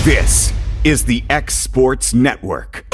This is the X Sports Network.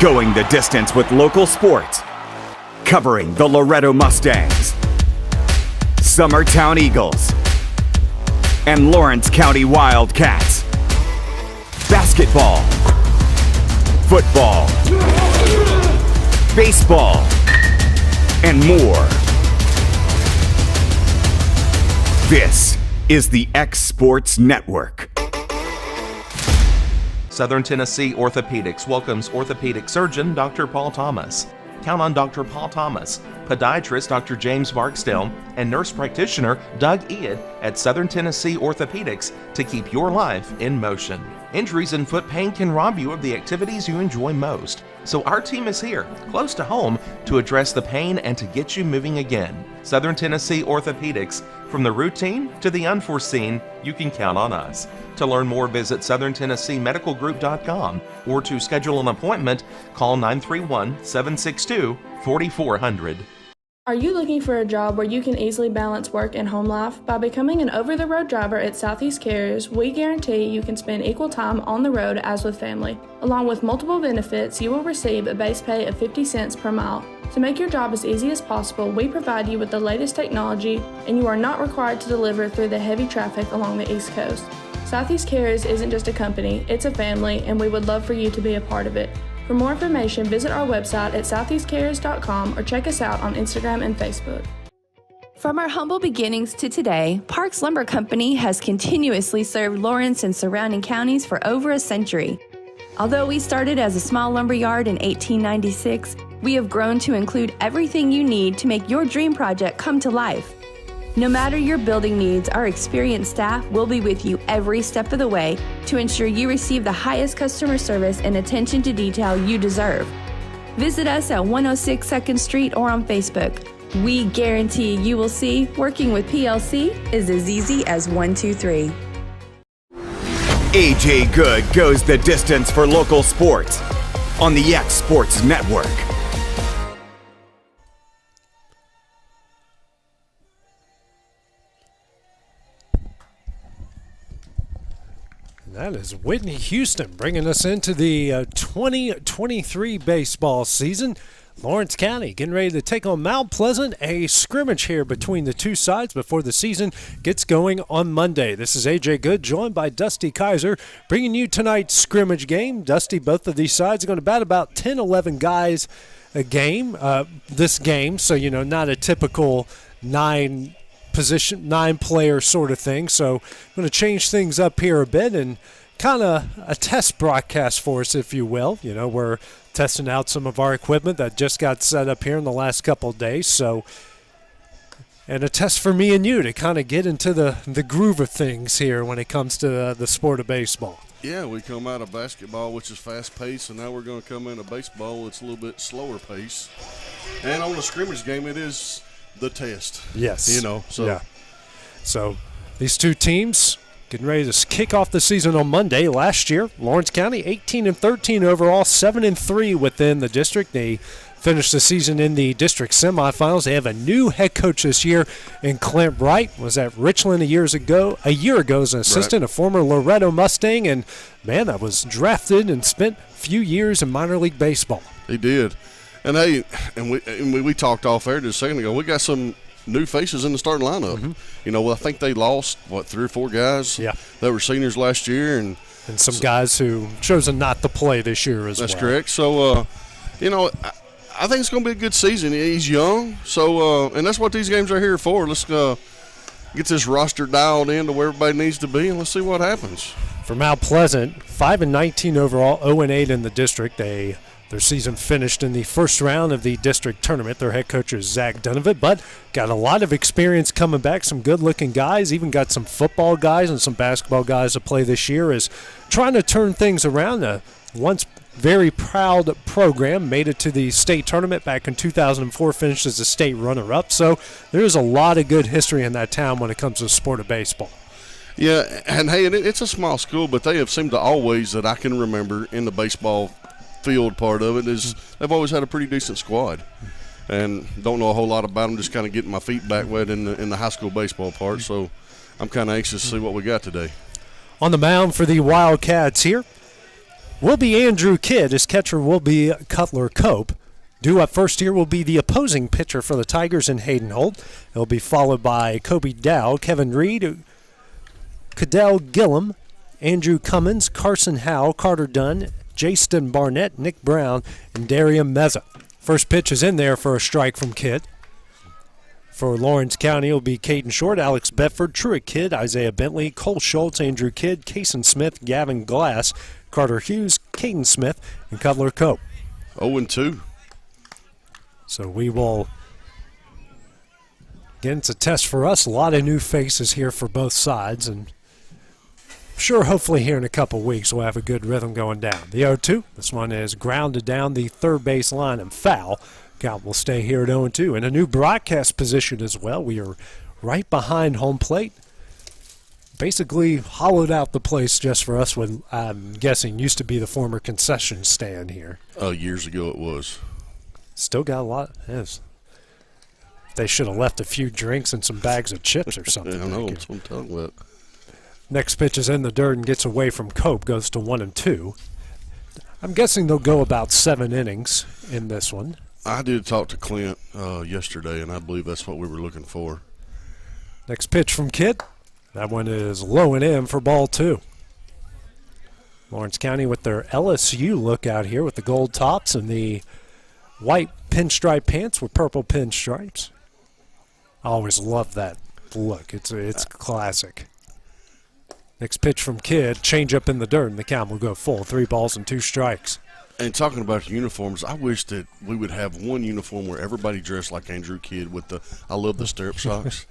Going the distance with local sports, covering the Loretto Mustangs, Summertown Eagles, and Lawrence County Wildcats. Basketball, football, baseball, and more. This is the X Sports Network. Southern Tennessee Orthopedics welcomes orthopedic surgeon Dr. Paul Thomas. Count on Dr. Paul Thomas, podiatrist Dr. James Barksdale, and nurse practitioner Doug Ead at Southern Tennessee Orthopedics to keep your life in motion. Injuries and foot pain can rob you of the activities you enjoy most. So our team is here, close to home, to address the pain and to get you moving again. Southern Tennessee Orthopedics, from the routine to the unforeseen, you can count on us. To learn more, visit SouthernTennesseeMedicalGroup.com or to schedule an appointment, call 931-762-4400. Are you looking for a job where you can easily balance work and home life? By becoming an over-the-road driver at Southeast Carriers, we guarantee you can spend equal time on the road as with family. Along with multiple benefits, you will receive a base pay of 50 cents per mile. To make your job as easy as possible, we provide you with the latest technology, and you are not required to deliver through the heavy traffic along the East Coast. Southeast Carriers isn't just a company, it's a family, and we would love for you to be a part of it. For more information, visit our website at southeastcarriers.com or check us out on Instagram and Facebook. From our humble beginnings to today, Parks Lumber Company has continuously served Lawrence and surrounding counties for over a century. Although we started as a small lumber yard in 1896, we have grown to include everything you need to make your dream project come to life. No matter your building needs, our experienced staff will be with you every step of the way to ensure you receive the highest customer service and attention to detail you deserve. Visit us at 106 2nd Street or on Facebook. We guarantee you will see working with PLC is as easy as 1, 2, 3. AJ Good goes the distance for local sports on the X Sports Network. That is Whitney Houston bringing us into the 2023 baseball season. Lawrence County getting ready to take on Mount Pleasant, a scrimmage here between the two sides before the season gets going on Monday. This is AJ Good, joined by Dusty Kaiser, bringing you tonight's scrimmage game. Dusty, both of these sides are going to bat about 10, 11 guys a game, this game, so, you know, not a typical nine-player sort of thing. So I'm going to change things up here a bit and kind of a test broadcast for us, if you will. You know, we're testing out some of our equipment that just got set up here in the last couple of days. So, and a test for me and you to kind of get into the groove of things here when it comes to the sport of baseball. Yeah, we come out of basketball, which is fast-paced, and now we're going to come into baseball. It's a little bit slower pace. And on the scrimmage game, it is the test. Yes. You know, so. Yeah. So these two teams getting ready to kick off the season on Monday. Last year, Lawrence County 18-13 overall, 7-3 within the district. They finished the season in the district semifinals. They have a new head coach this year in Clint Wright. Was at Richland a year ago as an assistant, a former Loretto Mustang, and man, that was drafted and spent a few years in minor league baseball. He did. And hey, and we talked off air just a second ago. We got some new faces in the starting lineup. Mm-hmm. You know, I think they lost, 3 or 4 guys that were seniors last year. And some guys who chosen not to play this year as well. That's correct. So, You know, I think it's going to be a good season. He's young, so and that's what these games are here for. Let's get this roster dialed in to where everybody needs to be, and let's see what happens. For Mount Pleasant, 5-19 overall, 0-8 in the district. Their season finished in the first round of the district tournament. Their head coach is Zach Donovan, but got a lot of experience coming back, some good-looking guys, even got some football guys and some basketball guys to play this year, is trying to turn things around. Once very proud program, made it to the state tournament back in 2004, finished as a state runner-up. So there's a lot of good history in that town when it comes to the sport of baseball. Yeah, and hey, it's a small school, but they have seemed to always, that I can remember in the baseball field part of it, is they've always had a pretty decent squad. And don't know a whole lot about them, just kind of getting my feet back wet in the high school baseball part. So I'm kind of anxious to see what we got today. On the mound for the Wildcats here will be Andrew Kidd. His catcher will be Cutler Cope. Due up first here will be the opposing pitcher for the Tigers in Hayden Holt. He'll be followed by Kobe Dow, Kevin Reed, Cadell Gillum, Andrew Cummins, Carson Howe, Carter Dunn, Jaston Barnett, Nick Brown, and Darian Meza. First pitch is in there for a strike from Kidd. For Lawrence County, it'll be Caden Short, Alex Bedford, Truett Kidd, Isaiah Bentley, Cole Schultz, Andrew Kidd, Kason Smith, Gavin Glass, Carter Hughes, Caden Smith, and Cutler Cope. 0-2. So we will, again, it's a test for us. A lot of new faces here for both sides, and sure, hopefully here in a couple weeks we'll have a good rhythm going down. The 0-2, this one is grounded down the third base line and foul. Count will stay here at 0-2. And a new broadcast position as well. We are right behind home plate. Basically hollowed out the place just for us, what I'm guessing used to be the former concession stand here. Years ago it was. Still got a lot. Yes. They should have left a few drinks and some bags of chips or something. I know, that's what I'm talking about. Next pitch is in the dirt and gets away from Cope, goes to 1-2. I'm guessing they'll go about 7 innings in this one. I did talk to Clint yesterday, and I believe that's what we were looking for. Next pitch from Kidd. That one is low and in for ball 2. Lawrence County with their LSU look out here with the gold tops and the white pinstripe pants with purple pinstripes. I always love that look. It's classic. Next pitch from Kidd, change up in the dirt, and the count will go full. 3 balls and 2 strikes. And talking about uniforms, I wish that we would have one uniform where everybody dressed like Andrew Kidd with I love the stirrup socks.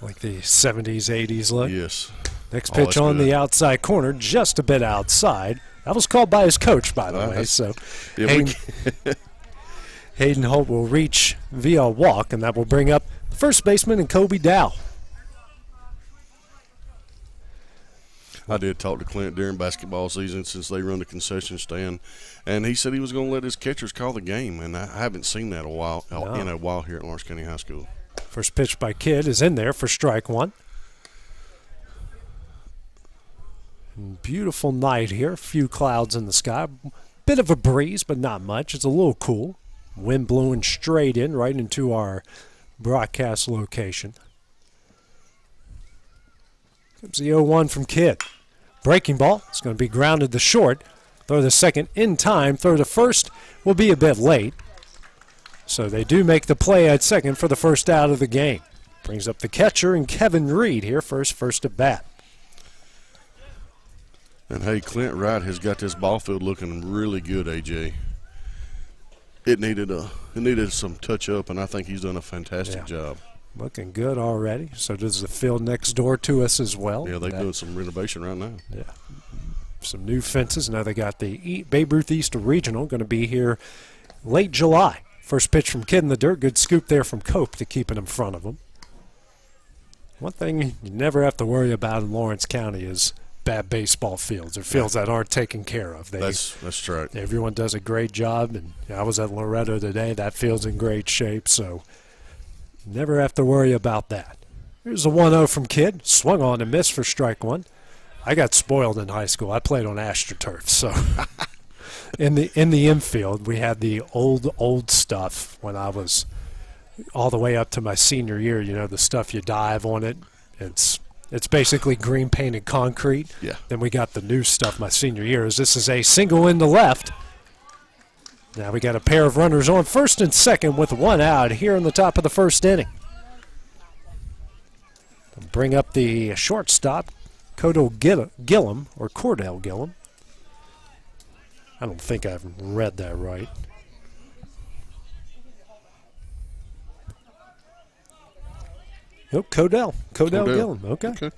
Like the 70s, 80s look? Yes. Next pitch on the outside corner, just a bit outside. That was called by his coach, by the way. So Hayden Holt will reach via a walk, and that will bring up the first baseman and Kobe Dow. I did talk to Clint during basketball season since they run the concession stand, and he said he was going to let his catchers call the game, and I haven't seen that in a while here at Lawrence County High School. First pitch by Kidd is in there for strike 1. Beautiful night here, a few clouds in the sky, bit of a breeze, but not much. It's a little cool. Wind blowing straight in, right into our broadcast location. Comes the 0-1 from Kidd. Breaking ball. It's going to be grounded to short. Throw the second in time. Throw to first will be a bit late. So they do make the play at second for the first out of the game. Brings up the catcher and Kevin Reed here first at bat. And hey, Clint Wright has got this ball field looking really good, AJ. It needed some touch up, and I think he's done a fantastic job. Looking good already. So does the field next door to us as well. Yeah, they're doing some renovation right now. Yeah. Some new fences. Now they got the Babe Ruth East Regional going to be here late July. First pitch from Kidd in the dirt. Good scoop there from Cope to keep it in front of him. One thing you never have to worry about in Lawrence County is bad baseball fields or fields that aren't taken care of. That's right. Everyone does a great job, and I was at Loretto today. That field's in great shape, so never have to worry about that. Here's a 1-0 from Kidd. Swung on and missed for strike 1. I got spoiled in high school. I played on AstroTurf, so in the infield we had the old stuff when I was all the way up to my senior year. You know, the stuff you dive on it. It's basically green painted concrete. Yeah. Then we got the new stuff my senior year. This is a single in the left. Now we got a pair of runners on first and second with one out here in the top of the first inning. Bring up the shortstop, Cordell Gillum. I don't think I've read that right. Nope, Cordell Gillum. Okay.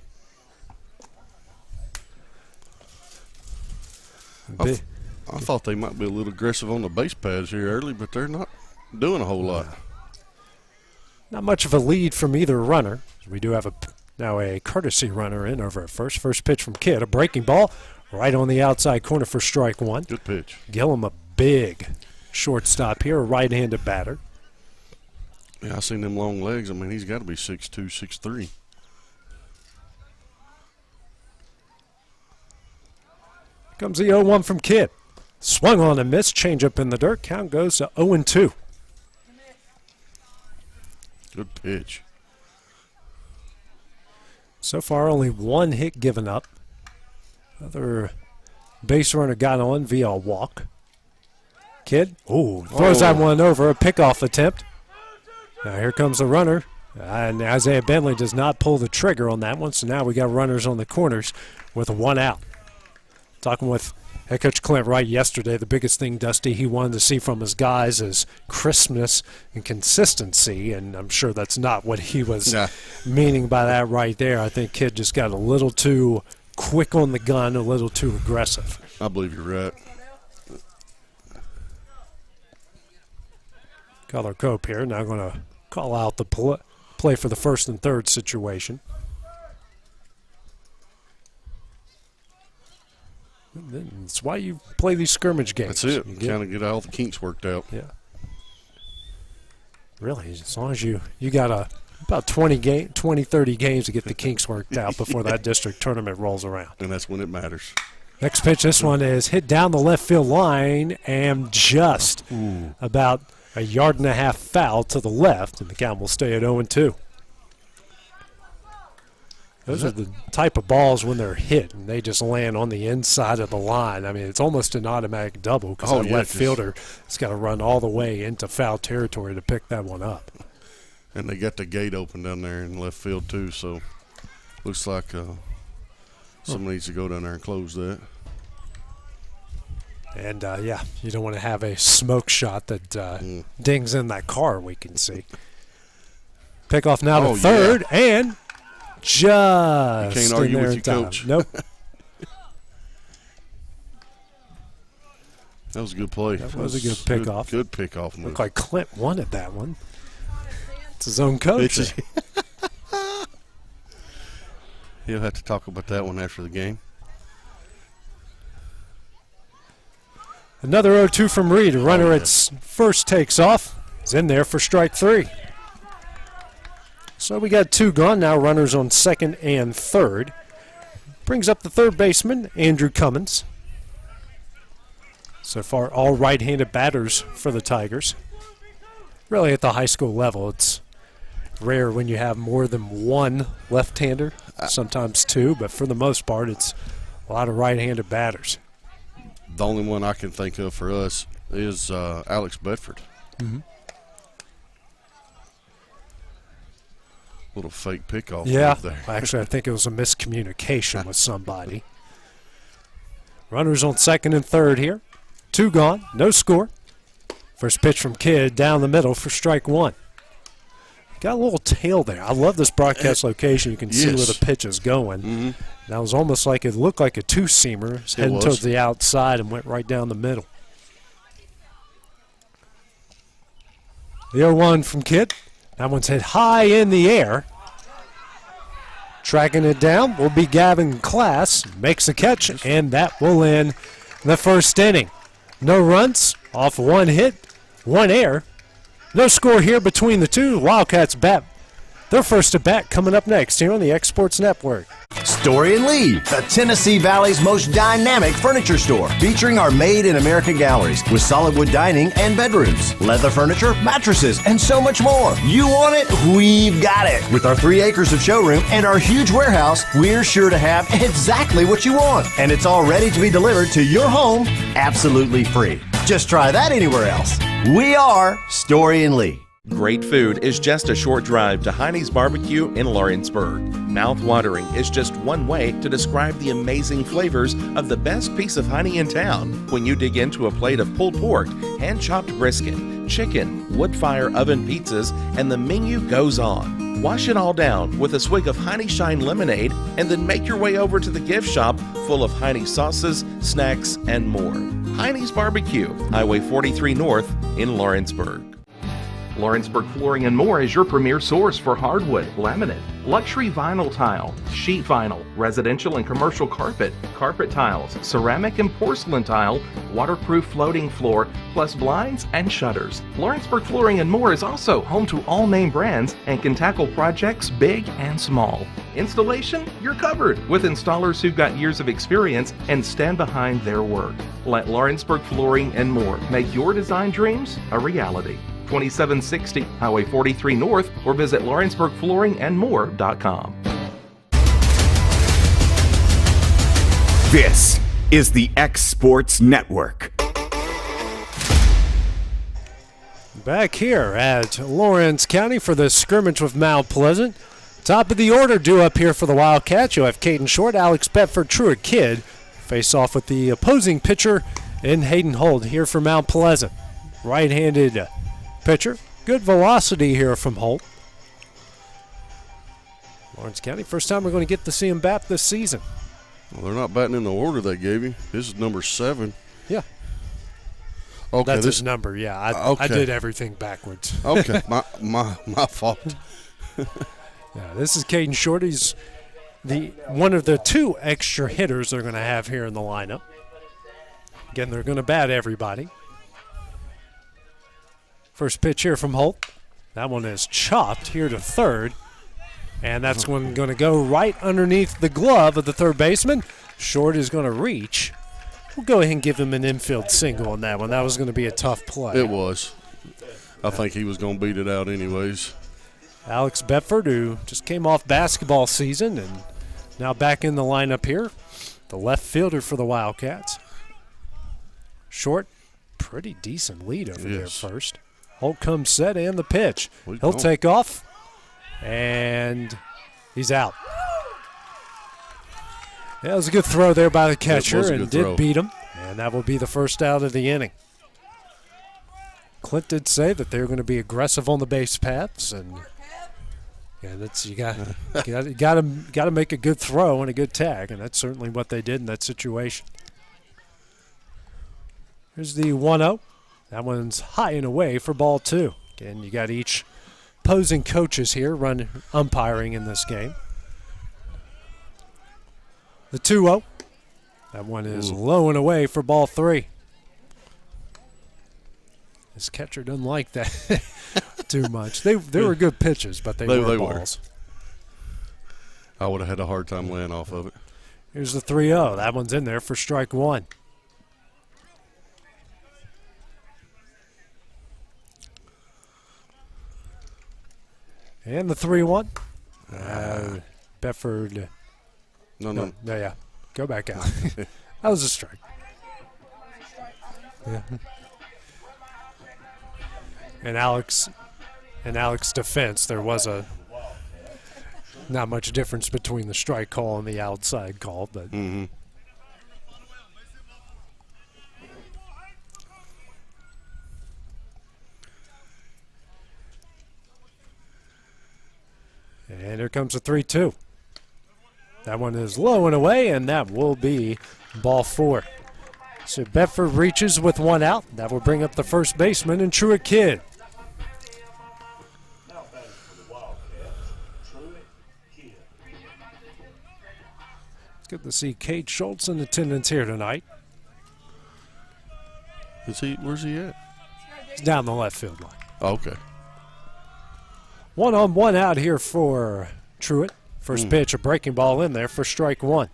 I thought they might be a little aggressive on the base pads here early, but they're not doing a whole lot. Not much of a lead from either runner. We do have now a courtesy runner in over at first. First pitch from Kidd, a breaking ball right on the outside corner for strike one. Good pitch. Gillum, a big shortstop here, a right-handed batter. Yeah, I seen them long legs. I mean, he's got to be 6'2", 6'3". Comes the 0-1 from Kidd. Swung on and missed. Changeup in the dirt. Count goes to 0-2. Good pitch. So far, only one hit given up. Other base runner got on via a walk. Kidd, throws that one over. A pickoff attempt. Now here comes the runner. And Isaiah Bentley does not pull the trigger on that one. So now we got runners on the corners with one out. Talking with head coach Clint Wright yesterday, the biggest thing, Dusty, he wanted to see from his guys is crispness and consistency, and I'm sure that's not what he was meaning by that right there. I think Kidd just got a little too quick on the gun, a little too aggressive. I believe you're right. Color Cope here, now going to call out the play for the first and third situation. That's why you play these scrimmage games. That's it. Kind of get all the kinks worked out. Yeah. Really, as long as you got about 20, 30 games to get the kinks worked out before that district tournament rolls around. And that's when it matters. Next pitch, this one is hit down the left field line and just about a yard and a half foul to the left, and the count will stay at 0-2. Those are the type of balls when they're hit and they just land on the inside of the line. I mean, it's almost an automatic double because that left fielder has got to run all the way into foul territory to pick that one up. And they got the gate open down there in left field too, so looks like someone needs to go down there and close that. And, you don't want to have a smoke shot that dings in that car we can see. Pick off now to third, and just you can't argue with your coach. Nope. That was a good play. That was a good pickoff. Good pickoff move. Looked like Clint wanted that one. It's his own coach. He'll have to talk about that one after the game. Another 0-2 from Reed. A runner at first takes off. He's in there for strike three. So we got two gone now, runners on second and third. Brings up the third baseman, Andrew Cummins. So far, all right-handed batters for the Tigers. Really, at the high school level, it's rare when you have more than one left-hander, sometimes two, but for the most part, it's a lot of right-handed batters. The only one I can think of for us is Alex Bedford. Mm-hmm. Little fake pickoff. Yeah, there. Actually, I think it was a miscommunication with somebody. Runners on second and third here. Two gone, no score. First pitch from Kidd down the middle for strike one. Got a little tail there. I love this broadcast location. You can see where the pitch is going. Mm-hmm. That was almost like it looked like a two-seamer. It's heading towards the outside and went right down the middle. The 0-1 from Kidd. That one's hit high in the air. Tracking it down will be Gavin Class. Makes a catch, and that will end the first inning. No runs off one hit, one error. No score here between the two. Wildcats bat their first at bat coming up next here on the X Sports Network. Story and Lee, the Tennessee Valley's most dynamic furniture store, featuring our Made in America galleries with solid wood dining and bedrooms, leather furniture, mattresses, and so much more. You want it? We've got it. With our 3 acres of showroom and our huge warehouse, we're sure to have exactly what you want. And it's all ready to be delivered to your home absolutely free. just try that anywhere else. We are Story and Lee. Great food is just a short drive to Heine's Barbecue in Lawrenceburg. Mouth-watering is just one way to describe the amazing flavors of the best piece of Heine in town when you dig into a plate of pulled pork, hand-chopped brisket, chicken, wood-fire oven pizzas, and the menu goes on. Wash it all down with a swig of Heine Shine lemonade and then make your way over to the gift shop full of Heine sauces, snacks, and more. Heine's Barbecue, Highway 43 North in Lawrenceburg. Lawrenceburg Flooring and More is your premier source for hardwood, laminate, luxury vinyl tile, sheet vinyl, residential and commercial carpet, carpet tiles, ceramic and porcelain tile, waterproof floating floor, plus blinds and shutters. Lawrenceburg Flooring and More is also home to all name brands and can tackle projects big and small. Installation? You're covered with installers who've got years of experience and stand behind their work. Let Lawrenceburg Flooring and More make your design dreams a reality. 2760 Highway 43 North or visit LawrenceburgFlooringandMore.com. This is the X Sports Network. Back here at Lawrence County for the scrimmage with Mount Pleasant. Top of the order due up here for the Wildcats. You have Caden Short, Alex Bedford, Truett Kidd face off with the opposing pitcher in Hayden Holt here for Mount Pleasant. Right-handed pitcher. Good velocity here from Holt. Lawrence County, first time we're going to get to see him bat this season. Well, they're not batting in the order they gave you. This is number 7. Yeah. Okay, that's his number, yeah. I did everything backwards. Okay, my fault. Yeah, this is Caden Short. He's one of the 2 extra hitters they're going to have here in the lineup. Again, they're going to bat everybody. First pitch here from Holt. That one is chopped here to third. And that's going to go right underneath the glove of the third baseman. Short is going to reach. We'll go ahead and give him an infield single on that one. That was going to be a tough play. It was. I think he was going to beat it out anyways. Alex Bedford, who just came off basketball season and now back in the lineup here. The left fielder for the Wildcats. Short, pretty decent lead over there first. Holt comes set and the pitch. He'll take off, and he's out. Yeah, it was a good throw there by the catcher and did beat him, and that will be the first out of the inning. Clint did say that they're going to be aggressive on the base paths, and that's you got to make a good throw and a good tag, and that's certainly what they did in that situation. Here's the 1-0. That one's high and away for ball 2. Again, you got each opposing coaches here umpiring in this game. The 2-0. That one is low and away for ball 3. This catcher doesn't like that too much. They were good pitches, but they were balls. I would have had a hard time laying off of it. Here's the 3-0. That one's in there for strike 1. And the 3-1. Bedford. No, yeah. Go back out. That was a strike. Yeah. And Alex defense, there was not much difference between the strike call and the outside call, but Mm-hmm. And here comes a 3-2. That one is low and away, and that will be ball 4. So Bedford reaches with one out. That will bring up the first baseman and Truett Kidd. It's good to see Cade Schultz in attendance here tonight. Where's he at? He's down the left field line. Oh, okay. 1 on 1 out here for Truett. First pitch, a breaking ball in there for strike 1.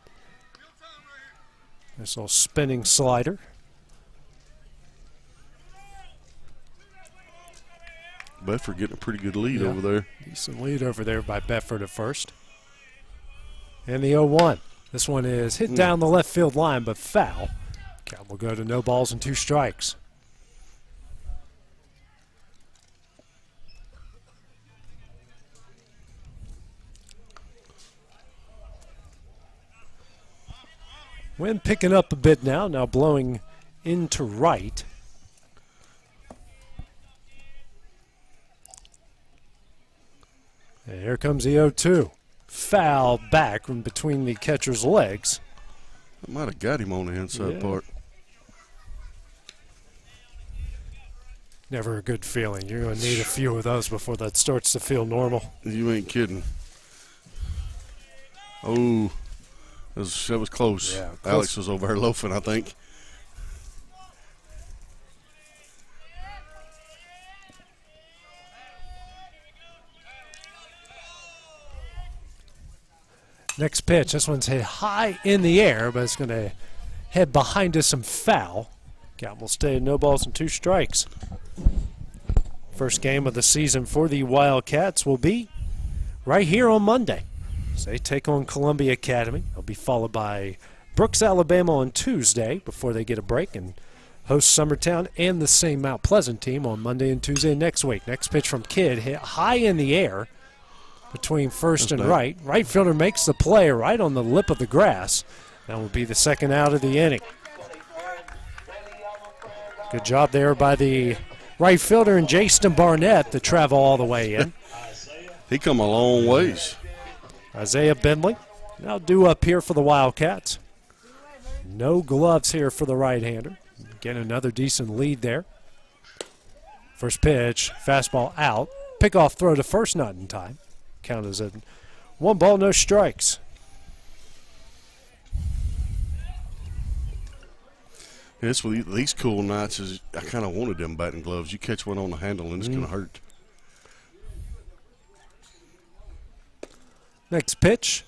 This little spinning slider. Bedford getting a pretty good lead over there. Decent lead over there by Bedford at first. And the 0-1. This one is hit down the left field line, but foul. Count will go to no balls and 2 strikes. Wind picking up a bit now blowing into right. And here comes the 0-2. Foul back from between the catcher's legs. I might have got him on the inside part. Never a good feeling. You're going to need a few of those before that starts to feel normal. You ain't kidding. Oh, that was close. Yeah, close. Alex was over there loafing, I think. Next pitch, this one's hit high in the air, but it's going to head behind us some foul. Count will stay no balls and 2 strikes. First game of the season for the Wildcats will be right here on Monday. So they take on Columbia Academy. They'll be followed by Brooks, Alabama on Tuesday before they get a break and host Summertown and the same Mount Pleasant team on Monday and Tuesday next week. Next pitch from Kidd hit high in the air between first and right. Right fielder makes the play right on the lip of the grass. That will be the second out of the inning. Good job there by the right fielder and Jason Barnett to travel all the way in. He come a long ways. Isaiah Bentley now due up here for the Wildcats. No gloves here for the right-hander. Getting another decent lead there. First pitch, fastball out. Pickoff throw to first, not in time. Count as a 1 ball, no strikes. It's with these cool nights is I kind of wanted them batting gloves. You catch one on the handle and it's going to hurt. Next pitch.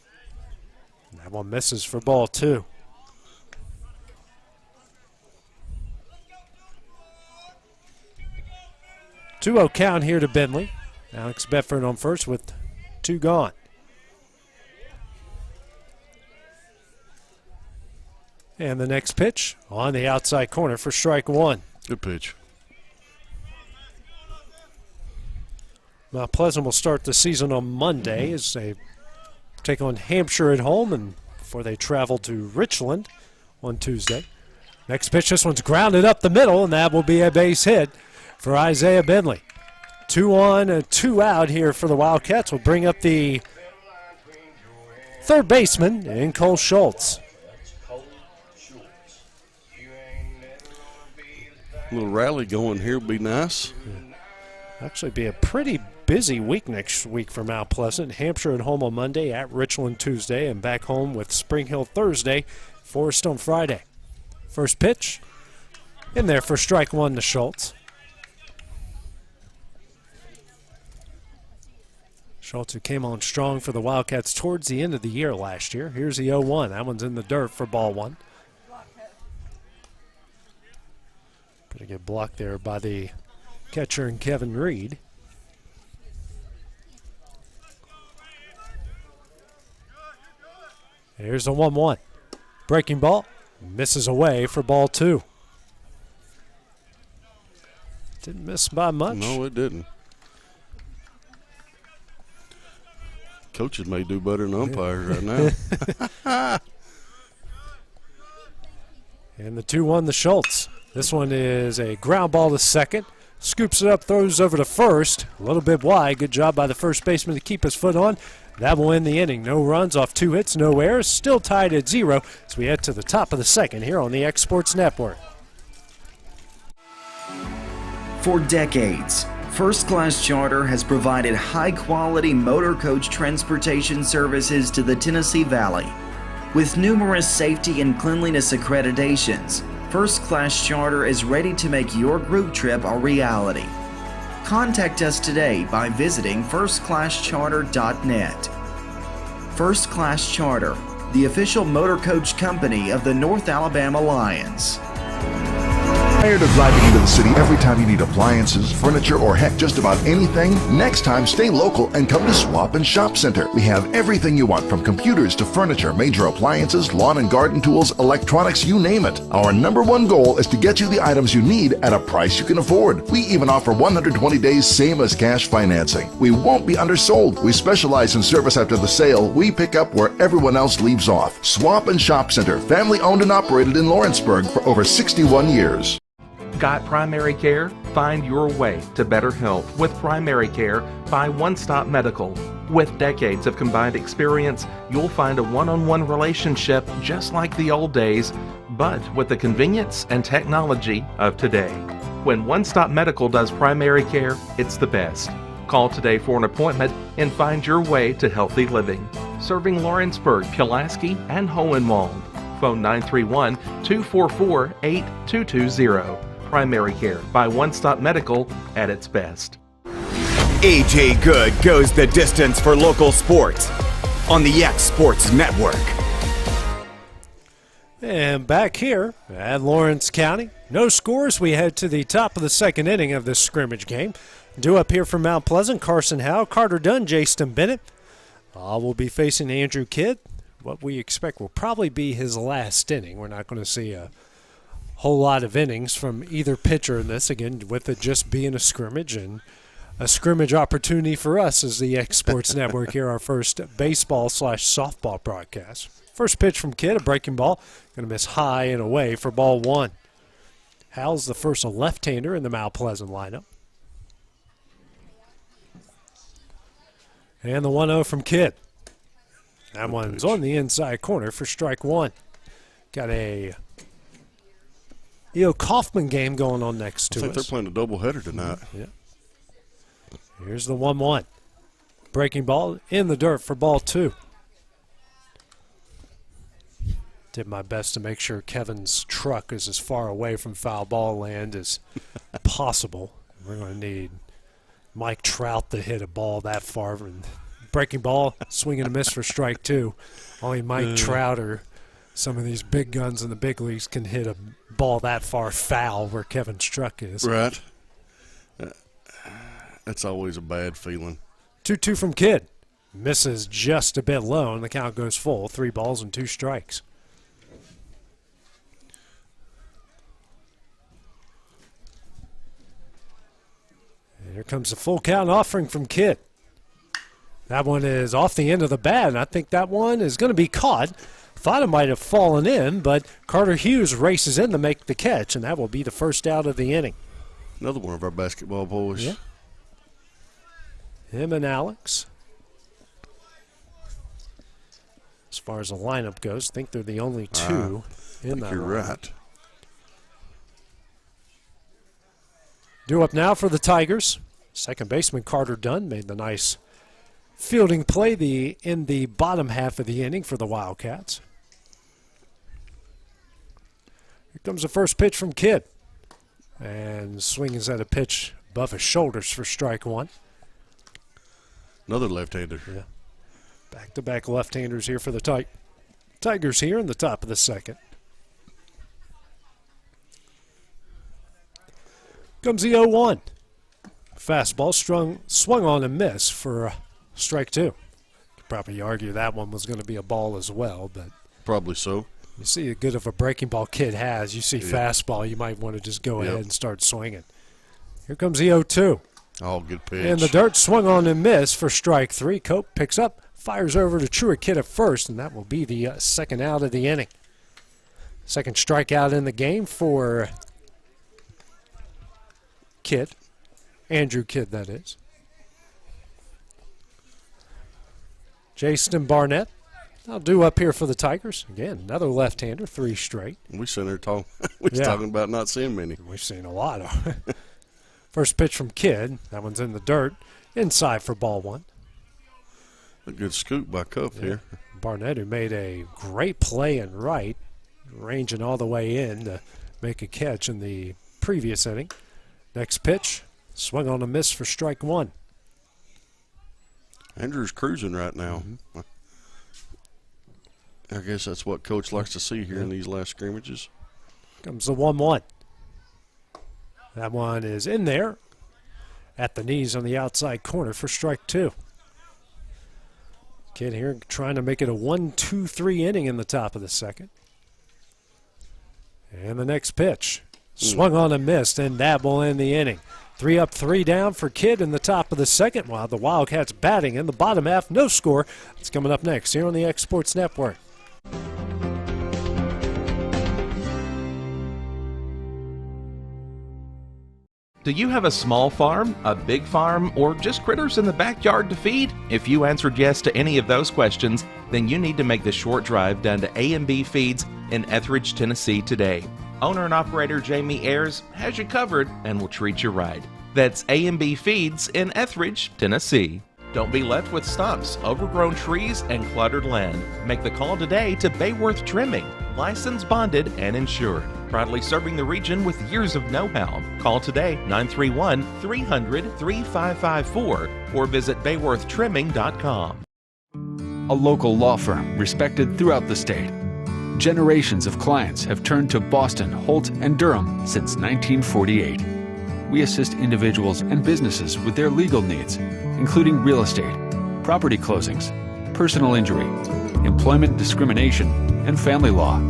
That one misses for ball 2. Two-0 count here to Bentley. Alex Bedford on first with 2 gone. And the next pitch on the outside corner for strike 1. Good pitch. Mount Pleasant will start the season on Monday as they take on Hampshire at home and before they travel to Richland on Tuesday. Next pitch, this one's grounded up the middle, and that will be a base hit for Isaiah Bentley. 2 on and 2 out here for the Wildcats. Will bring up the third baseman in Cole Schultz. A little rally going here would be nice. Actually be a pretty busy week next week for Mount Pleasant. Hampshire at home on Monday, at Richland Tuesday, and back home with Spring Hill Thursday, Forest on Friday. First pitch in there for strike 1 to Schultz. Schultz, who came on strong for the Wildcats towards the end of the year last year. Here's the 0-1. That one's in the dirt for ball 1. Pretty good block there by the catcher and Kevin Reed. Here's the 1-1. Breaking ball. Misses away for ball 2. Didn't miss by much. No, it didn't. Coaches may do better than umpires right now. And the 2-1 to Schultz. This one is a ground ball to second. Scoops it up, throws over to first. A little bit wide. Good job by the first baseman to keep his foot on. That will end the inning. No runs off 2 hits, no errors. Still tied at 0 as we head to the top of the second here on the X Sports Network. For decades, First Class Charter has provided high-quality motor coach transportation services to the Tennessee Valley. With numerous safety and cleanliness accreditations, First Class Charter is ready to make your group trip a reality. Contact us today by visiting firstclasscharter.net. First Class Charter, the official motor coach company of the North Alabama Lions. Tired of driving into the city every time you need appliances, furniture, or heck, just about anything? Next time, stay local and come to Swap and Shop Center. We have everything you want, from computers to furniture, major appliances, lawn and garden tools, electronics, you name it. Our #1 goal is to get you the items you need at a price you can afford. We even offer 120 days same as cash financing. We won't be undersold. We specialize in service after the sale. We pick up where everyone else leaves off. Swap and Shop Center, family owned and operated in Lawrenceburg for over 61 years. Got primary care? Find your way to better health with primary care by One Stop Medical. With decades of combined experience, you'll find a one-on-one relationship just like the old days, but with the convenience and technology of today. When One Stop Medical does primary care, it's the best. Call today for an appointment and find your way to healthy living. Serving Lawrenceburg, Pulaski, and Hohenwald. Phone 931-244-8220. Primary care by One Stop Medical at its best. AJ Good goes the distance for local sports on the X Sports Network. And back here at Lawrence County, no scores. We head to the top of the second inning of this scrimmage game. Due up here from Mount Pleasant, Carson Howe, Carter Dunn, Jason Bennett. We'll be facing Andrew Kidd. What we expect will probably be his last inning. We're not going to see a whole lot of innings from either pitcher in this, again, with it just being a scrimmage and a scrimmage opportunity for us as the X Sports Network here, our first baseball/softball broadcast. First pitch from Kidd, a breaking ball, going to miss high and away for ball one. Hal's the first left-hander in the Mount Pleasant lineup. And the 1-0 from Kidd. That one's on the inside corner for strike one. Got a E.O. Kaufman game going on next to us. I think they're playing a doubleheader tonight. Yeah. Here's the 1-1. Breaking ball in the dirt for ball two. Did my best to make sure Kevin's truck is as far away from foul ball land as possible. We're going to need Mike Trout to hit a ball that far. And breaking ball, swing and a miss for strike two. Only Mike Trout or some of these big guns in the big leagues can hit a ball that far foul where Kevin's truck is. Right. That's always a bad feeling. 2-2 from Kidd. Misses just a bit low, and the count goes full. 3 balls and 2 strikes. And here comes the full count offering from Kidd. That one is off the end of the bat, and I think that one is going to be caught. Thought it might have fallen in, but Carter Hughes races in to make the catch, and that will be the first out of the inning. Another one of our basketball boys. Yeah. Him and Alex. As far as the lineup goes, I think they're the only two in that. You're lineup. right. Due up now for the Tigers. Second baseman Carter Dunn made the nice fielding play in the bottom half of the inning for the Wildcats. Here comes the first pitch from Kidd. And swings at a pitch above his shoulders for strike one. Another left-hander. Yeah. Back-to-back left-handers here for the Tigers here in the top of the second. Comes the 0-1. Fastball swung on and missed for strike two. Could probably argue that one was going to be a ball as well, but probably so. You see how good of a breaking ball Kidd has. You see fastball, you might want to just go ahead and start swinging. Here comes the 0-2. Oh, good pitch. And the dirt swung on and missed for strike three. Cope picks up, fires over to Truett Kidd at first, and that will be the second out of the inning. Second strikeout in the game for Kidd. Andrew Kidd, that is. Jason Barnett. I'll do up here for the Tigers. Again, another left-hander, 3 straight. We sitting there talking about not seeing many. We've seen a lot. First pitch from Kidd. That one's in the dirt. Inside for ball one. A good scoop by Cup here. Barnett, who made a great play in right, ranging all the way in to make a catch in the previous inning. Next pitch, swung on a miss for strike one. Andrew's cruising right now. Mm-hmm. I guess that's what Coach likes to see here in these last scrimmages. Comes the 1-1. That one is in there at the knees on the outside corner for strike 2. Kid here trying to make it a 1-2-3 inning in the top of the second. And the next pitch. Swung on and missed, and that will end the inning. 3 up, 3 down for Kidd in the top of the second, while the Wildcats batting in the bottom half. No score. It's coming up next here on the X Sports Network. Do you have a small farm, a big farm, or just critters in the backyard to feed? If you answered yes to any of those questions, then you need to make the short drive down to A&B Feeds in Etheridge, Tennessee today. Owner and operator Jamie Ayers has you covered and will treat you right. That's A&B Feeds in Etheridge, Tennessee. Don't be left with stumps, overgrown trees, and cluttered land. Make the call today to Bayworth Trimming, licensed, bonded, and insured. Proudly serving the region with years of know-how. Call today 931-300-3554 or visit bayworthtrimming.com. A local law firm respected throughout the state. Generations of clients have turned to Boston, Holt, and Durham since 1948. We assist individuals and businesses with their legal needs, including real estate, property closings, personal injury, employment discrimination, and family law.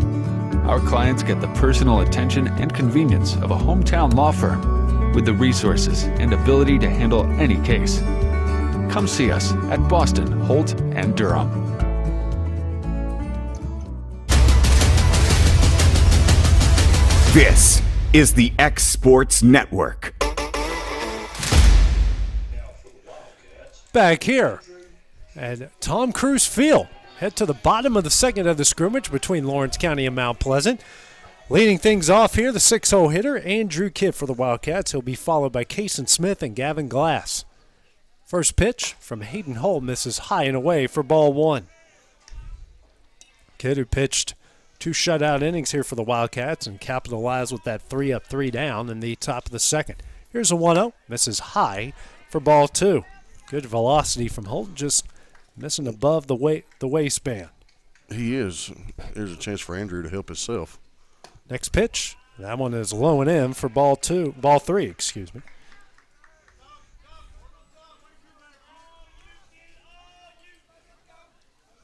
Our clients get the personal attention and convenience of a hometown law firm with the resources and ability to handle any case. Come see us at Boston, Holt, and Durham. This is the X Sports Network. Back here at Tom Cruise Field. Head to the bottom of the second of the scrimmage between Lawrence County and Mount Pleasant. Leading things off here, the 6-hole hitter, Andrew Kidd for the Wildcats. He'll be followed by Kason Smith and Gavin Glass. First pitch from Hayden Holt misses high and away for ball 1. Kidd, who pitched 2 shutout innings here for the Wildcats and capitalized with that 3 up, 3 down in the top of the second. Here's a 1-0, misses high for ball 2. Good velocity from Holt, just missing above the waistband. He is. There's a chance for Andrew to help himself. Next pitch, that one is low and in for ball 3, excuse me.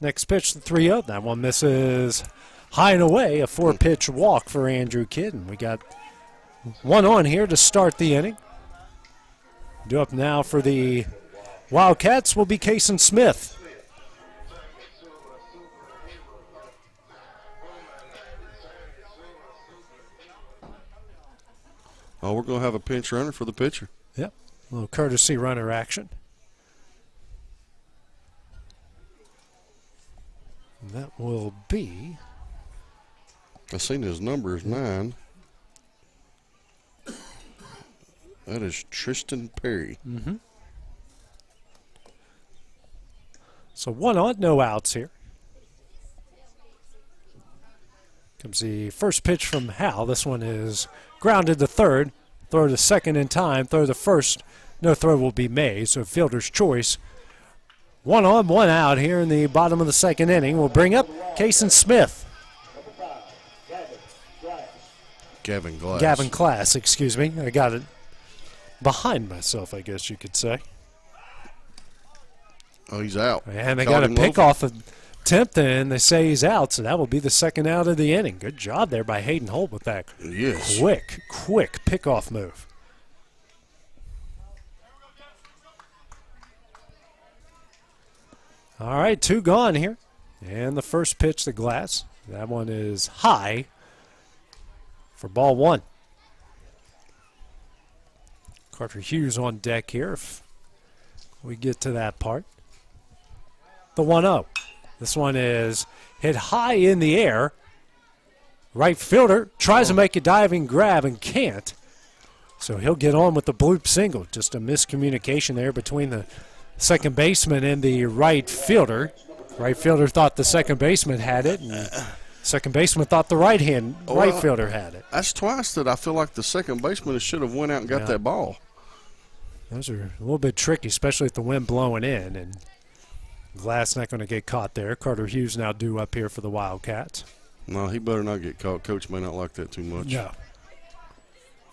Next pitch, the 3-0. That one misses high and away, a 4-pitch walk for Andrew Kidd. And we got one on here to start the inning. Due up now for the Wildcats will be Kason Smith. Oh, we're going to have a pinch runner for the pitcher. Yep, a little courtesy runner action. And that will be... I seen his number is 9. That is Tristan Perry. Mm-hmm. So 1 on, no outs here. Comes the first pitch from Hal. This one is grounded to third. Throw to second in time. Throw to first. No throw will be made, so fielder's choice. 1 on, 1 out here in the bottom of the second inning. We'll bring up Kason Smith. Gavin Glass. Gavin Glass, excuse me. I got it behind myself, I guess you could say. Oh, he's out. And they got a pickoff attempt, and they say he's out, so that will be the second out of the inning. Good job there by Hayden Holt with that quick pickoff move. All right, 2 gone here. And the first pitch to Glass. That one is high for ball 1. Carter Hughes on deck here if we get to that part. The 1-0. This one is hit high in the air. Right fielder tries to make a diving grab and can't. So he'll get on with the bloop single. Just a miscommunication there between the second baseman and the right fielder. Right fielder thought the second baseman had it, and second baseman thought the right fielder had it. That's twice that I feel like the second baseman should have went out and got that ball. Those are a little bit tricky, especially with the wind blowing in, and Glass not going to get caught there. Carter Hughes now due up here for the Wildcats. No, he better not get caught. Coach may not like that too much. No.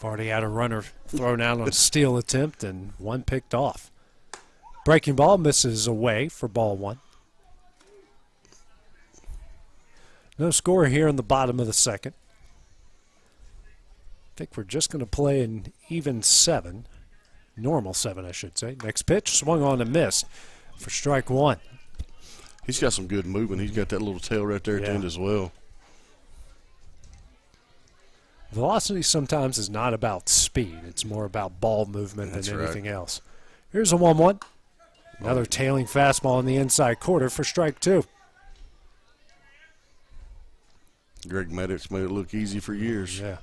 We've already had a runner thrown out on a steal attempt and one picked off. Breaking ball misses away for ball one. No score here in the bottom of the second. I think we're just going to play an even 7. Normal 7, I should say. Next pitch, swung on and missed for strike one. He's got some good movement. He's got that little tail right there at the end as well. Velocity sometimes is not about speed. It's more about ball movement than anything else. Here's a 1-1. Another tailing fastball in the inside quarter for strike two. Greg Maddox made it look easy for years. Yeah.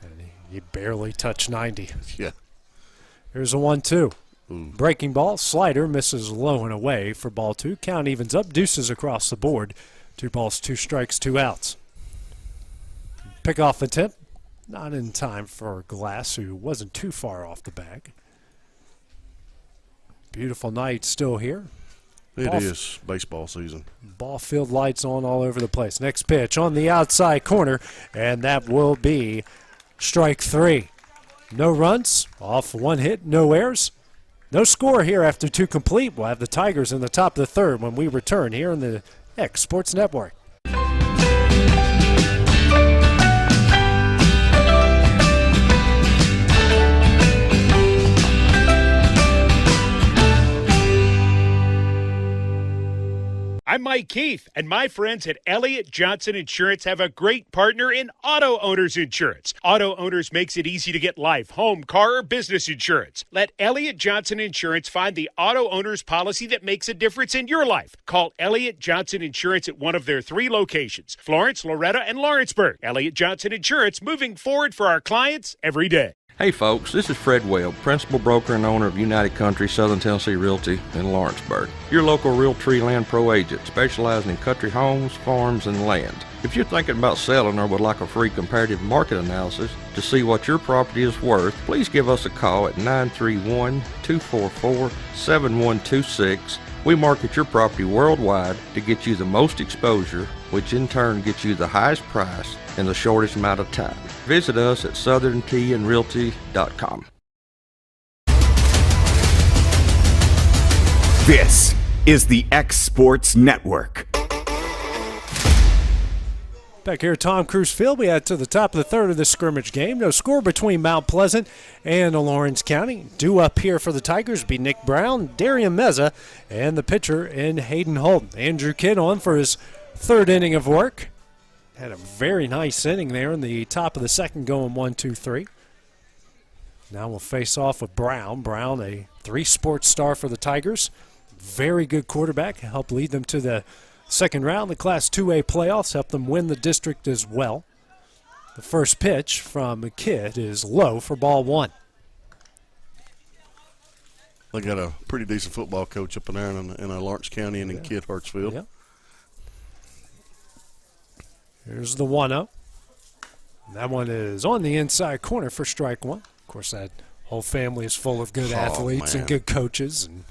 And he barely touched 90. Yeah. Here's a 1-2. Breaking ball, slider, misses low and away for ball two. Count evens up, deuces across the board. 2 balls, 2 strikes, 2 outs. Pickoff attempt, not in time for Glass, who wasn't too far off the bag. Beautiful night still here. It is baseball season. Ball field lights on all over the place. Next pitch on the outside corner, and that will be strike 3. No runs, off 1 hit, no errors. No score here after 2 complete. We'll have the Tigers in the top of the third when we return here on the X Sports Network. I'm Mike Keith, and my friends at Elliott Johnson Insurance have a great partner in Auto Owners Insurance. Auto Owners makes it easy to get life, home, car, or business insurance. Let Elliott Johnson Insurance find the Auto Owners policy that makes a difference in your life. Call Elliott Johnson Insurance at one of their 3 locations, Florence, Loretta, and Lawrenceburg. Elliott Johnson Insurance, moving forward for our clients every day. Hey folks, this is Fred Webb, principal broker and owner of United Country Southern Tennessee Realty in Lawrenceburg. Your local Realtree Land Pro agent specializing in country homes, farms, and land. If you're thinking about selling or would like a free comparative market analysis to see what your property is worth, please give us a call at 931-244-7126. We market your property worldwide to get you the most exposure, which in turn gets you the highest price in the shortest amount of time. Visit us at southernTandRealty.com. This is the X Sports Network. Back here at Tom Cruise Field, we head to the top of the third of this scrimmage game. No score between Mount Pleasant and Lawrence County. Due up here for the Tigers be Nick Brown, Darian Meza, and the pitcher in Hayden Holton. Andrew Kidd on for his 3rd inning of work. Had a very nice inning there in the top of the second, going 1-2-3. Now we'll face off with Brown. Brown, a 3-sport star for the Tigers. Very good quarterback. Helped lead them to the second round, the Class 2A playoffs, helped them win the district as well. The first pitch from Kidd is low for ball 1. They got a pretty decent football coach up in there in Lawrence County and in Kidd Hartsfield. Yep. Here's the 1-0. That one is on the inside corner for strike 1. Of course, that whole family is full of good athletes and good coaches. And,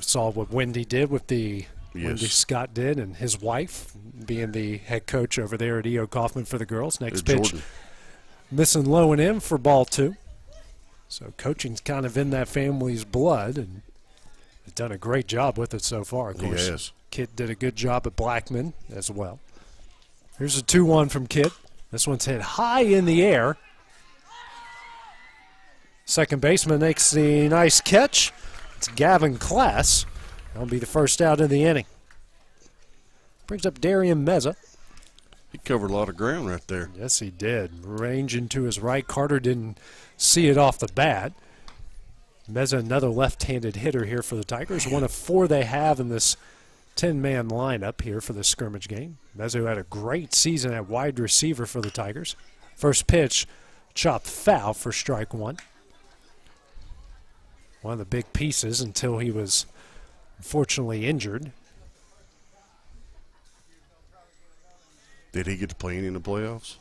saw what Wendy did with the Wendy Scott did, and his wife being the head coach over there at E.O. Kaufman for the girls. Next pitch, missing low and in for ball 2. So coaching's kind of in that family's blood, and they've done a great job with it so far. Of course, yes. Kidd did a good job at Blackman as well. Here's a 2-1 from Kidd. This one's hit high in the air. Second baseman makes the nice catch. It's Gavin Class. That'll be the first out of the inning. Brings up Darian Meza. He covered a lot of ground right there. Yes, he did. Ranging to his right. Carter didn't see it off the bat. Meza, another left-handed hitter here for the Tigers. One of 4 they have in this 10-man lineup here for this scrimmage game. Meza had a great season at wide receiver for the Tigers. First pitch, chopped foul for strike 1. One of the big pieces until he was unfortunately injured. Did he get to play any in the playoffs?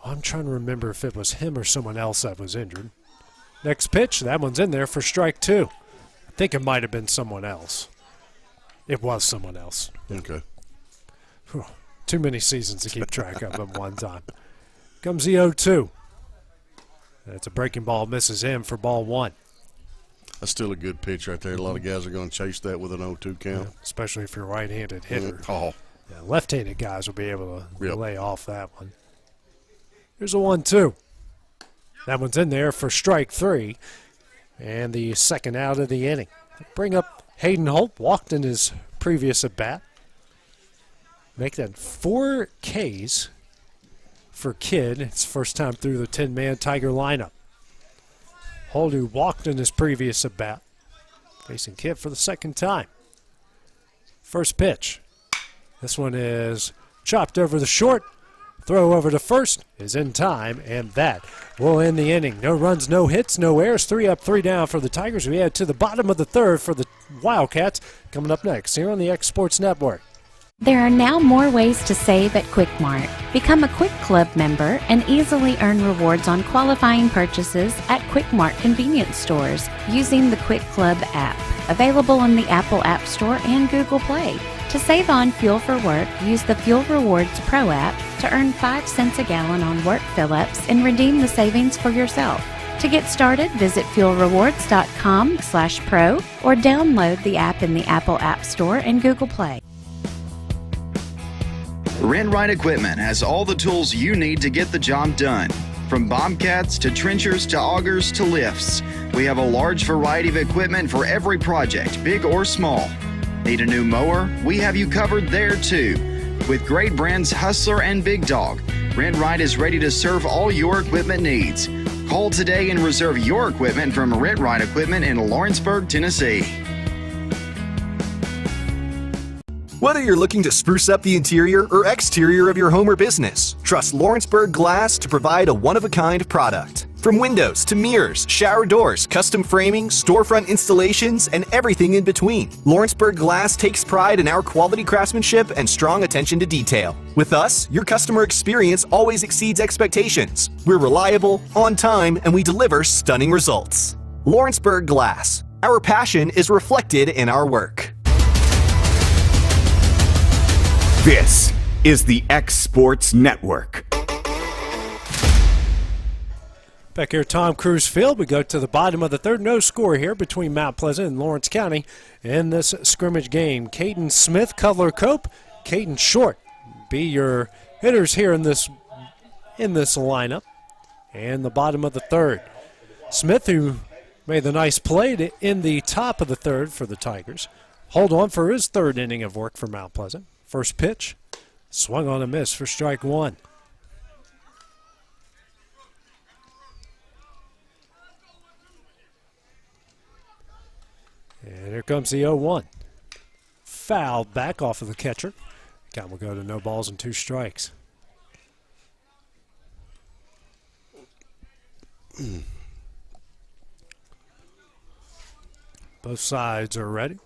I'm trying to remember if it was him or someone else that was injured. Next pitch, that one's in there for strike 2. I think it might have been someone else. It was someone else. Okay. Whew. Too many seasons to keep track of at one time. Comes the 0-2. That's a breaking ball, misses him for ball 1. That's still a good pitch right there. A lot of guys are going to chase that with an 0-2 count. Yeah, especially if you're a right-handed hitter. Oh. Yeah, left-handed guys will be able to lay off that one. Here's a 1-2. That one's in there for strike 3. And the second out of the inning. Bring up Hayden Holt, walked in his previous at-bat. Make that 4 Ks for Kidd. It's first time through the 10-man Tiger lineup. Holt, who walked in his previous at-bat, facing Kidd for the second time. First pitch. This one is chopped over the short. Throw over to first is in time, and that will end the inning. No runs, no hits, no errors. 3 up, 3 down for the Tigers. We head to the bottom of the third for the Wildcats. Coming up next here on the X Sports Network. There are now more ways to save at Quick Mart. Become a Quick Club member and easily earn rewards on qualifying purchases at Quick Mart convenience stores using the Quick Club app, available on the Apple App Store and Google Play. To save on fuel for work, use the Fuel Rewards Pro app to earn 5 cents a gallon on work fill-ups and redeem the savings for yourself. To get started, visit fuelrewards.com/pro or download the app in the Apple App Store and Google Play. Rent-Right Equipment has all the tools you need to get the job done. From bobcats to trenchers to augers to lifts, we have a large variety of equipment for every project, big or small. Need a new mower? We have you covered there too. With great brands Hustler and Big Dog, Rent-Right is ready to serve all your equipment needs. Call today and reserve your equipment from Rent-Right Equipment in Lawrenceburg, Tennessee. Whether you're looking to spruce up the interior or exterior of your home or business, trust Lawrenceburg Glass to provide a one-of-a-kind product. From windows to mirrors, shower doors, custom framing, storefront installations, and everything in between, Lawrenceburg Glass takes pride in our quality craftsmanship and strong attention to detail. With us, your customer experience always exceeds expectations. We're reliable, on time, and we deliver stunning results. Lawrenceburg Glass. Our passion is reflected in our work. This is the X Sports Network. Back here at Tom Cruise Field, we go to the bottom of the third. No score here between Mount Pleasant and Lawrence County in this scrimmage game. Caden Smith, Cutler Cope, Caden Short be your hitters here in this lineup. And the bottom of the third. Smith, who made the nice play in the top of the third for the Tigers. Hold on for his third inning of work for Mount Pleasant. First pitch, swung on a miss for strike 1. And here comes the 0-1. Fouled back off of the catcher. Count will go to no balls and 2 strikes. Both sides are ready.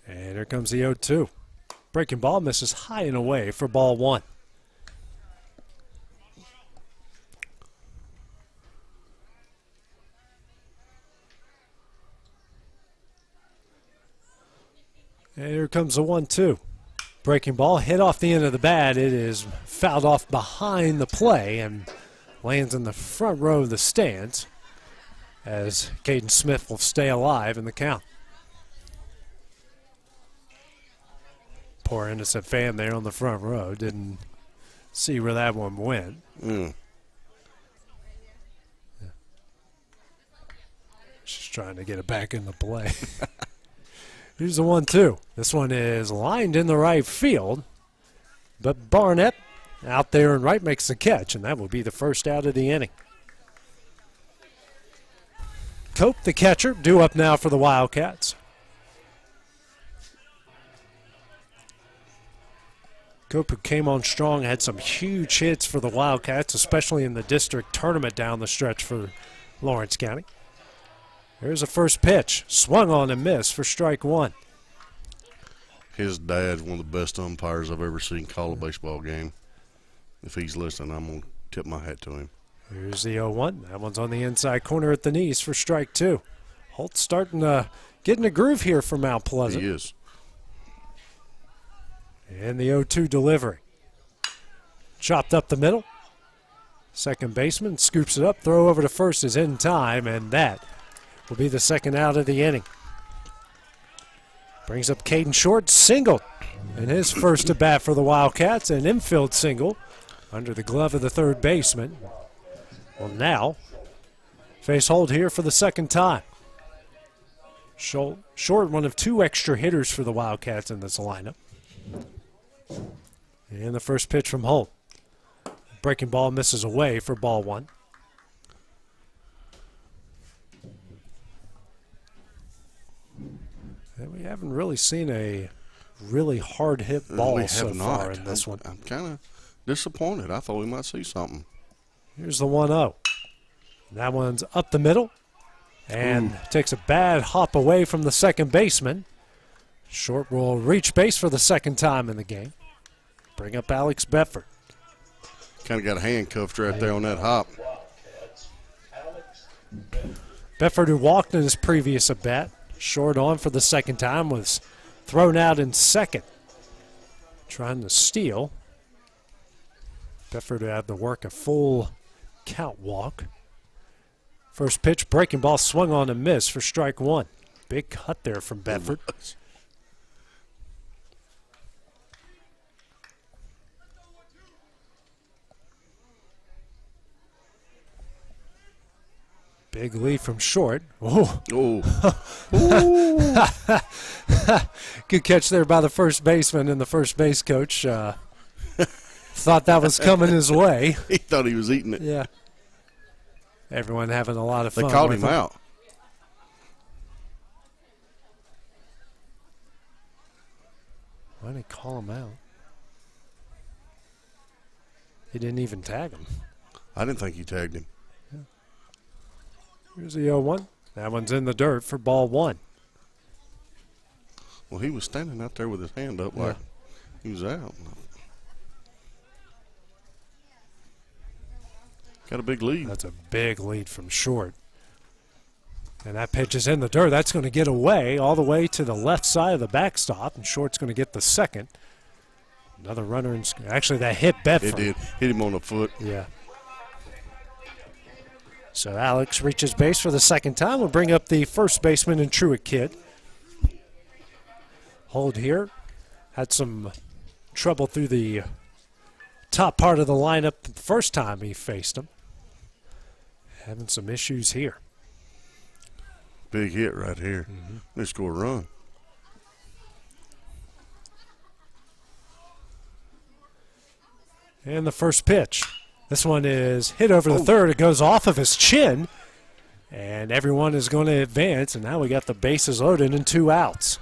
And here comes the 0-2. Breaking ball misses high and away for ball 1. And here comes the 1-2. Breaking ball hit off the end of the bat. It is fouled off behind the play and lands in the front row of the stands as Caden Smith will stay alive in the count. Poor innocent fan there on the front row. Didn't see where that one went. Just trying to get it back into play. Here's the 1-2. This one is lined in the right field. But Barnett out there in right makes the catch, and that will be the first out of the inning. Cope, the catcher, due up now for the Wildcats. Cope, who came on strong, had some huge hits for the Wildcats, especially in the district tournament down the stretch for Lawrence County. Here's the first pitch. Swung on and missed for strike 1. His dad's one of the best umpires I've ever seen call a baseball game. If he's listening, I'm going to tip my hat to him. Here's the 0-1. That one's on the inside corner at the knees for strike 2. Holt's starting to get in a groove here for Mount Pleasant. He is. And the 0-2 delivery. Chopped up the middle. Second baseman scoops it up. Throw over to first is in time, and that will be the second out of the inning. Brings up Caden Short, single. And his first at bat for the Wildcats, an infield single under the glove of the third baseman. Will now face hold here for the second time. Short, one of 2 extra hitters for the Wildcats in this lineup. And the first pitch from Holt. Breaking ball misses away for ball 1. And we haven't really seen a really hard hit ball so far in this one. I'm kind of disappointed. I thought we might see something. Here's the 1-0. That one's up the middle and takes a bad hop away from the second baseman. Short will reach base for the second time in the game. Bring up Alex Bedford. Kind of got handcuffed right there on that hop. Bedford, who walked in his previous at bat, Short on for the second time, was thrown out in second. Trying to steal. Bedford had to work a full count walk. First pitch, breaking ball swung on and missed for strike 1. Big cut there from Bedford. Big lead from Short. Oh. Good catch there by the first baseman, and the first base coach thought that was coming his way. He thought he was eating it. Yeah. Everyone having a lot of fun. They called him out. Why did they call him out? He didn't even tag him. I didn't think he tagged him. Here's the 0-1. That one's in the dirt for ball 1. Well, he was standing out there with his hand up like he was out. Got a big lead. That's a big lead from Short. And that pitch is in the dirt. That's going to get away all the way to the left side of the backstop, and Short's going to get the second. Another runner. Actually, that hit Bedford. It did. Hit him on the foot. Yeah. So Alex reaches base for the second time. We'll bring up the first baseman and Truett kid. Hold here. Had some trouble through the top part of the lineup the first time he faced him. Having some issues here. Big hit right here. They score a run. And the first pitch. This one is hit over the third. It goes off of his chin. And everyone is going to advance. And now we got the bases loaded and 2 outs.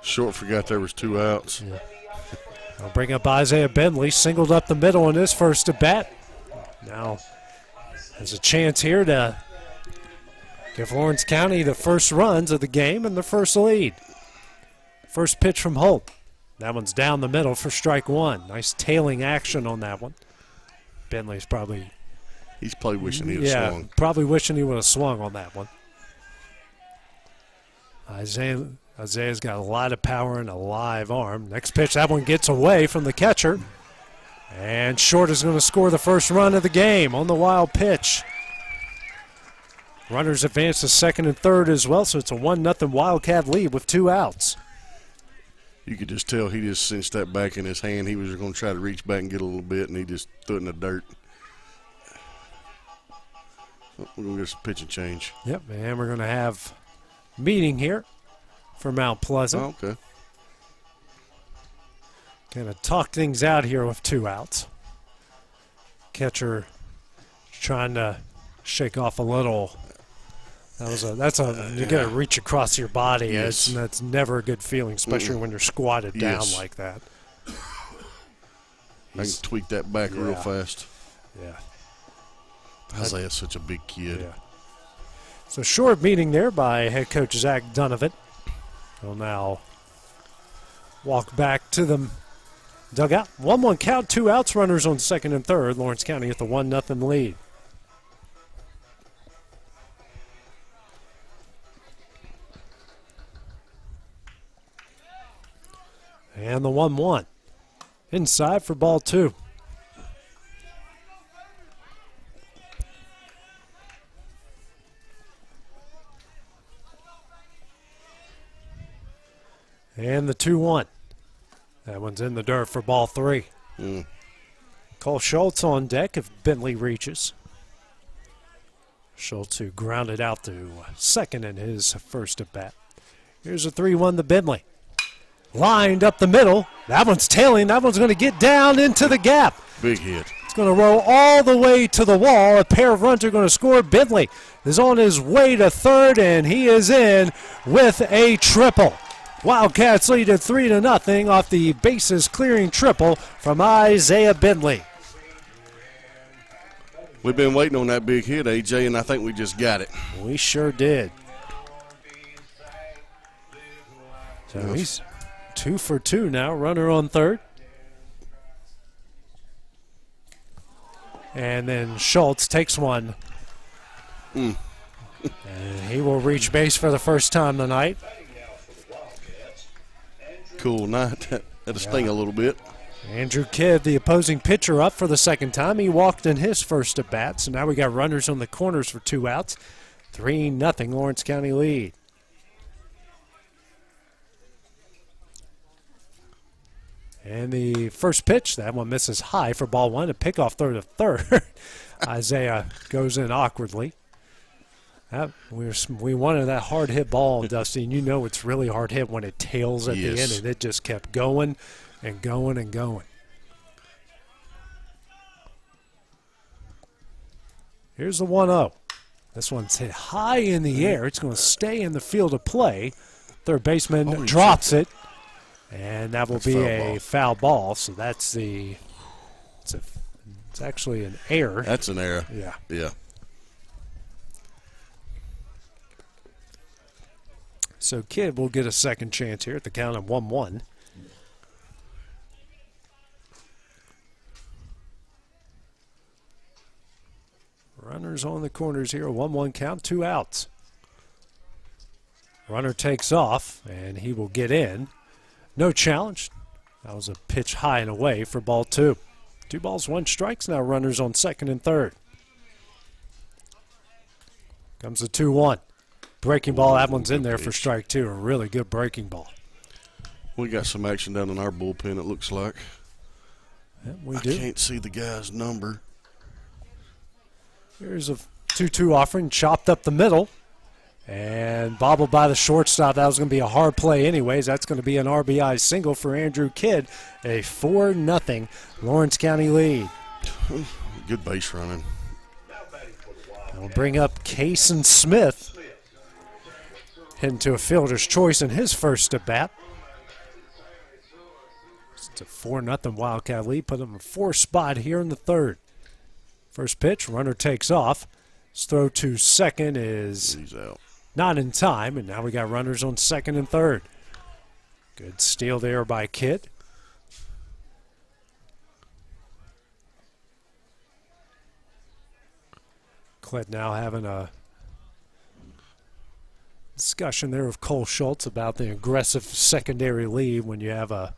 Short forgot there was 2 outs. Yeah. I'll bring up Isaiah Bentley. Singled up the middle in his first at bat. Now has a chance here to give Lawrence County the first runs of the game and the first lead. First pitch from Holt. That one's down the middle for strike 1. Nice tailing action on that one. Bentley's probably... He's probably wishing he would have swung. Probably wishing he would have swung on that one. Isaiah's got a lot of power and a live arm. Next pitch, that one gets away from the catcher. And Short is going to score the first run of the game on the wild pitch. Runners advance to second and third as well, so it's a 1-0 Wildcat lead with 2 outs. You could just tell he just cinched that back in his hand. He was going to try to reach back and get a little bit, and he just threw it in the dirt. We're going to get some pitching change. Yep, and we're going to have meeting here for Mount Pleasant. Oh, okay. Kind of talk things out here with 2 outs. Catcher trying to shake off a little. You got to reach across your body. Yes. That's never a good feeling, especially when you're squatted down like that. I can tweak that back real fast. Yeah. Isaiah's such a big kid. Yeah. So short meeting there by head coach Zach Donovan. He'll now walk back to the dugout. 1-1 count, 2 outs, runners on second and third. Lawrence County at the 1-0 lead. And the 1-1. Inside for ball 2. And the 2-1. That one's in the dirt for ball 3. Cole Schultz on deck if Bentley reaches. Schultz, who grounded out to second in his first at bat. Here's a 3-1 to Bentley. Lined up the middle. That one's tailing. That one's going to get down into the gap. Big hit. It's going to roll all the way to the wall. A pair of runs are going to score. Bentley is on his way to third, and he is in with a triple. Wildcats lead at 3-0 off the bases clearing triple from Isaiah Bentley. We've been waiting on that big hit, AJ, and I think we just got it. We sure did. So he's 2 for 2 now, runner on third. And then Schultz takes one. And he will reach base for the first time tonight. Cool night. That'll sting a little bit. Andrew Kidd, the opposing pitcher, up for the second time. He walked in his first at bat, so now we got runners on the corners for 2 outs. 3-0 Lawrence County lead. And the first pitch, that one misses high for ball 1. A pickoff throw to third. Isaiah goes in awkwardly. We wanted that hard hit ball, Dusty, and you know it's really hard hit when it tails at the end, and it just kept going and going and going. Here's the 1-0. This one's hit high in the air. It's going to stay in the field of play. Third baseman drops it, and that will be a foul ball. So that's it's actually an error. That's an error. Yeah. Yeah. So Kidd will get a second chance here at the count of 1-1. Runners on the corners here, 1-1 count, 2 outs. Runner takes off, and he will get in. No challenge. That was a pitch high and away for ball 2. 2 balls, 1 strikes. Now runners on second and third. Comes the 2-1. Breaking ball, that one's in there for strike 2. A really good breaking ball. We got some action down in our bullpen, it looks like. Yeah, we do. I can't see the guy's number. Here's a 2-2 offering, chopped up the middle, and bobbled by the shortstop. That was going to be a hard play anyways. That's going to be an RBI single for Andrew Kidd. A 4-0 Lawrence County lead. Good base running. We'll bring up Cason Smith, heading to a fielder's choice in his first at bat. It's a 4-0 Wildcat lead. Put him in 4th spot here in the third. First pitch, runner takes off. His throw to second is not in time, and now we got runners on second and third. Good steal there by Kidd. Clint now having a discussion there with Cole Schultz about the aggressive secondary lead when you have a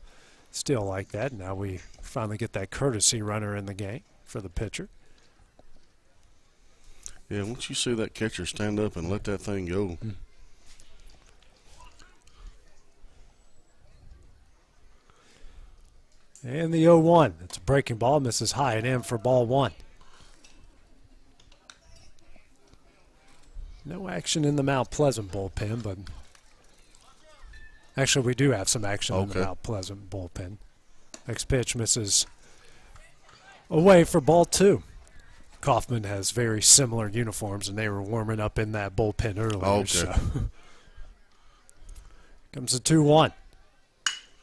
steal like that. Now we finally get that courtesy runner in the game for the pitcher. Yeah, once you see that catcher stand up and let that thing go. And the 0-1. It's a breaking ball, misses high and in for ball 1. No action in the Mount Pleasant bullpen, but actually we do have some action in the Mount Pleasant bullpen. Next pitch misses away for ball 2. Kaufman has very similar uniforms, and they were warming up in that bullpen earlier. So. Comes the 2-1.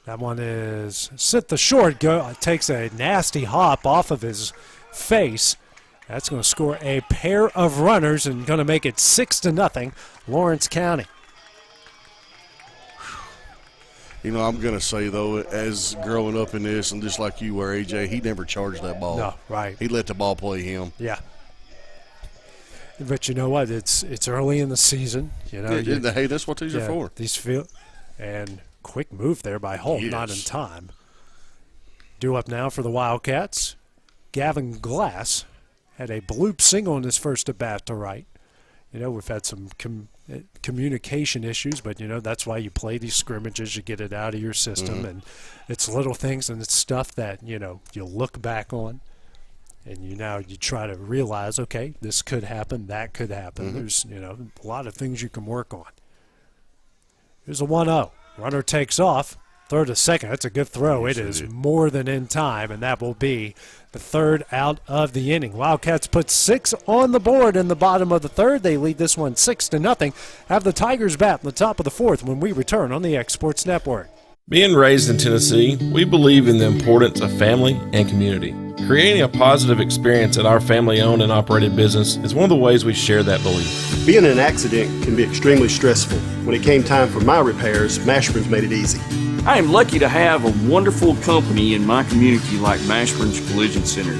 That one is sit the short. Takes a nasty hop off of his face. That's going to score a pair of runners and going to make it 6-0 Lawrence County. You know, I'm going to say, though, as growing up in this, and just like you were, AJ, he never charged that ball. No, right. He let the ball play him. Yeah. But you know what? It's early in the season. You know, hey, that's what these are for. These feel and quick move there by Holt, not in time. Due up now for the Wildcats. Gavin Glass had a bloop single in his first at bat to right. You know, we've had some communication issues, but that's why you play these scrimmages. You get it out of your system, and it's little things and it's stuff that you'll look back on, and you try to realize, okay, this could happen, that could happen. There's a lot of things you can work on. Here's a 1-0. Runner takes off. Throw to second. That's a good throw. Yes, it is more than in time, and that will be the third out of the inning. Wildcats put 6 on the board in the bottom of the third. They lead this one 6-0. Have the Tigers bat in the top of the fourth when we return on the X Sports Network. Being raised in Tennessee, we believe in the importance of family and community. Creating a positive experience at our family-owned and operated business is one of the ways we share that belief. Being in an accident can be extremely stressful. When it came time for my repairs, Mashburn's made it easy. I am lucky to have a wonderful company in my community like Mashburn's Collision Center.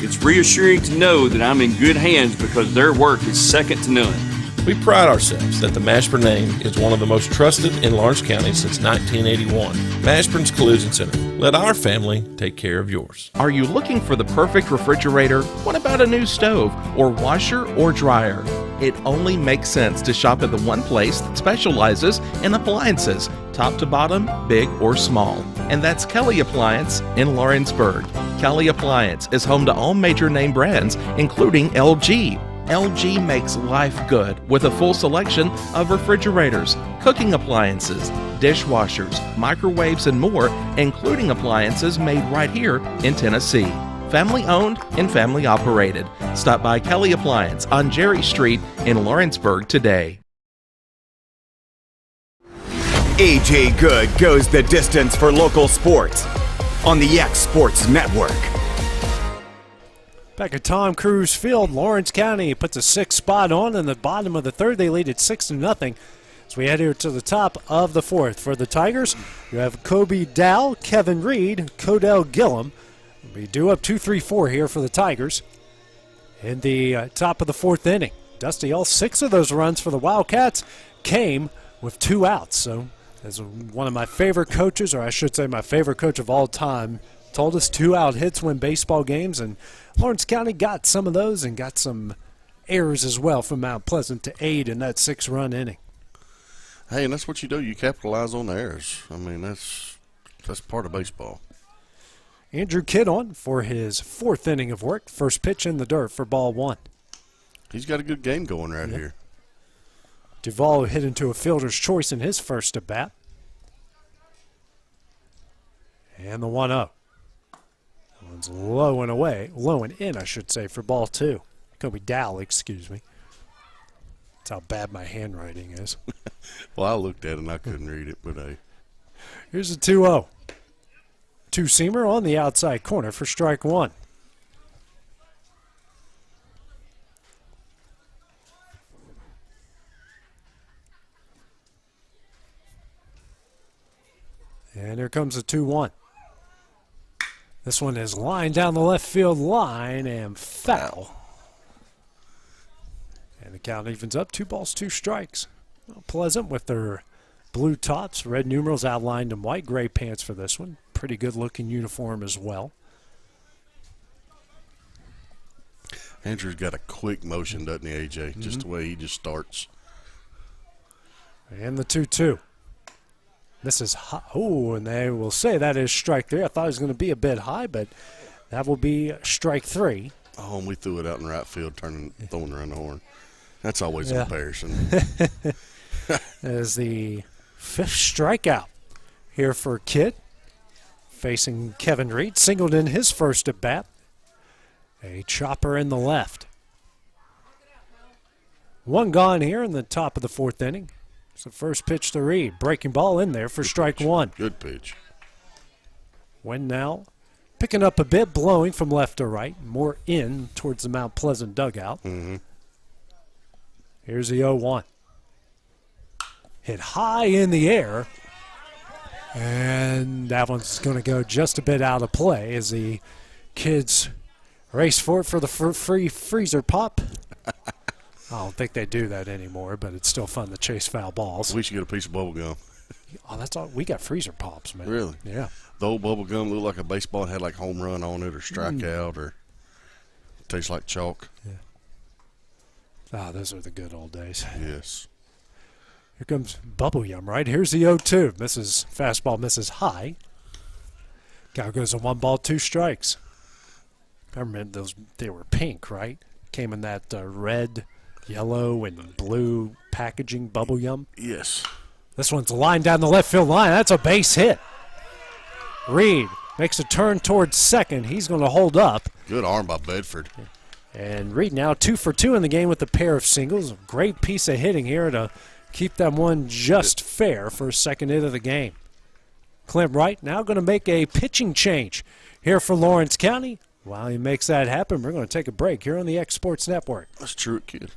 It's reassuring to know that I'm in good hands because their work is second to none. We pride ourselves that the Mashburn name is one of the most trusted in Lawrence County since 1981. Mashburn's Collision Center. Let our family take care of yours. Are you looking for the perfect refrigerator? What about a new stove or washer or dryer? It only makes sense to shop at the one place that specializes in appliances, top to bottom, big or small. And that's Kelly Appliance in Lawrenceburg. Kelly Appliance is home to all major name brands, including LG. LG makes life good with a full selection of refrigerators, cooking appliances, dishwashers, microwaves, and more, including appliances made right here in Tennessee. Family owned and family operated. Stop by Kelly Appliance on Jerry Street in Lawrenceburg today. AJ Good goes the distance for local sports on the X Sports Network. Back at Tom Cruise Field, Lawrence County puts a 6 spot on in the bottom of the third. They lead at 6-0. As we head here to the top of the fourth. For the Tigers, you have Kobe Dow, Kevin Reed, Codell Gillum. We do up 2-3-4 here for the Tigers. In the top of the fourth inning, Dusty, all 6 of those runs for the Wildcats came with 2 outs. So as one of my favorite coaches, or I should say my favorite coach of all time, told us 2-out hits win baseball games, and Lawrence County got some of those and got some errors as well from Mount Pleasant to aid in that 6-run inning. Hey, and that's what you do. You capitalize on the errors. I mean, that's part of baseball. Andrew Kidd on for his 4th inning of work. First pitch in the dirt for ball 1. He's got a good game going right here. Duvall hit into a fielder's choice in his first at bat. And the 1-0. That one's low and in, I should say, for ball 2. Kobe Dow, excuse me. That's how bad my handwriting is. Well, I looked at it and I couldn't read it, but hey. Here's a 2-0. Two-seamer on the outside corner for strike 1. And here comes a 2-1. This one is lined down the left field line and foul. And the count evens up. 2 balls, 2 strikes. Well, Pleasant with their blue tops, red numerals outlined in white, gray pants for this one. Pretty good looking uniform as well. Andrew's got a quick motion, doesn't he, AJ? Just the way he just starts. And the 2-2. This is high. Oh, and they will say that is strike 3. I thought it was going to be a bit high, but that will be strike 3. Oh, and we threw it out in right field, throwing around the horn. That's always embarrassing. As the 5th strikeout here for Kidd. Facing Kevin Reed, singled in his first at bat. A chopper in the left. 1 gone here in the top of the 4th inning. It's the first pitch to Reed. Breaking ball in there for strike 1. Good pitch. When now picking up a bit, blowing from left to right, more in towards the Mount Pleasant dugout. Here's the 0-1. Hit high in the air. And that one's going to go just a bit out of play as the kids race for it for the free freezer pop. I don't think they do that anymore, but it's still fun to chase foul balls. We should get a piece of bubble gum. Oh, that's all. We got freezer pops, man. Really? Yeah. The old bubble gum looked like a baseball and had like home run on it or strikeout or tastes like chalk. Yeah. Ah, those are the good old days. Yes. Here comes Bubble Yum, right? Here's the 0-2. Fastball misses high. Cow goes to 1 ball, 2 strikes. I remember those, they were pink, right? Came in that red, yellow, and blue packaging, Bubble Yum. Yes. This one's lined down the left field line. That's a base hit. Reed makes a turn towards second. He's going to hold up. Good arm by Bedford. And Reed now 2 for 2 in the game with a pair of singles. A great piece of hitting here to keep them one just fair for second hit of the game. Clint Wright now going to make a pitching change here for Lawrence County. While he makes that happen, we're going to take a break here on the X Sports Network. That's true, kid.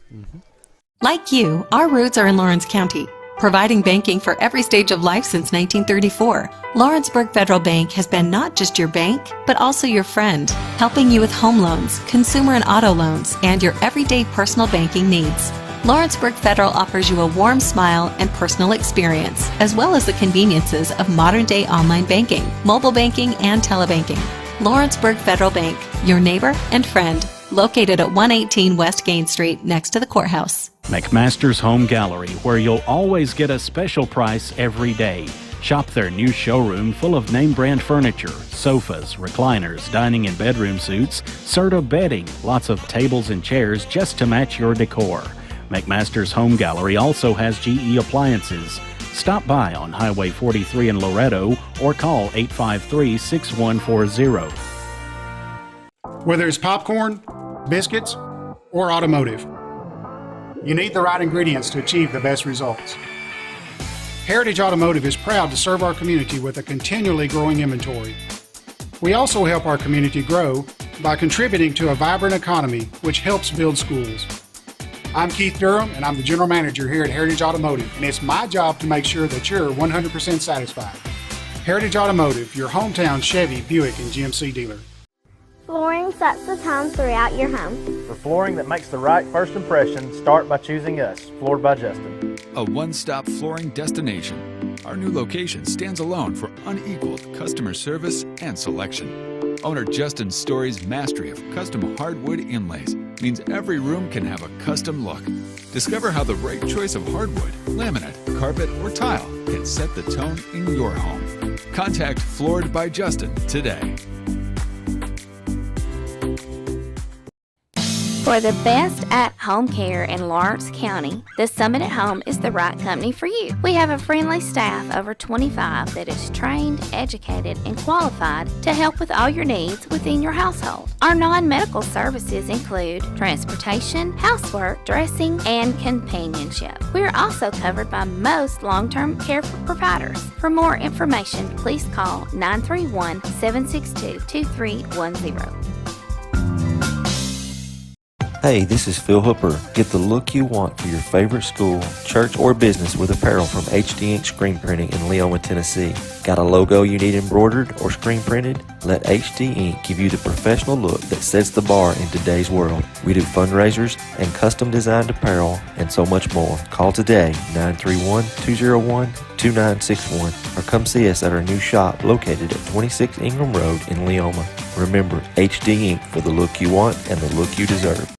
Like you, our roots are in Lawrence County, providing banking for every stage of life since 1934. Lawrenceburg Federal Bank has been not just your bank, but also your friend, helping you with home loans, consumer and auto loans, and your everyday personal banking needs. Lawrenceburg Federal offers you a warm smile and personal experience, as well as the conveniences of modern-day online banking, mobile banking, and telebanking. Lawrenceburg Federal Bank, your neighbor and friend, located at 118 West Gain Street next to the courthouse. McMaster's Home Gallery, where you'll always get a special price every day. Shop their new showroom full of name-brand furniture, sofas, recliners, dining and bedroom suites, Serta bedding, lots of tables and chairs just to match your decor. McMaster's Home Gallery also has GE appliances. Stop by on Highway 43 in Loretto or call 853-6140. Whether it's popcorn, biscuits, or automotive, you need the right ingredients to achieve the best results. Heritage Automotive is proud to serve our community with a continually growing inventory. We also help our community grow by contributing to a vibrant economy, which helps build schools. I'm Keith Durham, and I'm the General Manager here at Heritage Automotive, and it's my job to make sure that you're 100% satisfied. Heritage Automotive, your hometown Chevy, Buick, and GMC dealer. Flooring sets the tone throughout your home. For flooring that makes the right first impression, start by choosing us, Floored by Justin. A one-stop flooring destination. Our new location stands alone for unequaled customer service and selection. Owner Justin Story's mastery of custom hardwood inlays means every room can have a custom look. Discover how the right choice of hardwood, laminate, carpet, or tile can set the tone in your home. Contact Floored by Justin today. For the best at-home care in Lawrence County, the Summit at Home is the right company for you. We have a friendly staff over 25 that is trained, educated, and qualified to help with all your needs within your household. Our non-medical services include transportation, housework, dressing, and companionship. We are also covered by most long-term care providers. For more information, please call 931-762-2310. Hey, this is Phil Hooper. Get the look you want for your favorite school, church, or business with apparel from HD Ink Screen Printing in Leoma, Tennessee. Got a logo you need embroidered or screen printed? Let HD Ink give you the professional look that sets the bar in today's world. We do fundraisers and custom designed apparel and so much more. Call today, 931-201-2961, or come see us at our new shop located at 26 Ingram Road in Leoma. Remember, HD Ink for the look you want and the look you deserve.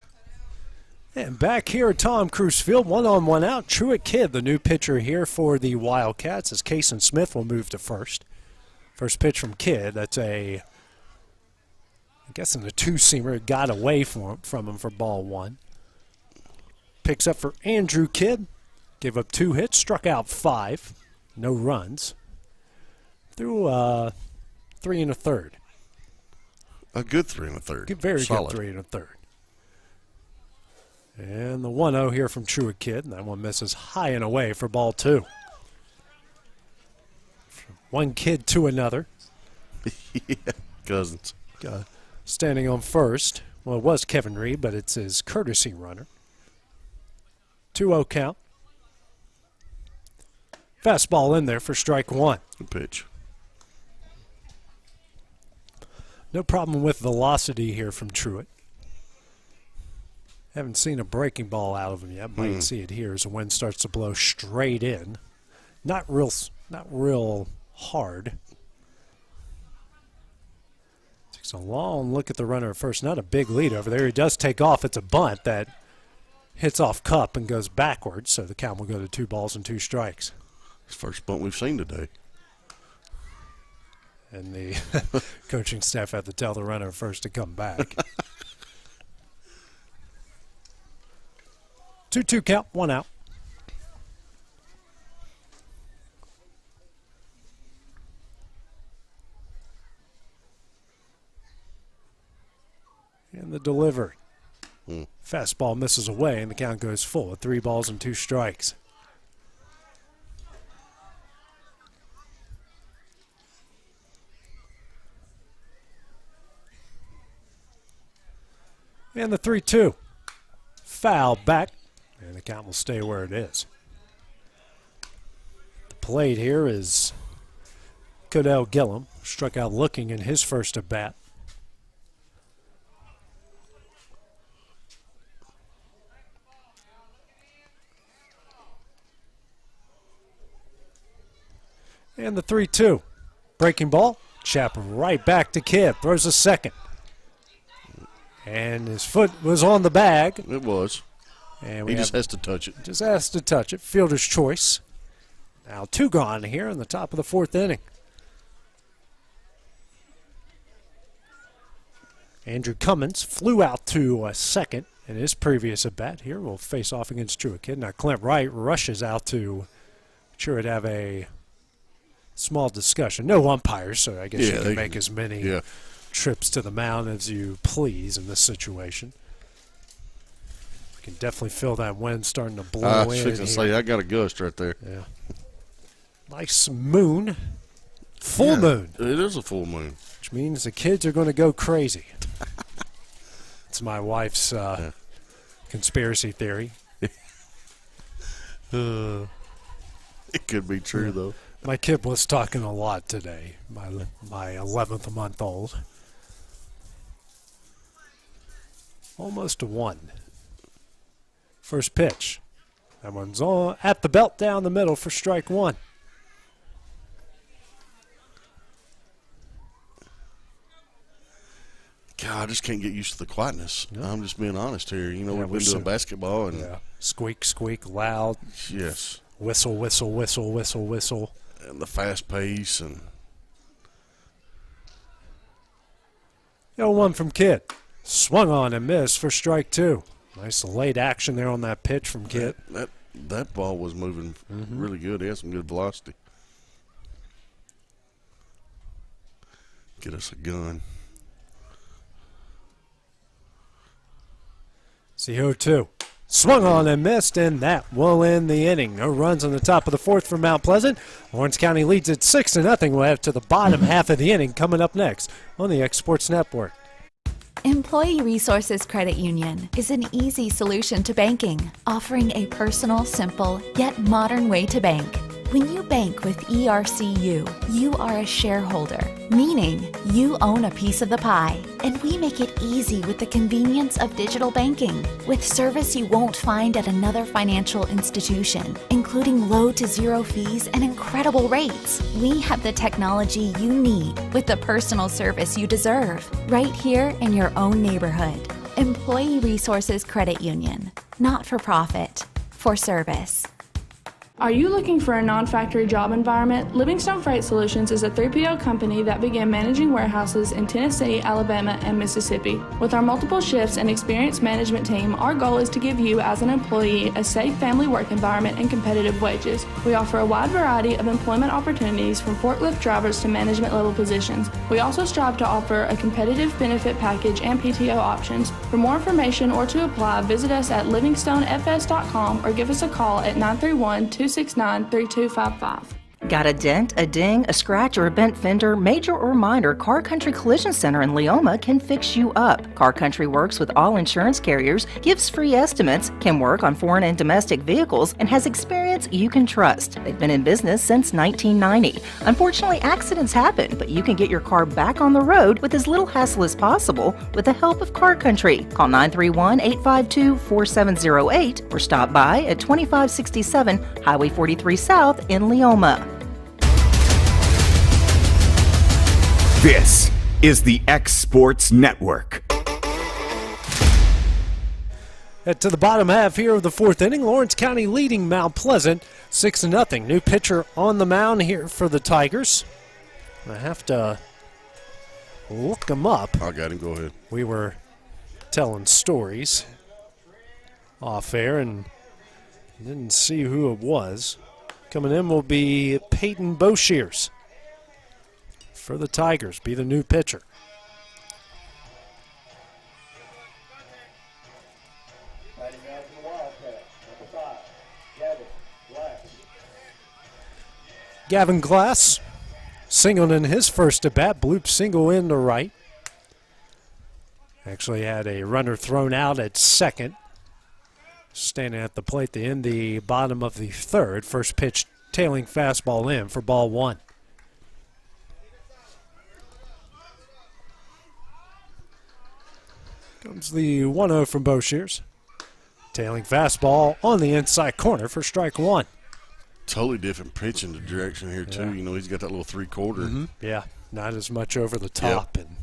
And back here at Tom Cruise Field, 1-on, 1-out, Truett Kidd, the new pitcher here for the Wildcats, as Kason Smith will move to first. First pitch from Kidd, that's I'm guessing a two-seamer, got away from him for ball one. Picks up for Andrew Kidd, gave up 2 hits, struck out 5, no runs. Threw 3 1/3. A good 3 1/3. Very solid. Good 3 1/3. And the 1-0 here from Truett Kidd, and that one misses high and away for ball 2. One kid to another. Yeah, cousins. Standing on first. Well, it was Kevin Reed, but it's his courtesy runner. 2-0 count. Fastball in there for strike 1. Good pitch. No problem with velocity here from Truett. Haven't seen a breaking ball out of him yet. Might see it here as the wind starts to blow straight in. Not real hard. Takes a long look at the runner at first. Not a big lead over there. He does take off. It's a bunt that hits off Cup and goes backwards, so the count will go to 2 balls and 2 strikes. It's the first bunt we've seen today. And the coaching staff had to tell the runner first to come back. 2-2 count, 1 out. And the delivery. Fastball misses away, and the count goes full at 3 balls and 2 strikes. And the 3-2. Foul back, and the count will stay where it is. The plate here is Codell Gillum. Struck out looking in his first at bat. And the 3-2. Breaking ball. Chap right back to Kidd. Throws a second. And his foot was on the bag. It was. And he just has to touch it. Just has to touch it. Fielder's choice. Now 2 gone here in the top of the 4th inning. Andrew Cummins flew out to second in his previous at bat. Here will face off against Truett Kidd. Now Clint Wright rushes out to Truett have a small discussion. No umpires, so I guess you can make as many trips to the mound as you please in this situation. You can definitely feel that wind starting to blow in. I was fixing to say, I got a gust right there. Yeah. Nice moon. Full moon. It is a full moon. Which means the kids are going to go crazy. It's my wife's conspiracy theory. It could be true, though. My kid was talking a lot today, my 11th month old. Almost a 1. First pitch. That one's on at the belt down the middle for strike 1. God, I just can't get used to the quietness. No. I'm just being honest here. You know, we've been doing basketball and squeak, squeak, loud. Yes. Whistle, whistle, whistle, whistle, whistle. And the fast pace and 0-1 from Kidd. Swung on and missed for strike 2. Nice late action there on that pitch from Kidd. That ball was moving really good. He had some good velocity. Get us a gun. 0-2. Swung on and missed, and that will end the inning. No runs on the top of the 4th for Mount Pleasant. Lawrence County leads at 6-0. We'll have to the bottom half of the inning coming up next on the X Sports Network. Employee Resources Credit Union is an easy solution to banking, offering a personal, simple, yet modern way to bank. When you bank with ERCU, you are a shareholder, meaning you own a piece of the pie, and we make it easy with the convenience of digital banking, with service you won't find at another financial institution, including low to zero fees and incredible rates. We have the technology you need with the personal service you deserve, right here in your own neighborhood. Employee Resources Credit Union, not for profit, for service. Are you looking for a non-factory job environment? Livingstone Freight Solutions is a 3PL company that began managing warehouses in Tennessee, Alabama, and Mississippi. With our multiple shifts and experienced management team, our goal is to give you as an employee a safe family work environment and competitive wages. We offer a wide variety of employment opportunities from forklift drivers to management level positions. We also strive to offer a competitive benefit package and PTO options. For more information or to apply, visit us at livingstonefs.com or give us a call at 931-269-3255. Got a dent, a ding, a scratch, or a bent fender? Major or minor, Car Country Collision Center in Leoma can fix you up. Car Country works with all insurance carriers, gives free estimates, can work on foreign and domestic vehicles, and has experience you can trust. They've been in business since 1990. Unfortunately, accidents happen, but you can get your car back on the road with as little hassle as possible with the help of Car Country. Call 931-852-4708 or stop by at 2567 Highway 43 South in Leoma. This is the X Sports Network. Head to the bottom half here of the fourth inning. Lawrence County leading Mount Pleasant 6-0. New pitcher on the mound here for the Tigers. I have to look him up. I got him. Go ahead. We were telling stories off air and didn't see who it was. Coming in will be Peyton Boshears for the Tigers, be the new pitcher. Gavin Glass singled in his first at bat, bloop single in to right. Actually had a runner thrown out at second. Standing at the plate to end the bottom of the third. First pitch tailing fastball in for ball one. Comes the 1-0 from Boshears. Tailing fastball on the inside corner for strike one. Totally different pitch in the direction here, too. Yeah. You know, he's got that little three-quarter. Yeah, not as much over the top. And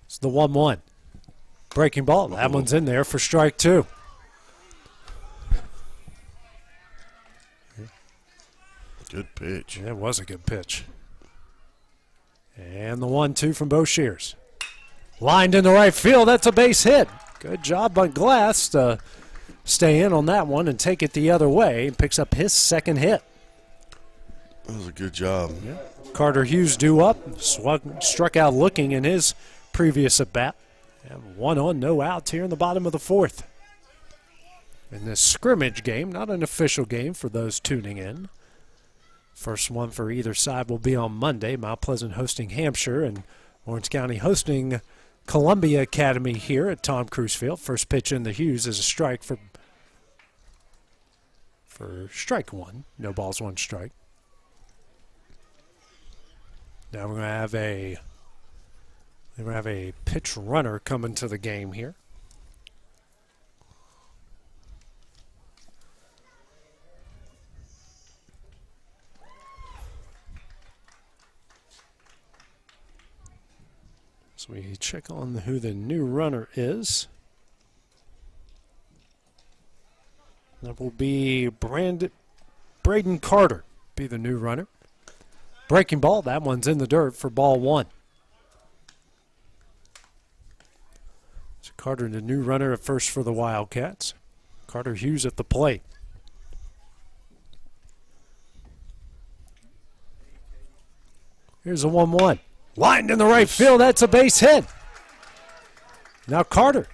it's the 1-1. Breaking ball. That one's in there for strike two. Good pitch. Yeah, it was a good pitch. And the 1-2 from Boshears. Lined into right field. That's a base hit. Good job by Glass to stay in on that one and take it the other way. And picks up his second hit. That was a good job. Yeah. Carter Hughes due up. Struck out looking in his previous at-bat. And 1 on, no outs here in the bottom of the fourth. In this scrimmage game, not an official game for those tuning in. First one for either side will be on Monday. Mount Pleasant hosting Hampshire and Lawrence County hosting Columbia Academy here at Tom Cruise Field. First pitch in the Hughes is a strike for strike one. No balls, one strike. Now we're going to have a pitch runner coming to the game here. So we check on who the new runner is. That will be Braden Carter, be the new runner. Breaking ball, that one's in the dirt for ball one. So Carter, the new runner at first for the Wildcats. Carter Hughes at the plate. Here's a 1-1. Lined in the right field, that's a base hit. Now Carter.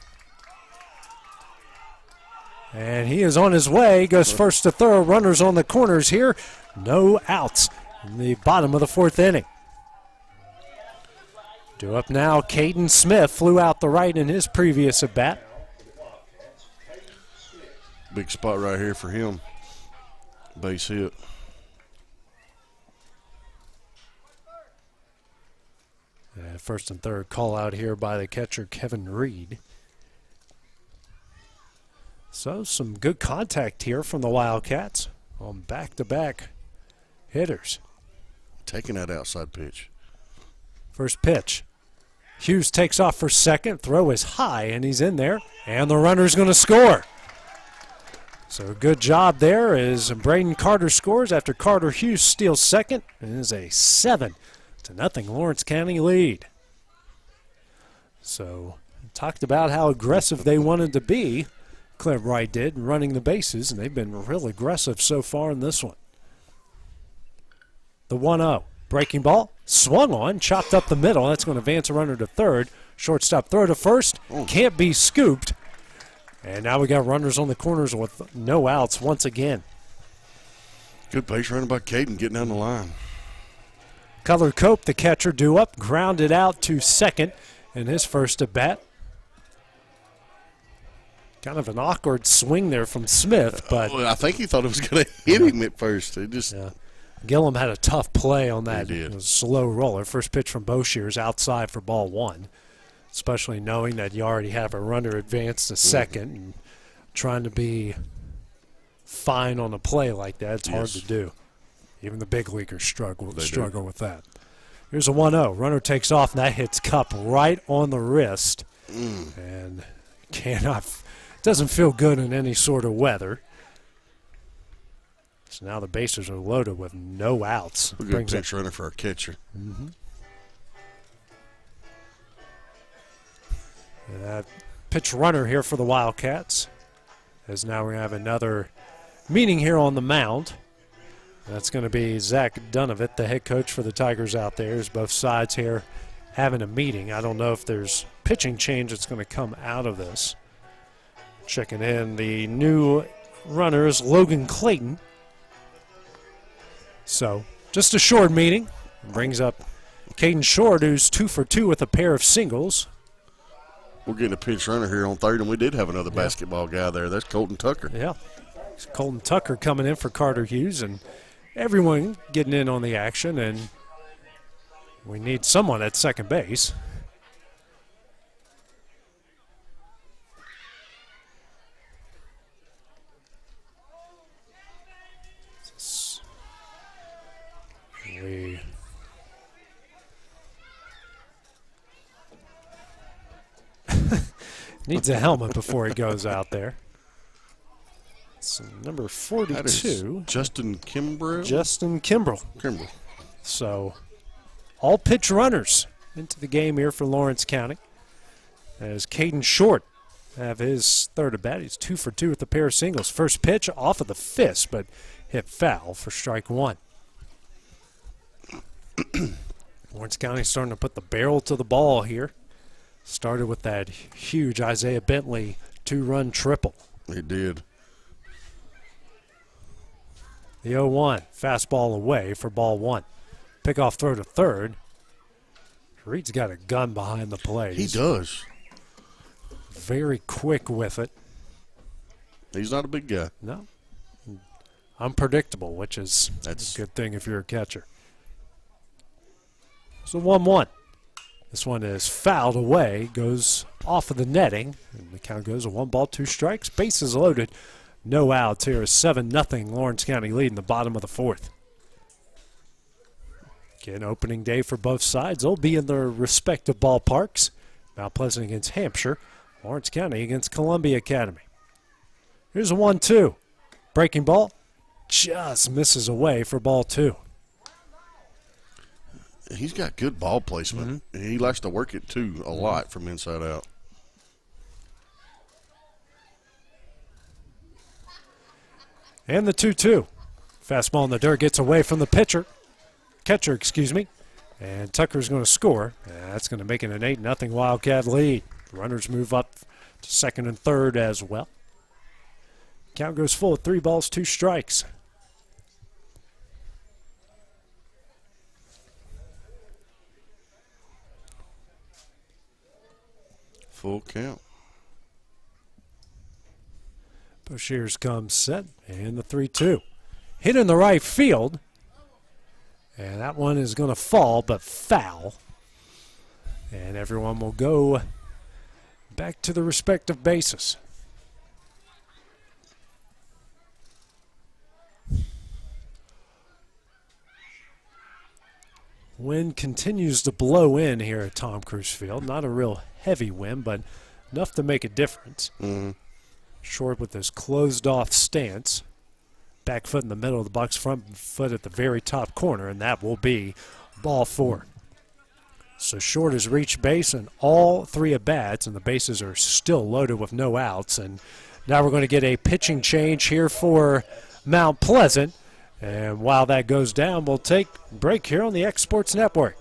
And he is on his way, goes first to third. Runners on the corners here. No outs in the bottom of the fourth inning. Due up now, Caden Smith flew out the right in his previous at-bat. Big spot right here for him. Base hit. First and third call out here by the catcher, Kevin Reed. So some good contact here from the Wildcats on back-to-back hitters. Taking that outside pitch. First pitch. Hughes takes off for second. Throw is high, and he's in there. And the runner's going to score. So good job there as Braden Carter scores after Carter Hughes steals second. It is a 7-0 Lawrence County lead. So talked about how aggressive they wanted to be. Clint Wright did, running the bases, and they've been real aggressive so far in this one. The 1-0. Breaking ball, swung on, chopped up the middle. That's going to advance a runner to third. Shortstop throw to first. Can't be scooped. And now we got runners on the corners with no outs once again. Good base running by Caden getting down the line. Cutler Cope, the catcher, due up, grounded out to second in his first at bat. Kind of an awkward swing there from Smith, but I think he thought it was going to hit him at first. It just Gillum had a tough play on that. He did. It was a slow roller. First pitch from Boshears outside for ball one, especially knowing that you already have a runner advanced to second and trying to be fine on a play like that. It's hard to do. Even the big leaguers struggle with that. Here's a 1-0. Runner takes off, and that hits Cup right on the wrist. And cannot doesn't feel good in any sort of weather. So now the bases are loaded with no outs. A good pinch runner for our catcher. Mm-hmm. Pitch runner here for the Wildcats, as now we're going to have another meeting here on the mound. That's going to be Zach Dunovitt, the head coach for the Tigers out there, as both sides here having a meeting. I don't know if there's pitching change that's going to come out of this. Checking in the new runners, Logan Clayton. So just a short meeting. Brings up Caden Short, who's 2 for 2 with a pair of singles. We're getting a pinch runner here on third, and we did have another basketball guy there. That's Colton Tucker. Yeah. It's Colton Tucker coming in for Carter Hughes, and everyone getting in on the action, and we need someone at second base. We needs a helmet before he goes out there. It's number 42. That is Justin Kimbrell. Justin Kimbrell. So all pitch runners into the game here for Lawrence County. As Caden Short have his third at bat. He's 2 for 2 with a pair of singles. First pitch off of the fist, but hit foul for strike one. Lawrence County starting to put the barrel to the ball here. Started with that huge Isaiah Bentley 2-run triple. He did. The 0-1, fastball away for ball one. Pickoff throw to third. Reed's got a gun behind the plate. He does. Very quick with it. He's not a big guy. No. Unpredictable, which is a good thing if you're a catcher. So 1-1. This one is fouled away, goes off of the netting, and the count goes a 1 ball, 2 strikes. Bases loaded, no outs here. 7-0 Lawrence County lead in the bottom of the fourth. Again, opening day for both sides. They'll be in their respective ballparks. Mount Pleasant against Hampshire, Lawrence County against Columbia Academy. Here's a 1-2. Breaking ball just misses away for ball two. He's got good ball placement. Mm-hmm. He likes to work it, too, a lot from inside out. And the 2-2. Fastball in the dirt gets away from the catcher, excuse me. And Tucker's going to score. And that's going to make it an 8-0 Wildcat lead. Runners move up to second and third as well. Count goes full at 3 balls, 2 strikes. Full count. Boshears comes set, and the 3-2. Hit in the right field, and that one is going to fall, but foul. And everyone will go back to the respective bases. Wind continues to blow in here at Tom Cruise Field. Not a real heavy wind, but enough to make a difference. Mm-hmm. Short with his closed-off stance. Back foot in the middle of the box, front foot at the very top corner, and that will be ball 4. So Short has reached base in all 3 at-bats, and the bases are still loaded with no outs. And now we're going to get a pitching change here for Mount Pleasant. And while that goes down, we'll take a break here on the X Sports Network.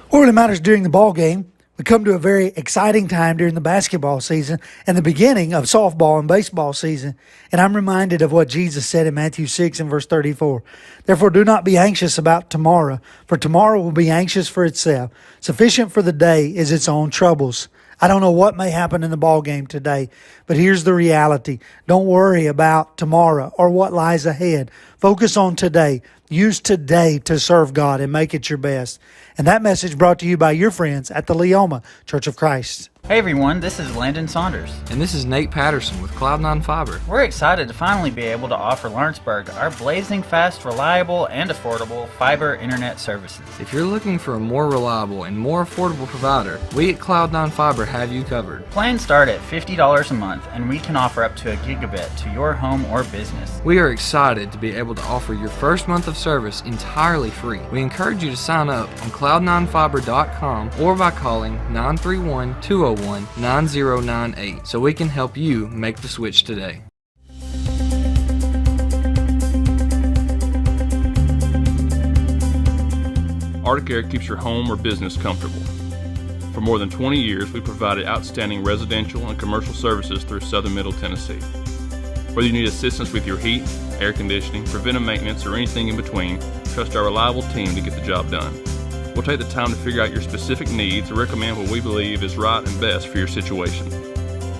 What really matters during the ball game, we come to a very exciting time during the basketball season and the beginning of softball and baseball season. And I'm reminded of what Jesus said in Matthew 6 and verse 34. Therefore, do not be anxious about tomorrow, for tomorrow will be anxious for itself. Sufficient for the day is its own troubles. I don't know what may happen in the ball game today, but here's the reality. Don't worry about tomorrow or what lies ahead. Focus on today. Use today to serve God and make it your best. And that message brought to you by your friends at the Leoma Church of Christ. Hey everyone, this is Landon Saunders. And this is Nate Patterson with Cloud9 Fiber. We're excited to finally be able to offer Lawrenceburg our blazing fast, reliable, and affordable fiber internet services. If you're looking for a more reliable and more affordable provider, we at Cloud9 Fiber have you covered. Plans start at $50 a month, and we can offer up to a gigabit to your home or business. We are excited to be able to offer your first month of service entirely free. We encourage you to sign up on cloud9fiber.com or by calling 931-201-9098 so we can help you make the switch today. Arctic Air keeps your home or business comfortable. For more than 20 years, we provided outstanding residential and commercial services through Southern Middle Tennessee. Whether you need assistance with your heat, air conditioning, preventive maintenance, or anything in between, trust our reliable team to get the job done. We'll take the time to figure out your specific needs and recommend what we believe is right and best for your situation.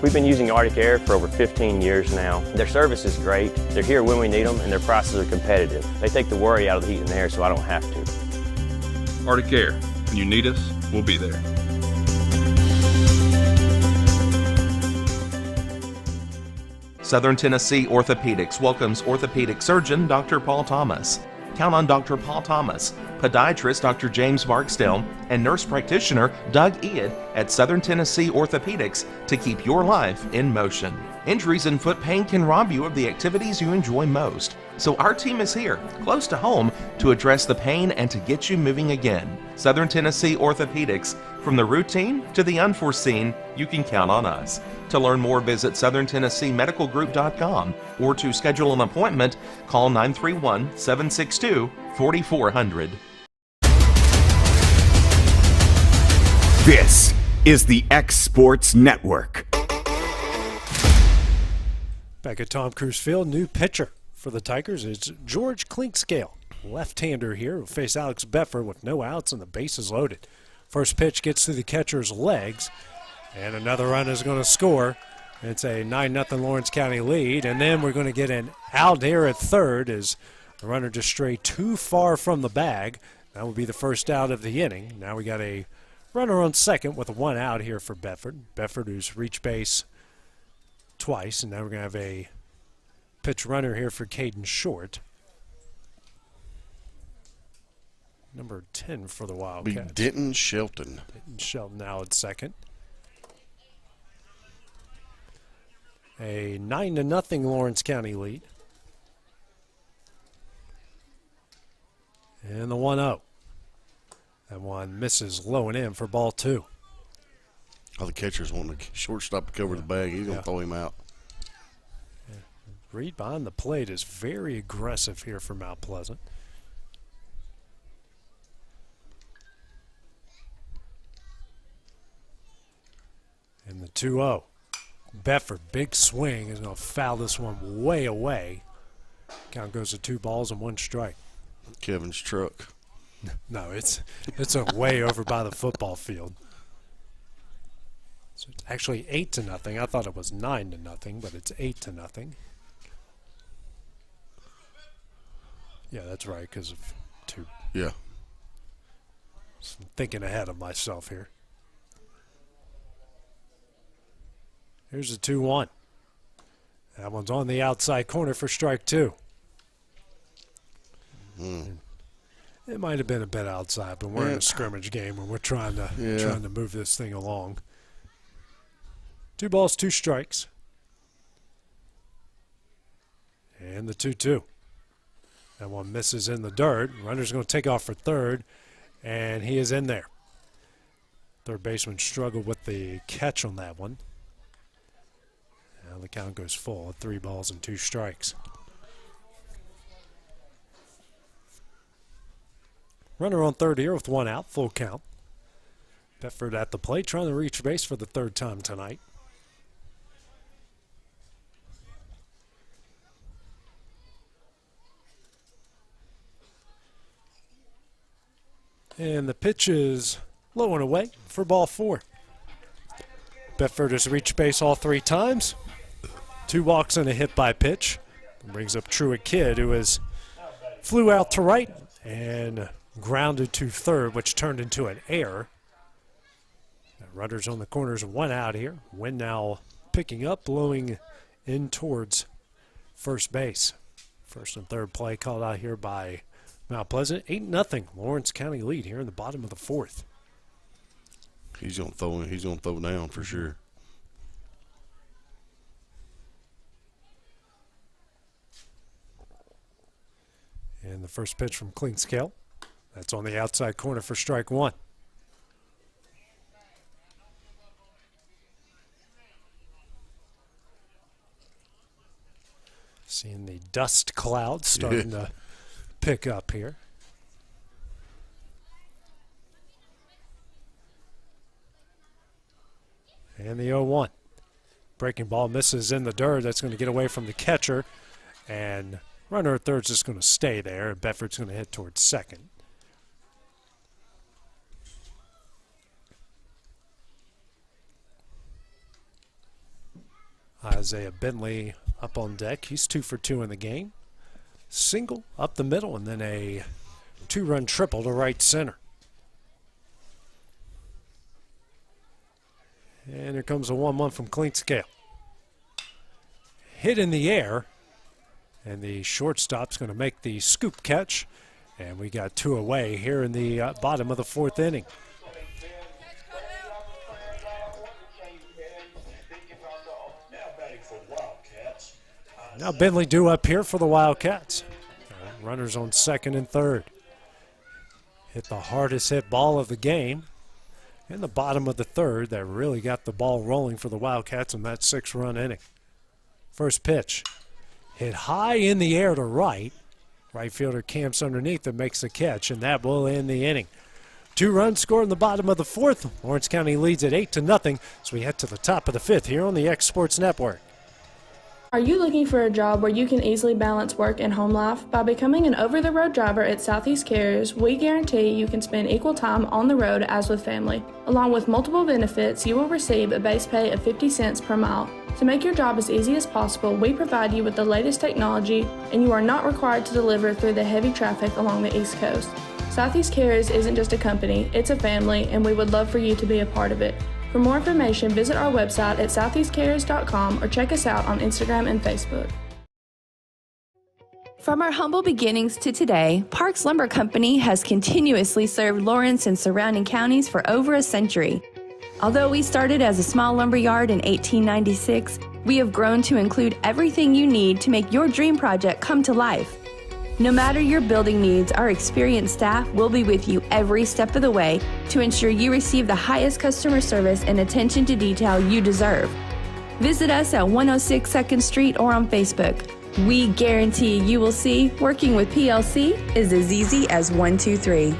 We've been using Arctic Air for over 15 years now. Their service is great, they're here when we need them, and their prices are competitive. They take the worry out of the heat and air so I don't have to. Arctic Air, when you need us, we'll be there. Southern Tennessee Orthopedics welcomes orthopedic surgeon Dr. Paul Thomas. Count on Dr. Paul Thomas, podiatrist Dr. James Barksdale, and nurse practitioner Doug Iad at Southern Tennessee Orthopedics to keep your life in motion. Injuries and foot pain can rob you of the activities you enjoy most. So our team is here, close to home, to address the pain and to get you moving again. Southern Tennessee Orthopedics, from the routine to the unforeseen, you can count on us. To learn more, visit southerntennesseemedicalgroup.com or to schedule an appointment, call 931-762-4400. This is the X Sports Network. Back at Tom Cruise Field, new pitcher for the Tigers is George Clinkscale. Left-hander here will face Alex Bedford with no outs and the bases loaded. First pitch gets through the catcher's legs, and another run is going to score. It's a 9-0 Lawrence County lead, and then we're going to get an out here at third as the runner just strayed too far from the bag. That will be the first out of the inning. Now we got a runner on second with one out here for Bedford. Bedford, who's reached base twice, and now we're going to have a pitch runner here for Caden Short. Number 10 for the Wildcats. Be Denton Shelton. Denton Shelton now at second. A 9-0 Lawrence County lead. And the 1-0. That one misses low and in for ball two. Oh, the catcher's wanting the shortstop to cover the bag. He's going to throw him out. Yeah. Reed behind the plate is very aggressive here for Mount Pleasant. And the 2-0. Bedford, big swing, is going to foul this one way away. Count goes to 2 balls and 1 strike. Kevin's truck. No, it's a way over by the football field. So it's actually 8-0. I thought it was 9-0, but it's 8-0. Yeah, that's right, because of 2. Yeah. So I'm thinking ahead of myself here. Here's a 2-1. That one's on the outside corner for strike 2. It might have been a bit outside, but we're in a scrimmage game and we're trying to move this thing along. 2 balls, 2 strikes. And the 2-2. That one misses in the dirt. Runner's going to take off for third, and he is in there. Third baseman struggled with the catch on that one. Now the count goes full at 3 balls and 2 strikes. Runner on third here with 1 out, full count. Bedford at the plate, trying to reach base for the 3rd time tonight. And the pitch is low and away for ball 4. Bedford has reached base all 3 times. 2 walks and a hit by pitch. Brings up Truett Kidd, who flew out to right and grounded to third, which turned into an error. That Runners on the corners, one out here. Wind now picking up, blowing in towards first base. First and third play called out here by Mount Pleasant. 8-0 Lawrence County lead here in the bottom of the fourth. He's gonna throw down for sure. And the first pitch from Clinkscale. That's on the outside corner for strike one. Seeing the dust clouds starting to pick up here. And the 0-1. Breaking ball misses in the dirt. That's going to get away from the catcher. And runner at third's just going to stay there. And Bedford's going to hit towards second. Isaiah Bentley up on deck. He's 2 for 2 in the game. Single up the middle and then a 2-run triple to right center. And here comes a 1-1 from Clinkscale. Hit in the air. And the shortstop's going to make the scoop catch. And we got 2 away here in the bottom of the fourth inning. Now Bentley due up here for the Wildcats. Runners on second and third. Hit the hardest hit ball of the game in the bottom of the third. That really got the ball rolling for the Wildcats in that 6-run inning. First pitch. Hit high in the air to right. Right fielder camps underneath and makes the catch, and that will end the inning. 2 runs scored in the bottom of the fourth. Lawrence County leads at 8-0 as we head to the top of the fifth here on the X Sports Network. Are you looking for a job where you can easily balance work and home life? By becoming an over-the-road driver at Southeast Carriers, we guarantee you can spend equal time on the road as with family. Along with multiple benefits, you will receive a base pay of 50 cents per mile. To make your job as easy as possible, we provide you with the latest technology, and you are not required to deliver through the heavy traffic along the East Coast. Southeast Carriers isn't just a company, it's a family, and we would love for you to be a part of it. For more information, visit our website at southeastcarriers.com or check us out on Instagram and Facebook. From our humble beginnings to today, Parks Lumber Company has continuously served Lawrence and surrounding counties for over a century. Although we started as a small lumber yard in 1896, we have grown to include everything you need to make your dream project come to life. No matter your building needs, our experienced staff will be with you every step of the way to ensure you receive the highest customer service and attention to detail you deserve. Visit us at 106 2nd Street or on Facebook. We guarantee you will see working with PLC is as easy as 1, 2, 3.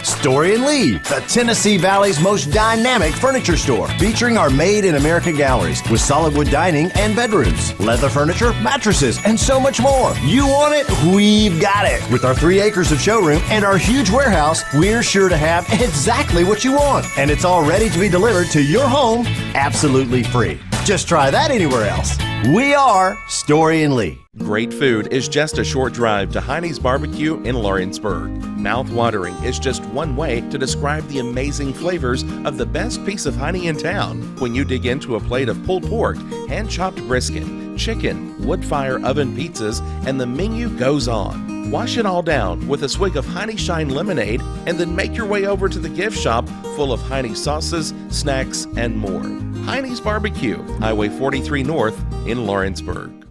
Story and Lee, the Tennessee Valley's most dynamic furniture store, featuring our Made in America galleries with solid wood dining and bedrooms, leather furniture, mattresses, and so much more. You want it? We've got it. With our 3 acres of showroom and our huge warehouse, we're sure to have exactly what you want. And it's all ready to be delivered to your home absolutely free. Just try that anywhere else. We are Story and Lee. Great food is just a short drive to Heine's Barbecue in Lawrenceburg. Mouth-watering is just one way to describe the amazing flavors of the best piece of Heine in town. When you dig into a plate of pulled pork, hand-chopped brisket, chicken, wood-fire oven pizzas, and the menu goes on. Wash it all down with a swig of Heine Shine lemonade and then make your way over to the gift shop full of Heine sauces, snacks, and more. Heine's Barbecue, Highway 43 North in Lawrenceburg.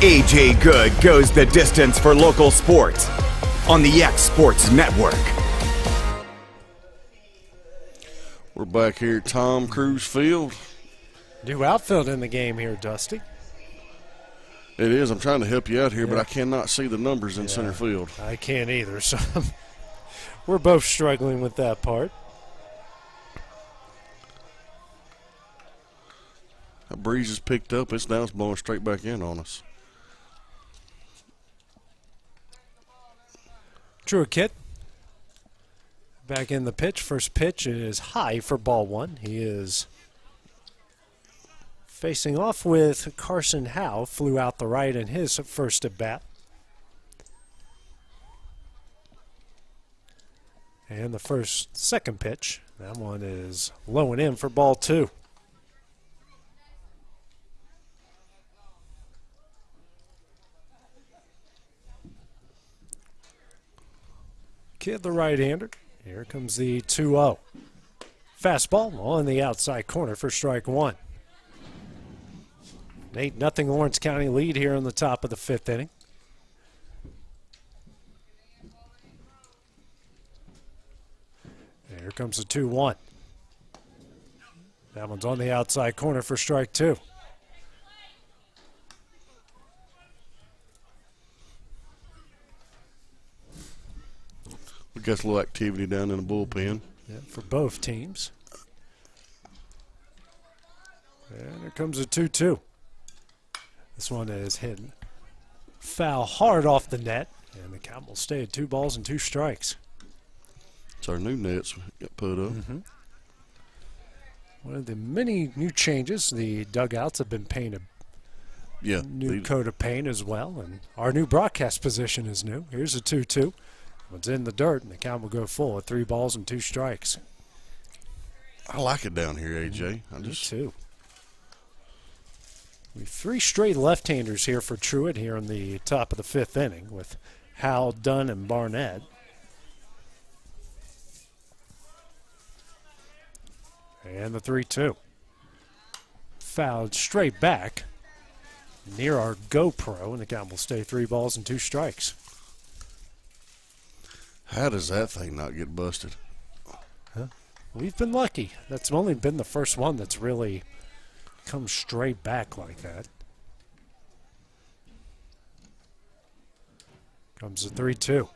AJ Good goes the distance for local sports on the X Sports Network. We're back here at Tom Cruise Field. New outfield in the game here, Dusty. It is. I'm trying to help you out here, but I cannot see the numbers in center field. I can't either, so we're both struggling with that part. That breeze has picked up. It's blowing straight back in on us. Drew Kit back in the pitch. First pitch is high for ball one. He is facing off with Carson Howe. Flew out the right in his first at bat. And the second pitch, That one is low and in for ball 2. Kidd, the right-hander. Here comes the 2-0. Fastball on the outside corner for strike 1. 8-0 Lawrence County lead here in the top of the 5th inning. Here comes the 2-1. That one's on the outside corner for strike 2. We got a little activity down in the bullpen. Yeah, for both teams. And here comes a 2-2. This one is hidden. Foul hard off the net, and the count will stay at 2 balls and 2 strikes. It's our new nets got put up. One of the many new changes, the dugouts have been painted. Yeah. New coat of paint as well, and our new broadcast position is new. Here's a 2-2. One's in the dirt, and the count will go full at 3 balls and 2 strikes. I like it down here, AJ. Me too. We have 3 straight left-handers here for Truett here in the top of the 5th inning with Howell, Dunn, and Barnett. And the 3-2. Fouled straight back near our GoPro, and the count will stay 3 balls and 2 strikes. How does that thing not get busted? Huh? We've been lucky. That's only been the first one that's really come straight back like that. Comes the 3-2.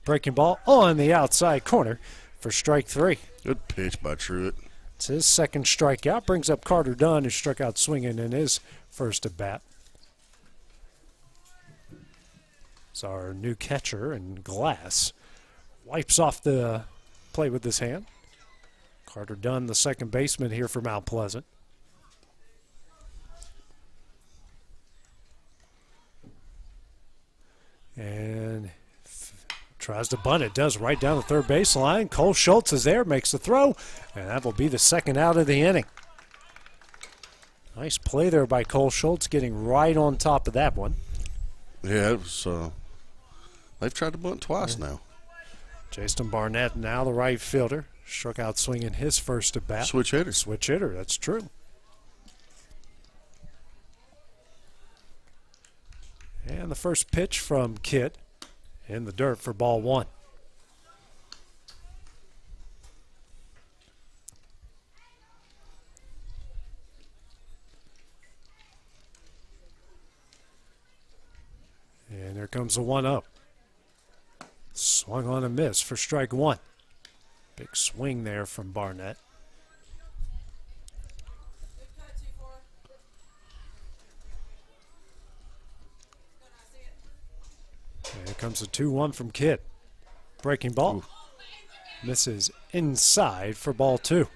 Breaking ball on the outside corner for strike 3. Good pitch by Truett. It's his second strikeout. Brings up Carter Dunn, who struck out swinging in his first at bat. It's our new catcher, and Glass wipes off the plate with his hand. Carter Dunn, the second baseman here for Mount Pleasant. And tries to bunt it, does right down the third baseline. Cole Schultz is there, makes the throw, and that will be the second out of the inning. Nice play there by Cole Schultz, getting right on top of that one. Yeah, it was. They've tried to bunt twice now. Jason Barnett, now the right fielder, struck out swinging his first at bat. Switch hitter. Switch hitter, that's true. And the first pitch from Kidd in the dirt for ball 1. And there comes the 1-0. Swung on a miss for strike 1. Big swing there from Barnett. And here comes the 2-1 from Kidd. Breaking ball. Ooh. Misses inside for ball 2.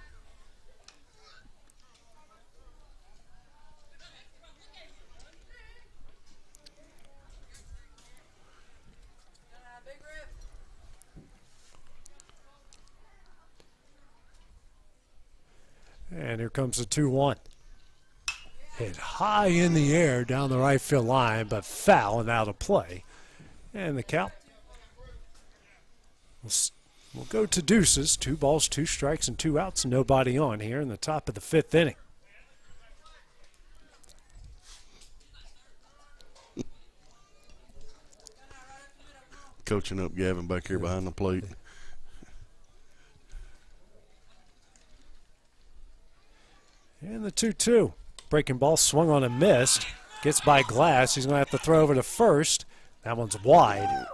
And here comes the 2-1. Hit high in the air down the right field line, but foul and out of play. And the count will go to deuces. 2 balls, 2 strikes, and 2 outs. Nobody on here in the top of the 5th inning. Coaching up Gavin back here behind the plate. And the 2-2. Breaking ball swung on and missed. Gets by Glass. He's going to have to throw over to first. That one's wide.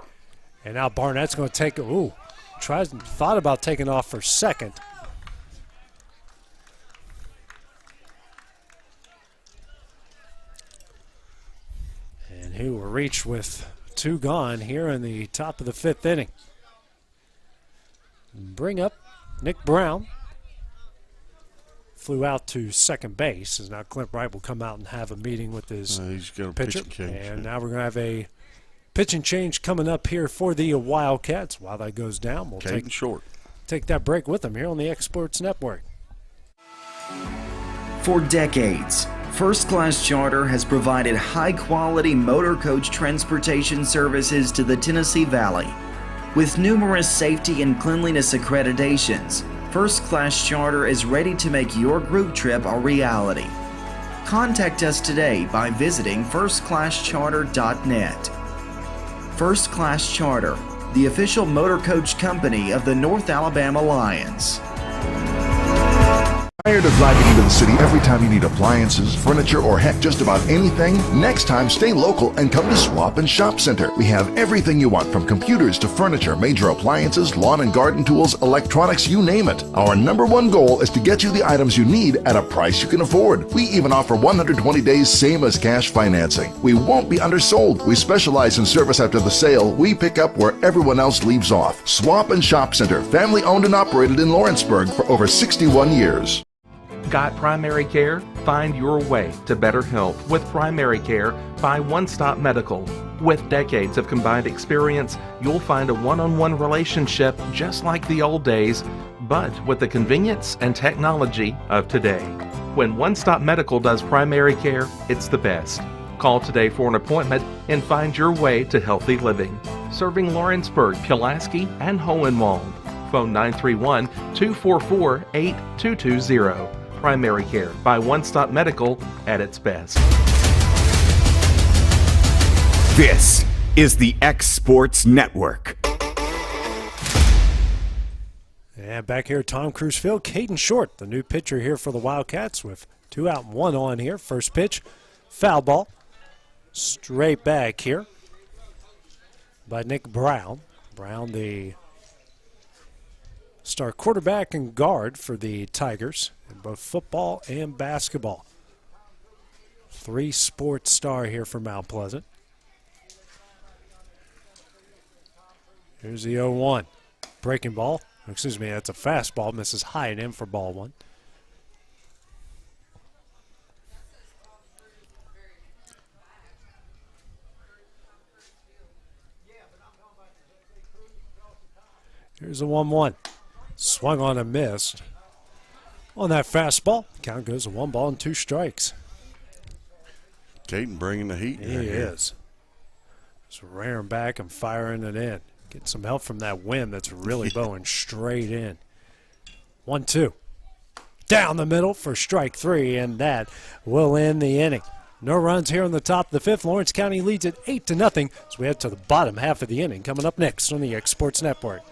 And now Barnett's going to take it. Ooh. Thought about taking off for second. And he will reach with 2 gone here in the top of the 5th inning. Bring up Nick Brown. Flew out to second base, as now Clint Wright will come out and have a meeting with his he's got a pitcher. pitching change, and now we're going to have a pitching change coming up here for the Wildcats. While that goes down, we'll Caden Short. take that break with them here on the X Sports Network. For decades, First Class Charter has provided high-quality motor coach transportation services to the Tennessee Valley. With numerous safety and cleanliness accreditations, First Class Charter is ready to make your group trip a reality. Contact us today by visiting firstclasscharter.net. First Class Charter, the official motor coach company of the North Alabama Lions. Tired of driving into the city every time you need appliances, furniture, or heck, just about anything? Next time, stay local and come to Swap and Shop Center. We have everything you want, from computers to furniture, major appliances, lawn and garden tools, electronics, you name it. Our #1 goal is to get you the items you need at a price you can afford. We even offer 120 days same as cash financing. We won't be undersold. We specialize in service after the sale. We pick up where everyone else leaves off. Swap and Shop Center, family owned and operated in Lawrenceburg for over 61 years. Got primary care? Find your way to better health with primary care by One Stop Medical. With decades of combined experience, you'll find a one-on-one relationship just like the old days, but with the convenience and technology of today. When One Stop Medical does primary care, it's the best. Call today for an appointment and find your way to healthy living. Serving Lawrenceburg, Pulaski, and Hohenwald. Phone 931-244-8220. Primary care by One Stop Medical at its best. This is the X Sports Network. And back here at Tom Cruise Field, Caden Short, the new pitcher here for the Wildcats, with 2 out and 1 on here. First pitch, foul ball. Straight back here by Nick Brown. Brown, the star quarterback and guard for the Tigers in both football and basketball. 3-sport star here for Mount Pleasant. Here's the 0-1. Breaking ball. Excuse me, that's a fastball. Misses high and in for ball 1. Here's a 1-1. Swung on and missed. On that fastball, count goes to 1 ball and 2 strikes. Caden bringing the heat. He is. Just rearing back and firing it in. Getting some help from that wind that's really blowing straight in. 1-2. Down the middle for strike 3, and that will end the inning. No runs here on the top of the 5th. Lawrence County leads it 8-0 as we head to the bottom half of the inning. Coming up next on the X Sports Network.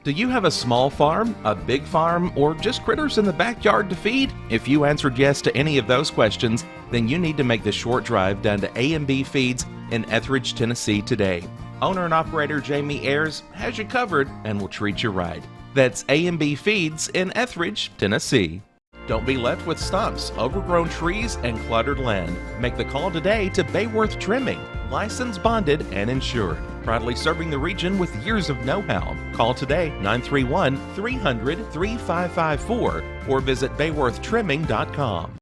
Do you have a small farm, a big farm, or just critters in the backyard to feed? If you answered yes to any of those questions, then you need to make the short drive down to A&B Feeds in Etheridge, Tennessee today. Owner and operator Jamie Ayers has you covered and will treat you right. That's A&B Feeds in Etheridge, Tennessee. Don't be left with stumps, overgrown trees, and cluttered land. Make the call today to Bayworth Trimming, licensed, bonded, and insured. Proudly serving the region with years of know-how. Call today 931-300-3554 or visit bayworthtrimming.com.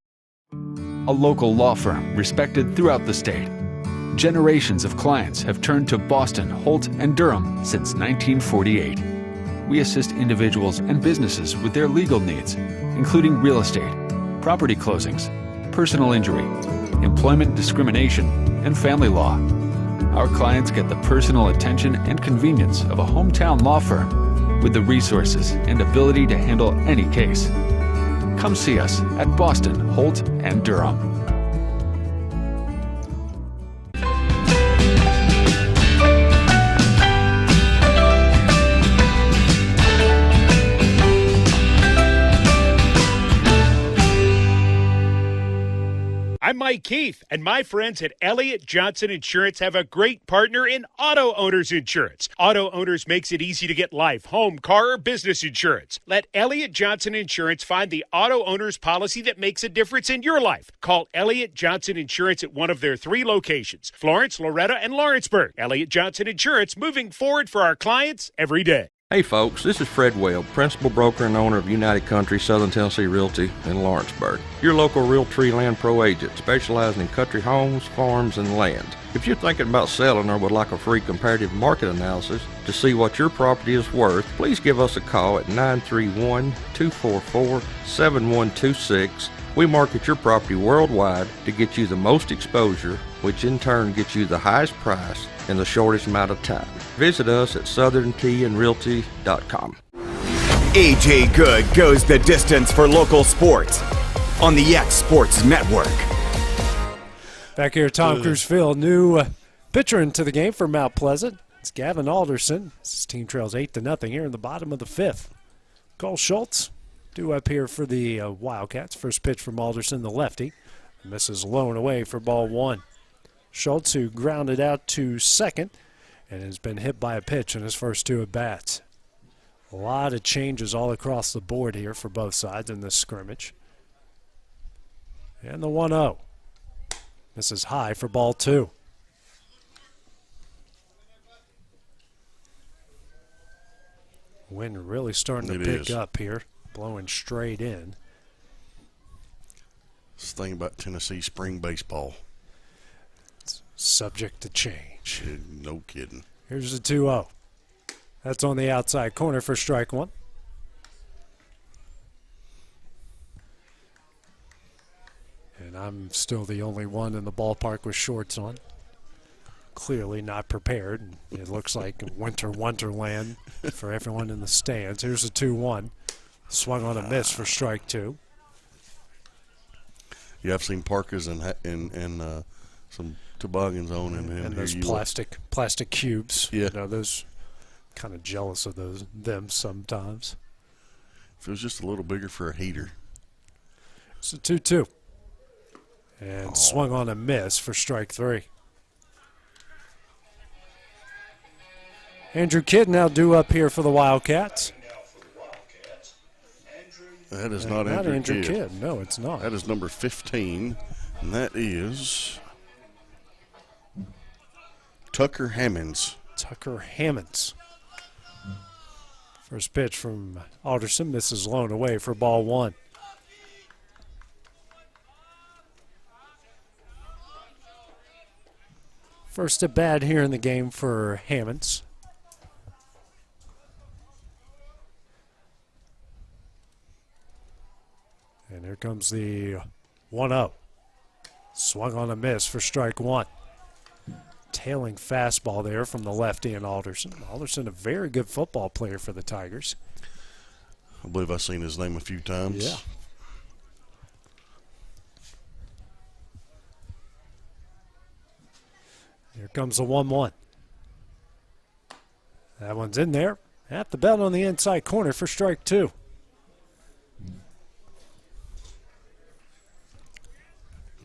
A local law firm respected throughout the state. Generations of clients have turned to Boston, Holt, and Durham since 1948. We assist individuals and businesses with their legal needs, including real estate, property closings, personal injury, employment discrimination, and family law. Our clients get the personal attention and convenience of a hometown law firm with the resources and ability to handle any case. Come see us at Boston, Holt, and Durham. I'm Mike Keith, and my friends at Elliott Johnson Insurance have a great partner in Auto Owners Insurance. Auto Owners makes it easy to get life, home, car, or business insurance. Let Elliott Johnson Insurance find the Auto Owners policy that makes a difference in your life. Call Elliott Johnson Insurance at one of their 3 locations, Florence, Loretto, and Lawrenceburg. Elliott Johnson Insurance, moving forward for our clients every day. Hey folks, this is Fred Webb, principal broker and owner of United Country Southern Tennessee Realty in Lawrenceburg. Your local Realtree Land Pro agent specializing in country homes, farms, and land. If you're thinking about selling or would like a free comparative market analysis to see what your property is worth, please give us a call at 931-244-7126. We market your property worldwide to get you the most exposure, which in turn gets you the highest price in the shortest amount of time. Visit us at southernTandRealty.com. AJ Good goes the distance for local sports on the X Sports Network. Back here at Tom Cruise Field, new pitcher into the game for Mount Pleasant. It's Gavin Alderson. His team trails 8-0 here in the bottom of the fifth. Cole Schultz due up here for the Wildcats. First pitch from Alderson, the lefty. Misses low and away for ball one. Schultz, who grounded out to second and has been hit by a pitch in his first two at-bats. A lot of changes all across the board here for both sides in this scrimmage. And the 1-0. This is high for ball two. Wind really starting to pick up here, blowing straight in. This thing about Tennessee spring baseball. It's subject to change. No kidding. Here's the 2-0. That's on the outside corner for strike one. And I'm still the only one in the ballpark with shorts on. Clearly not prepared. It looks like winter wonderland for everyone in the stands. Here's the 2-1. Swung on a miss for strike two. Yeah, I've seen parkas and some toboggans on and those plastic cubes. Yeah, those kind of jealous of them sometimes. If it was just a little bigger for a heater. It's a 2-2. And swung on a miss for strike three. Andrew Kidd now due up here for the Wildcats. That is not Andrew Kidd. No, it's not. That is number 15, and that is Tucker Hammonds. Tucker Hammonds. First pitch from Alderson misses low and away for ball one. First at bat here in the game for Hammonds. And here comes the 1-0. Swung on a miss for strike one. Tailing fastball there from the lefty and Alderson. Alderson, a very good football player for the Tigers. I believe I've seen his name a few times. Yeah. Here comes the 1-1. That one's in there. At the belt on the inside corner for strike two.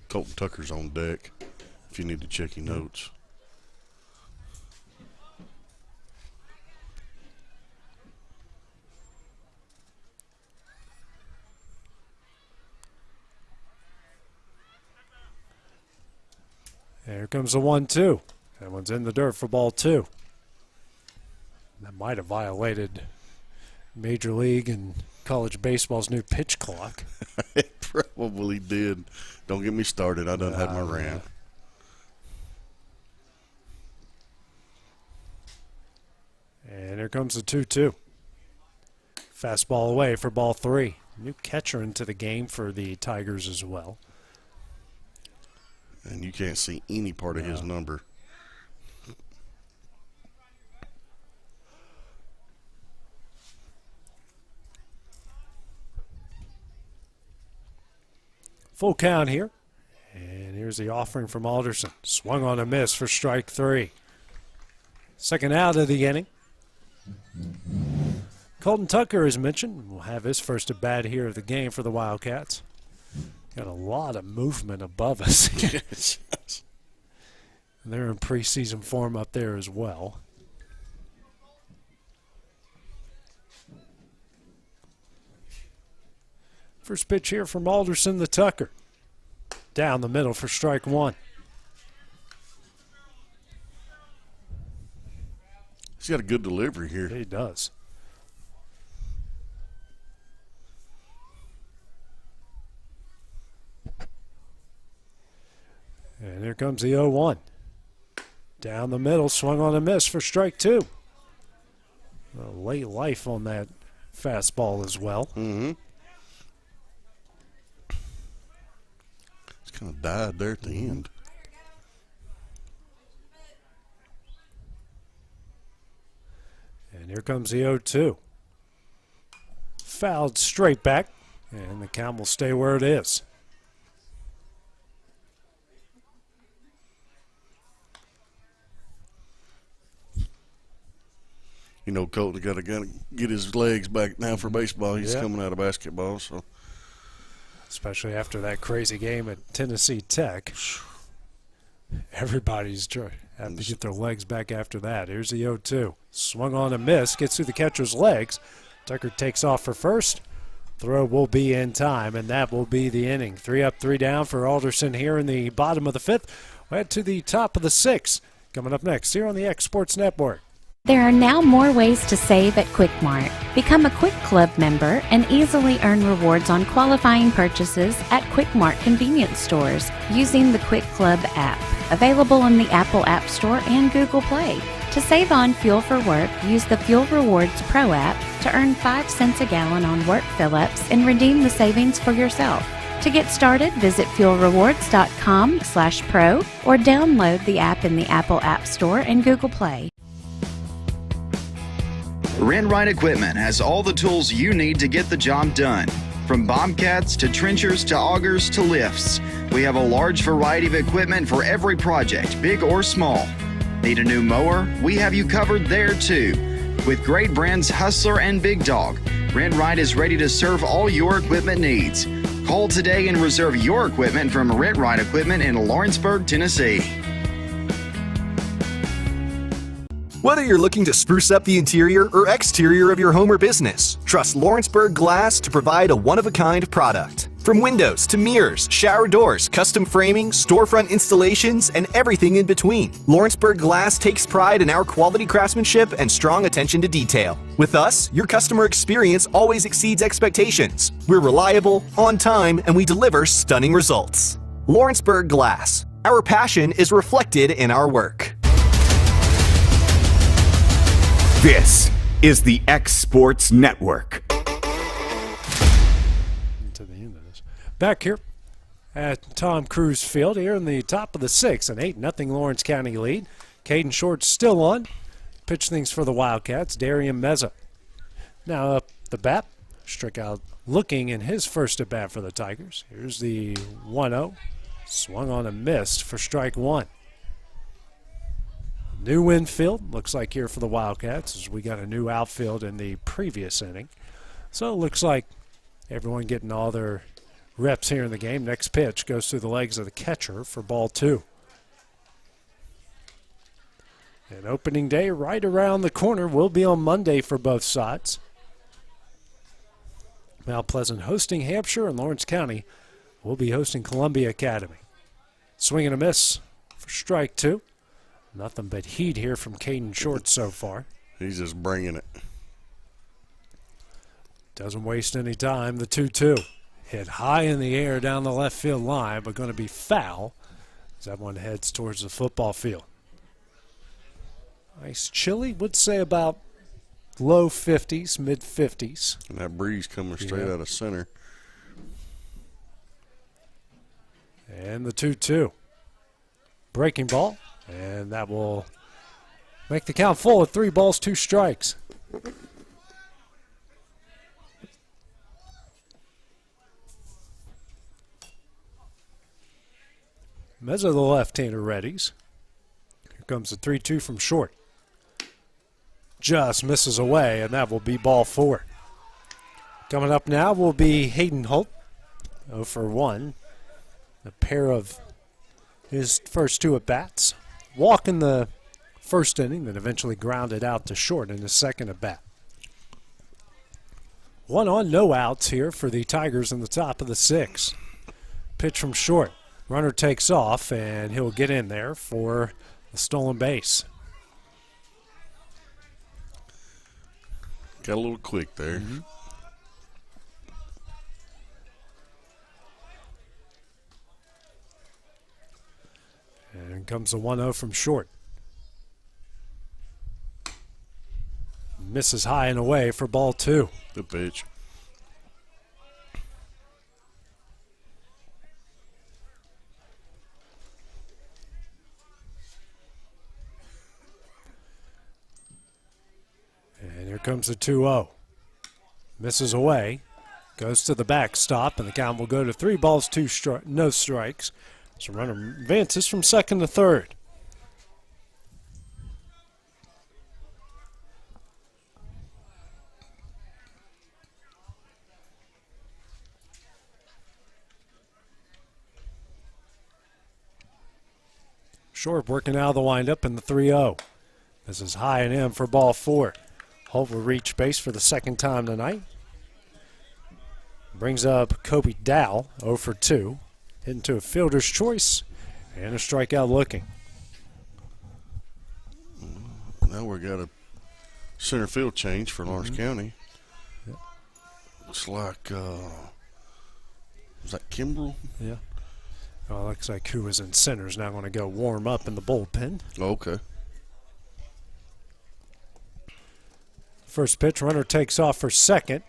Colton Tucker's on deck if you need to check your notes. Here comes the 1-2. That one's in the dirt for ball two. That might have violated Major League and college baseball's new pitch clock. It probably did. Don't get me started. I done had my rant. And here comes the 2-2. Fastball away for ball three. New catcher into the game for the Tigers as well. And you can't see any part of his number. Full count here. And here's the offering from Alderson. Swung on a miss for strike three. Second out of the inning. Colton Tucker, as mentioned, will have his first at bat here of the game for the Wildcats. Got a lot of movement above us. They're in preseason form up there as well. First pitch here from Alderson to Tucker. Down the middle for strike one. He's got a good delivery here. He does. And here comes the 0-1. Down the middle, swung on a miss for strike 2. A late life on that fastball as well. Mm-hmm. It's kind of died there at the end. And here comes the 0-2. Fouled straight back, and the count will stay where it is. You know, Colton got to get his legs back now for baseball. He's Yeah. coming out of basketball, so. Especially after that crazy game at Tennessee Tech. Everybody's having to get their legs back after that. Here's the 0-2. Swung on a miss, gets through the catcher's legs. Tucker takes off for first. Throw will be in time, and that will be the inning. 3 up, 3 down for Alderson here in the bottom of the 5th. We'll head to the top of the 6th. Coming up next here on the X Sports Network. There are now more ways to save at Quick Mart. Become a Quick Club member and easily earn rewards on qualifying purchases at Quick Mart convenience stores using the Quick Club app, available in the Apple App Store and Google Play. To save on fuel for work, use the Fuel Rewards Pro app to earn 5 cents a gallon on work fill-ups and redeem the savings for yourself. To get started, visit fuelrewards.com/pro or download the app in the Apple App Store and Google Play. Renwright Equipment has all the tools you need to get the job done. From bobcats to trenchers to augers to lifts, we have a large variety of equipment for every project, big or small. Need a new mower? We have you covered there too. With great brands Hustler and Big Dog, Renwright is ready to serve all your equipment needs. Call today and reserve your equipment from Renwright Equipment in Lawrenceburg, Tennessee. Whether you're looking to spruce up the interior or exterior of your home or business, trust Lawrenceburg Glass to provide a one-of-a-kind product. From windows to mirrors, shower doors, custom framing, storefront installations, and everything in between, Lawrenceburg Glass takes pride in our quality craftsmanship and strong attention to detail. With us, your customer experience always exceeds expectations. We're reliable, on time, and we deliver stunning results. Lawrenceburg Glass. Our passion is reflected in our work. This is the X Sports Network. To the end of this. Back here at Tom Cruise Field, here in the top of the 6th, an 8-0 Lawrence County lead. Caden Short still on. Pitch things for the Wildcats, Darian Meza. Now up the bat, Strickout looking in his first at bat for the Tigers. Here's the 1-0. Swung on a miss for strike 1. New infield, looks like here for the Wildcats, as we got a new outfield in the previous inning. So it looks like everyone getting all their reps here in the game. Next pitch goes through the legs of the catcher for ball 2. And opening day right around the corner will be on Monday for both sides. Mount Pleasant hosting Hampshire, and Lawrence County will be hosting Columbia Academy. Swing and a miss for strike 2. Nothing but heat here from Caden Short so far. He's just bringing it. Doesn't waste any time. The 2-2. Hit high in the air down the left field line, but going to be foul as that one heads towards the football field. Nice chilly, would say about low 50s, mid 50s. And that breeze coming straight out of center. And the 2-2. Breaking ball. And that will make the count full at 3 balls, 2 strikes. Meza, the left-hander, readies. Here comes the 3-2 from Short. Just misses away, and that will be ball 4. Coming up now will be Hayden Holt, 0 for 1. A pair of his first 2 at-bats. Walk in the first inning, then eventually grounded out to Short in his second at-bat. 1 on, no outs here for the Tigers in the top of the 6th. Pitch from Short. Runner takes off, and he'll get in there for the stolen base. Got a little quick there. Mm-hmm. And comes the 1-0 from short. Misses high and away for ball 2. Good pitch. And here comes the 2-0. Misses away. Goes to the backstop, and the count will go to 3 balls, no strikes. So runner advances from second to third. Short working out of the windup in the 3-0. This is high and in for ball 4. Holt will reach base for the second time tonight. Brings up Kobe Dow, 0 for 2. Hitting to a fielder's choice and a strikeout looking. Now we've got a center field change for Lawrence County. Yep. Looks like, is that Kimbrell? Yeah. Well, looks like who was in center is now going to go warm up in the bullpen. Okay. First pitch, runner takes off for second.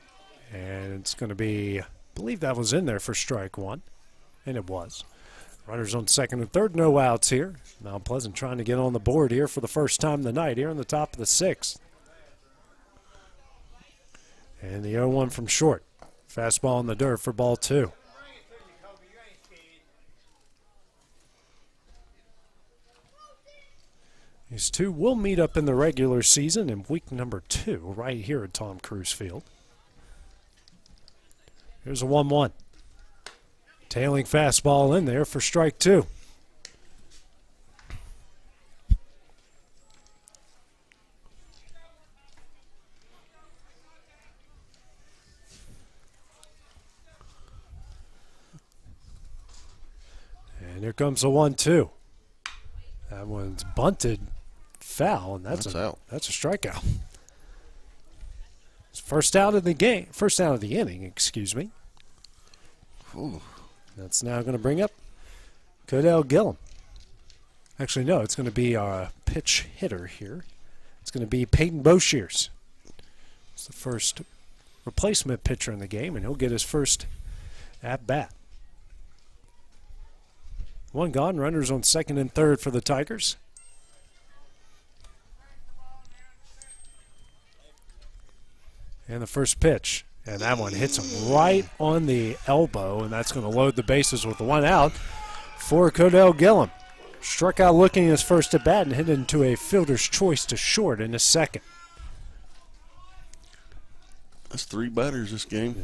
And it's going to be, I believe that was in there for strike 1. And it was. Runners on second and third, no outs here. Mount Pleasant trying to get on the board here for the first time tonight here in the top of the 6th. And the 0-1 from short. Fastball in the dirt for ball 2. These two will meet up in the regular season in week number 2 right here at Tom Cruise Field. Here's a 1-1. Tailing fastball in there for strike 2. And here comes the 1-2. That one's bunted foul, and that's out. That's a strikeout. It's first out of the game, first out of the inning, excuse me. Ooh. That's now going to bring up Codell Gillum. Actually, no, it's going to be our pitch hitter here. It's going to be Peyton Boshears. It's the first replacement pitcher in the game, and he'll get his first at-bat. 1 gone, runners on second and third for the Tigers. And the first pitch. And that one hits him right on the elbow, and that's going to load the bases with 1 out for Codell Gillum. Struck out looking his first at bat and hit into a fielder's choice to short in his second. That's 3 batters this game.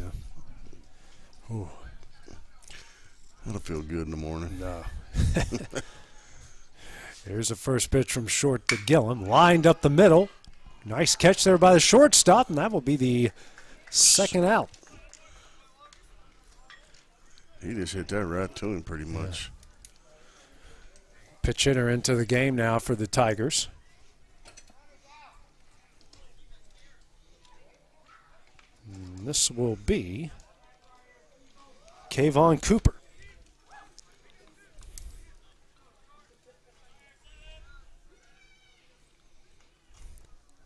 Yeah. Ooh. That'll feel good in the morning. No. Here's the first pitch from short to Gillum. Lined up the middle. Nice catch there by the shortstop, and that will be the second out. He just hit that right to him pretty much. Yeah. Pitch hitter into the game now for the Tigers. And this will be Kayvon Cooper.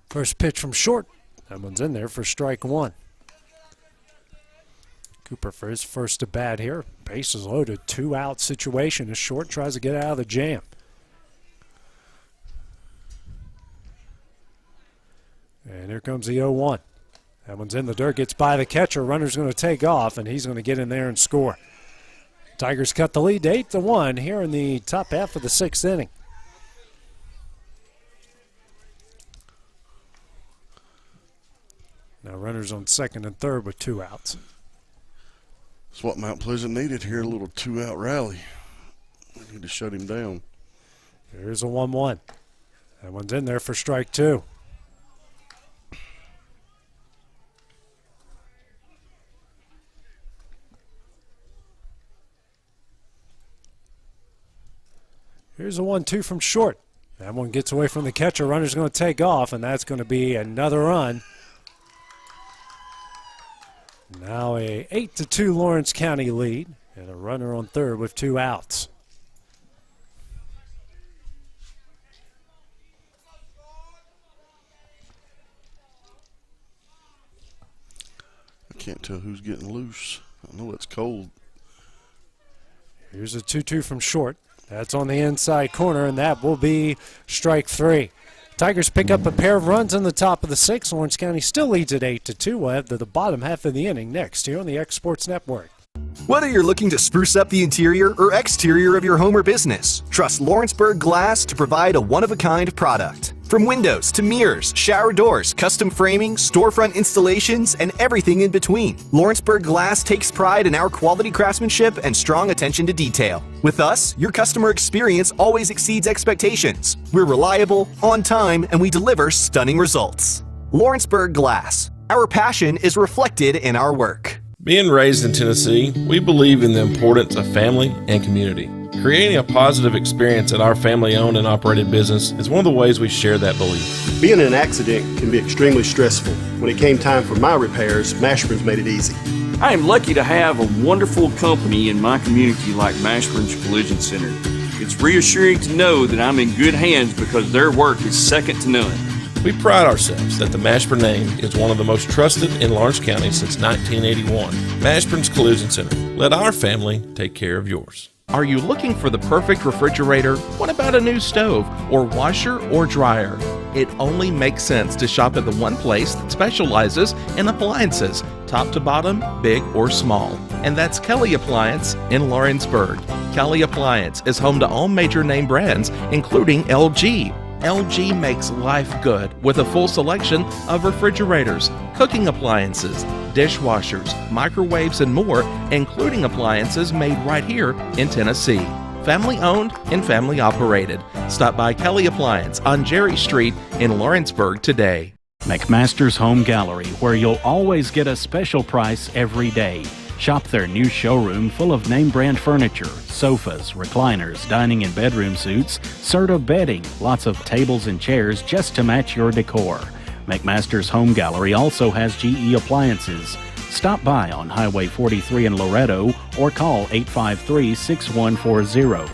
First pitch from short. That one's in there for strike 1. Cooper for his first at bat here. Bases loaded, 2 out situation. Is short, tries to get out of the jam. And here comes the 0-1. That one's in the dirt, gets by the catcher. Runner's going to take off, and he's going to get in there and score. Tigers cut the lead to 8-1 here in the top half of the 6th inning. Now runners on second and third with 2 outs. That's what Mount Pleasant needed here, a little 2-out rally. We need to shut him down. Here's a 1-1. That one's in there for strike 2. Here's a 1-2 from short. That one gets away from the catcher. Runner's going to take off, and that's going to be another run. Now a 8-2 Lawrence County lead, and a runner on third with 2 outs. can't tell who's getting loose. I know it's cold. Here's a 2-2 from short. That's on the inside corner, and that will be strike 3. Tigers pick up a pair of runs in the top of the 6th. Lawrence County still leads at 8-2. We'll have the bottom half of the inning next here on the X Sports Network. Whether you're looking to spruce up the interior or exterior of your home or business, trust Lawrenceburg Glass to provide a one-of-a-kind product. From windows to mirrors, shower doors, custom framing, storefront installations, and everything in between, Lawrenceburg Glass takes pride in our quality craftsmanship and strong attention to detail. With us, your customer experience always exceeds expectations. We're reliable, on time, and we deliver stunning results. Lawrenceburg Glass. Our passion is reflected in our work. Being raised in Tennessee, we believe in the importance of family and community. Creating a positive experience at our family-owned and operated business is one of the ways we share that belief. Being in an accident can be extremely stressful. When it came time for my repairs, Mashburn's made it easy. I am lucky to have a wonderful company in my community like Mashburn's Collision Center. It's reassuring to know that I'm in good hands because their work is second to none. We pride ourselves that the Mashburn name is one of the most trusted in Lawrence County since 1981. Mashburn's Collision Center. Let our family take care of yours. Are you looking for the perfect refrigerator? What about a new stove or washer or dryer? It only makes sense to shop at the one place that specializes in appliances, top to bottom, big or small. And that's Kelly Appliance in Lawrenceburg. Kelly Appliance is home to all major name brands, including LG. LG makes life good with a full selection of refrigerators, cooking appliances, dishwashers, microwaves, and more, including appliances made right here in Tennessee. Family owned and family operated. Stop by Kelly Appliance on Jerry Street in Lawrenceburg today. McMaster's Home Gallery, where you'll always get a special price every day. Shop their new showroom full of name brand furniture, sofas, recliners, dining and bedroom suites, Serta bedding, lots of tables and chairs just to match your decor. McMaster's Home Gallery also has GE appliances. Stop by on Highway 43 in Loretto or call 853-6140.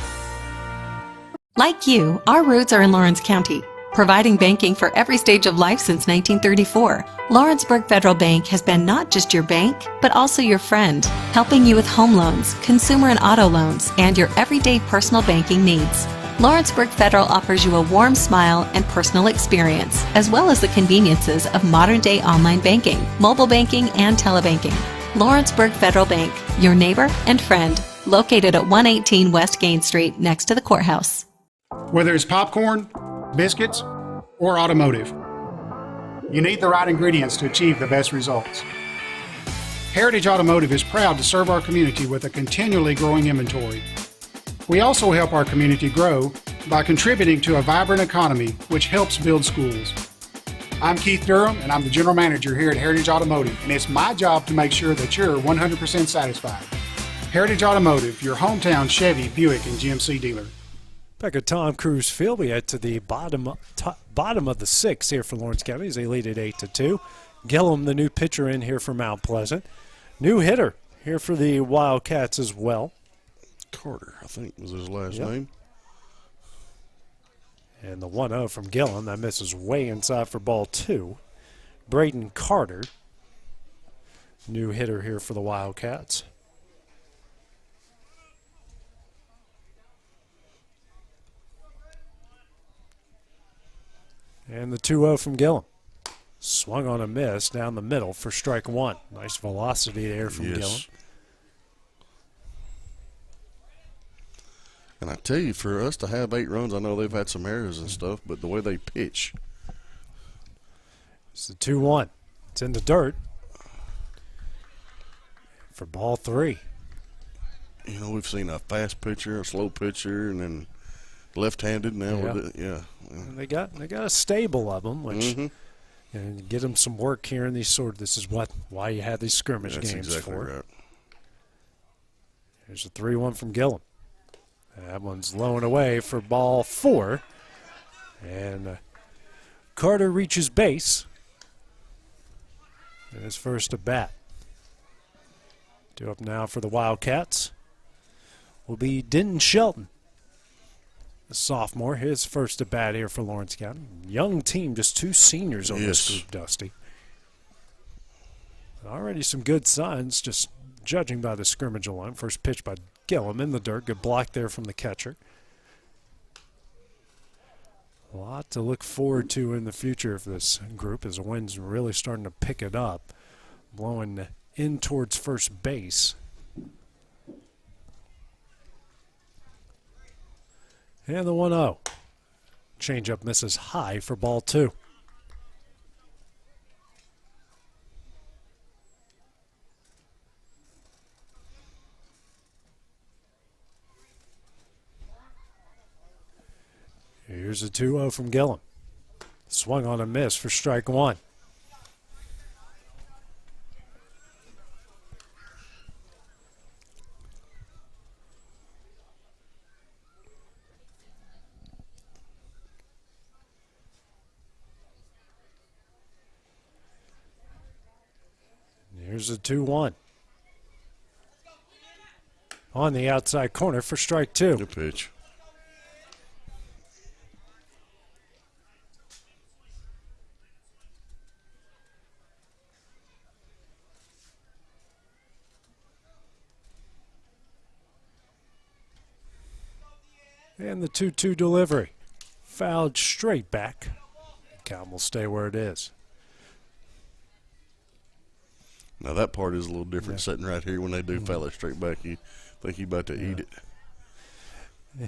Like you, our roots are in Lawrence County, providing banking for every stage of life since 1934. Lawrenceburg Federal Bank has been not just your bank, but also your friend, helping you with home loans, consumer and auto loans, and your everyday personal banking needs. Lawrenceburg Federal offers you a warm smile and personal experience, as well as the conveniences of modern-day online banking, mobile banking, and telebanking. Lawrenceburg Federal Bank, your neighbor and friend, located at 118 West Gain Street, next to the courthouse. Whether it's popcorn, biscuits, or automotive, you need the right ingredients to achieve the best results. Heritage Automotive is proud to serve our community with a continually growing inventory. We also help our community grow by contributing to a vibrant economy, which helps build schools. I'm Keith Durham, and I'm the General Manager here at Heritage Automotive, and it's my job to make sure that you're 100% satisfied. Heritage Automotive, your hometown Chevy, Buick, and GMC dealer. Back at Tom Cruise Field, we head to the bottom of the 6th here for Lawrence County as they lead at 8-2. Gillum, the new pitcher, in here for Mount Pleasant. New hitter here for the Wildcats as well. Carter, I think, was his last name. And the 1-0 from Gillum, that misses way inside for ball 2. Braden Carter, new hitter here for the Wildcats. And the 2-0 from Gillum. Swung on a miss down the middle for strike 1. Nice velocity there from Gillum. And I tell you, for us to have 8 runs, I know they've had some errors and stuff, but the way they pitch. It's the 2-1. It's in the dirt for ball 3. You know, we've seen a fast pitcher, a slow pitcher, and then left-handed now. And they got a stable of them, which and get them some work here in these this is why you have these scrimmage games exactly for. Right. Here's a 3-1 from Gillum. That one's low and away for ball 4. And Carter reaches base. And his first at bat. Due up now for the Wildcats will be Denton Shelton, a sophomore. His first at bat here for Lawrence County. Young team, just 2 seniors on this group, Dusty. Already some good signs, just judging by the scrimmage alone. First pitch by Gillum in the dirt. Good block there from the catcher. A lot to look forward to in the future of this group as the wind's really starting to pick it up, blowing in towards first base. And the 1-0. Changeup misses high for ball 2. Here's a 2-0 from Gillum. Swung on a miss for strike 1. Here's a 2-1. On the outside corner for strike 2. Good pitch. And the 2-2 delivery. Fouled straight back. Count will stay where it is. Now that part is a little different sitting right here when they do foul it straight back. You think you about to eat it. Yeah.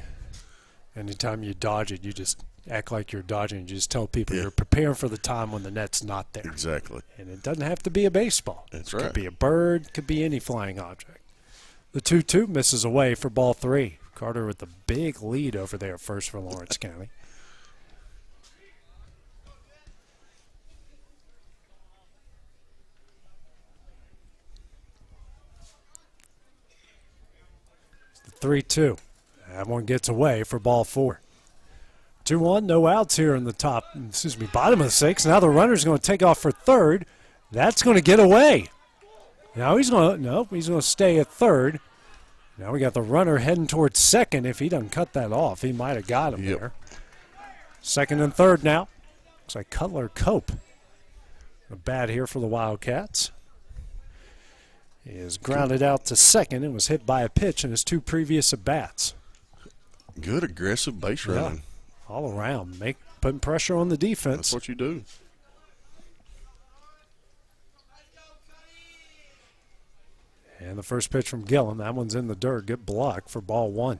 Anytime you dodge it, you just act like you're dodging. You just tell people you're preparing for the time when the net's not there. Exactly. And it doesn't have to be a baseball. That's It right. could be a bird, could be any flying object. The 2-2 misses away for ball 3. Carter with the big lead over there first for Lawrence County. The 3-2. That one gets away for ball 4. 2-1, no outs here in the bottom of the 6th. Now the runner's going to take off for third. That's going to get away. Now he's going to stay at third. Now we got the runner heading towards second. If he doesn't cut that off, he might have got him there. Second and third now. Looks like Cutler Cope. A bat here for the Wildcats. He is grounded out to second and was hit by a pitch in his 2 previous at-bats. Good aggressive base running. All around. Putting pressure on the defense. That's what you do. And the first pitch from Gillum. That one's in the dirt. Good block for ball 1.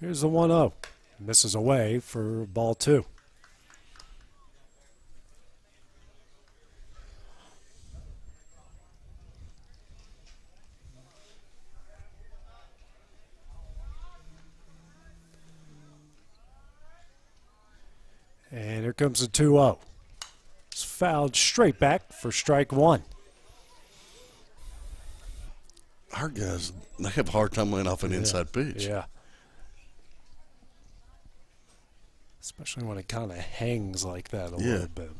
Here's the 1-0. Misses away for ball 2. And here comes the 2-0. It's fouled straight back for strike 1. Our guys, they have a hard time laying off an inside pitch. Yeah. Especially when it kind of hangs like that a little bit.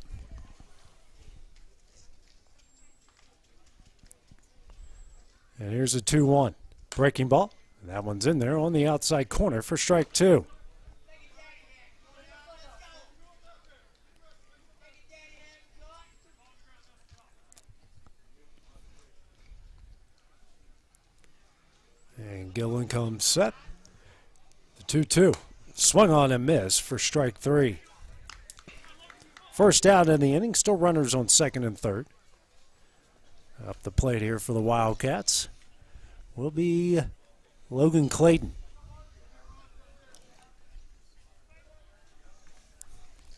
And here's a 2-1. Breaking ball. And that one's in there on the outside corner for strike 2. And Gillen comes set. The 2-2. Swung on and missed for strike 3. First out in the inning. Still runners on second and third. Up the plate here for the Wildcats will be Logan Clayton.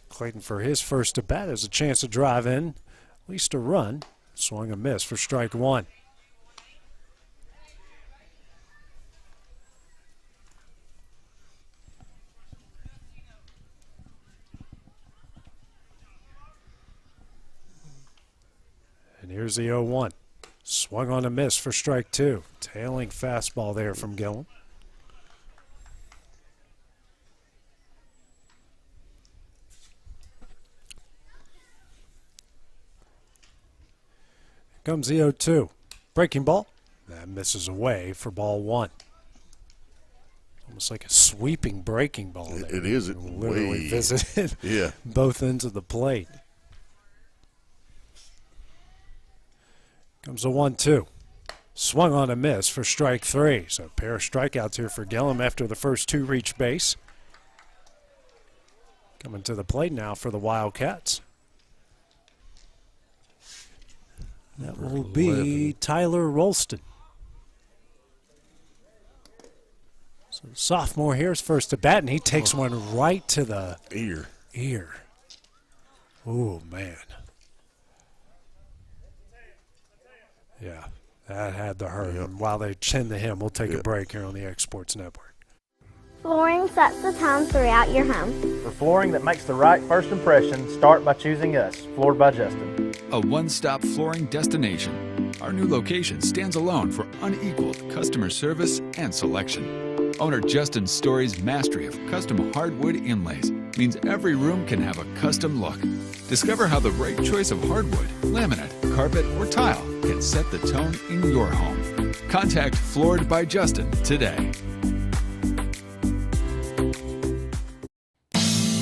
Clayton for his first at bat has a chance to drive in, at least a run. Swung and missed for strike 1. And here's the 0-1. Swung on a miss for strike 2. Tailing fastball there from Gillum. Here comes the 0-2. Breaking ball. That misses away for ball one. Almost like a sweeping breaking ball there. It is. It literally visited Yeah. both ends of the plate. Comes a 1-2. Swung on a miss for strike three. So a pair of strikeouts here for Gillum after the first two reach base. Coming to the plate now for the Wildcats. That will be Tyler Rolston. So the sophomore here is first to bat, and he takes one right to the ear. Oh, man. Yeah, that had to hurt. And while they tend to him, we'll take a break here on the X Sports Network. Flooring sets the tone throughout your home. For flooring that makes the right first impression, start by choosing us, Floored by Justin. A one-stop flooring destination. Our new location stands alone for unequaled customer service and selection. Owner Justin Story's mastery of custom hardwood inlays means every room can have a custom look. Discover how the right choice of hardwood, laminate, carpet, or tile can set the tone in your home. Contact Floored by Justin today.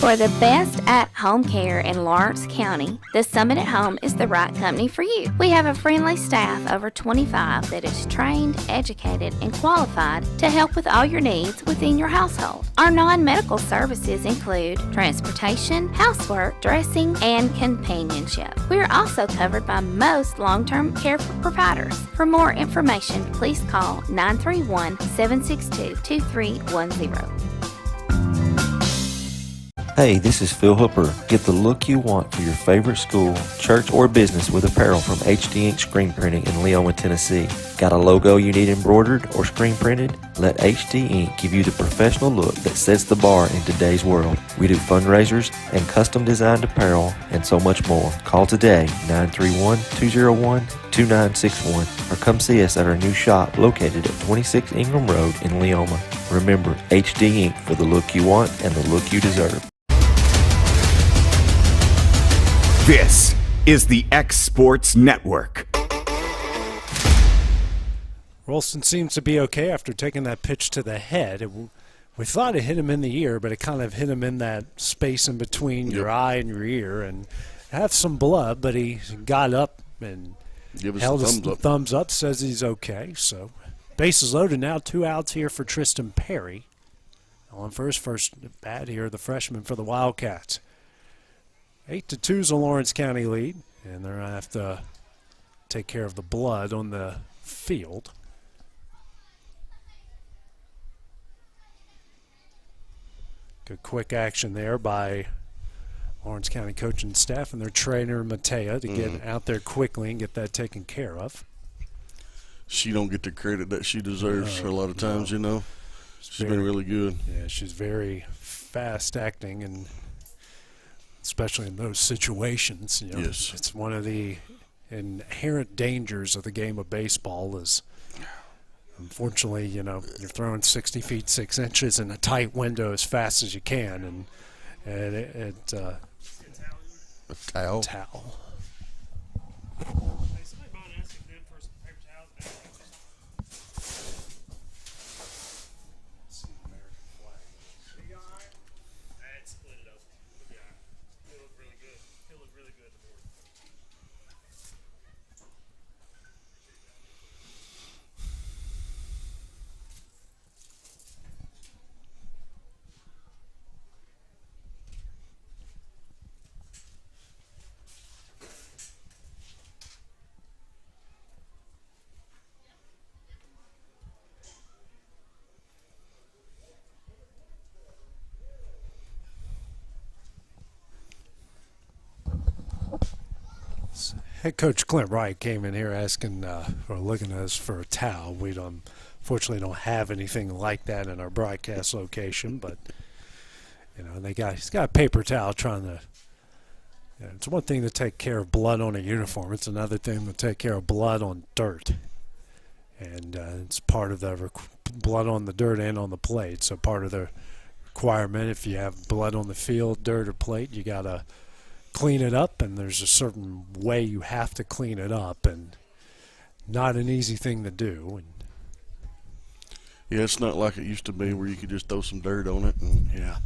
For the best at-home care in Lawrence County, the Summit at Home is the right company for you. We have a friendly staff over 25 that is trained, educated, and qualified to help with all your needs within your household. Our non-medical services include transportation, housework, dressing, and companionship. We are also covered by most long-term care providers. For more information, please call 931-762-2310. Hey, this is Phil Hooper. Get the look you want for your favorite school, church, or business with apparel from HD Ink Screen Printing in Leoma, Tennessee. Got a logo you need embroidered or screen printed? Let HD Ink give you the professional look that sets the bar in today's world. We do fundraisers and custom designed apparel and so much more. Call today, 931-201-2961, or come see us at our new shop located at 26 Ingram Road in Leoma. Remember, HD Ink for the look you want and the look you deserve. This is the X Sports Network. Rolston seems to be okay after taking that pitch to the head. We thought it hit him in the ear, but it kind of hit him in that space in between your eye and your ear, and have some blood, but he got up and held his thumbs up, says he's okay. So bases loaded now, 2 outs here for Tristan Perry. On for his first bat here, the freshman for the Wildcats. 8-2 is a Lawrence County lead, and they're going to have to take care of the blood on the field. Good quick action there by Lawrence County coaching staff and their trainer, Matea, to get out there quickly and get that taken care of. She don't get the credit that she deserves a lot of times, you know. She's been really good. Yeah, she's very fast acting, and especially in those situations. You know, yes. It's one of the inherent dangers of the game of baseball is, unfortunately, you know, you're throwing 60 feet 6 inches in a tight window as fast as you can, and a towel. Head coach Clint Wright came in here asking or looking at us for a towel. We unfortunately don't have anything like that in our broadcast location, but you know, he's got a paper towel trying to. You know, it's one thing to take care of blood on a uniform. It's another thing to take care of blood on dirt, and it's part of the blood on the dirt and on the plate. So part of the requirement, if you have blood on the field, dirt, or plate, you gotta clean it up, and there's a certain way you have to clean it up, and not an easy thing to do. And yeah, it's not like it used to be where you could just throw some dirt on it. And yeah.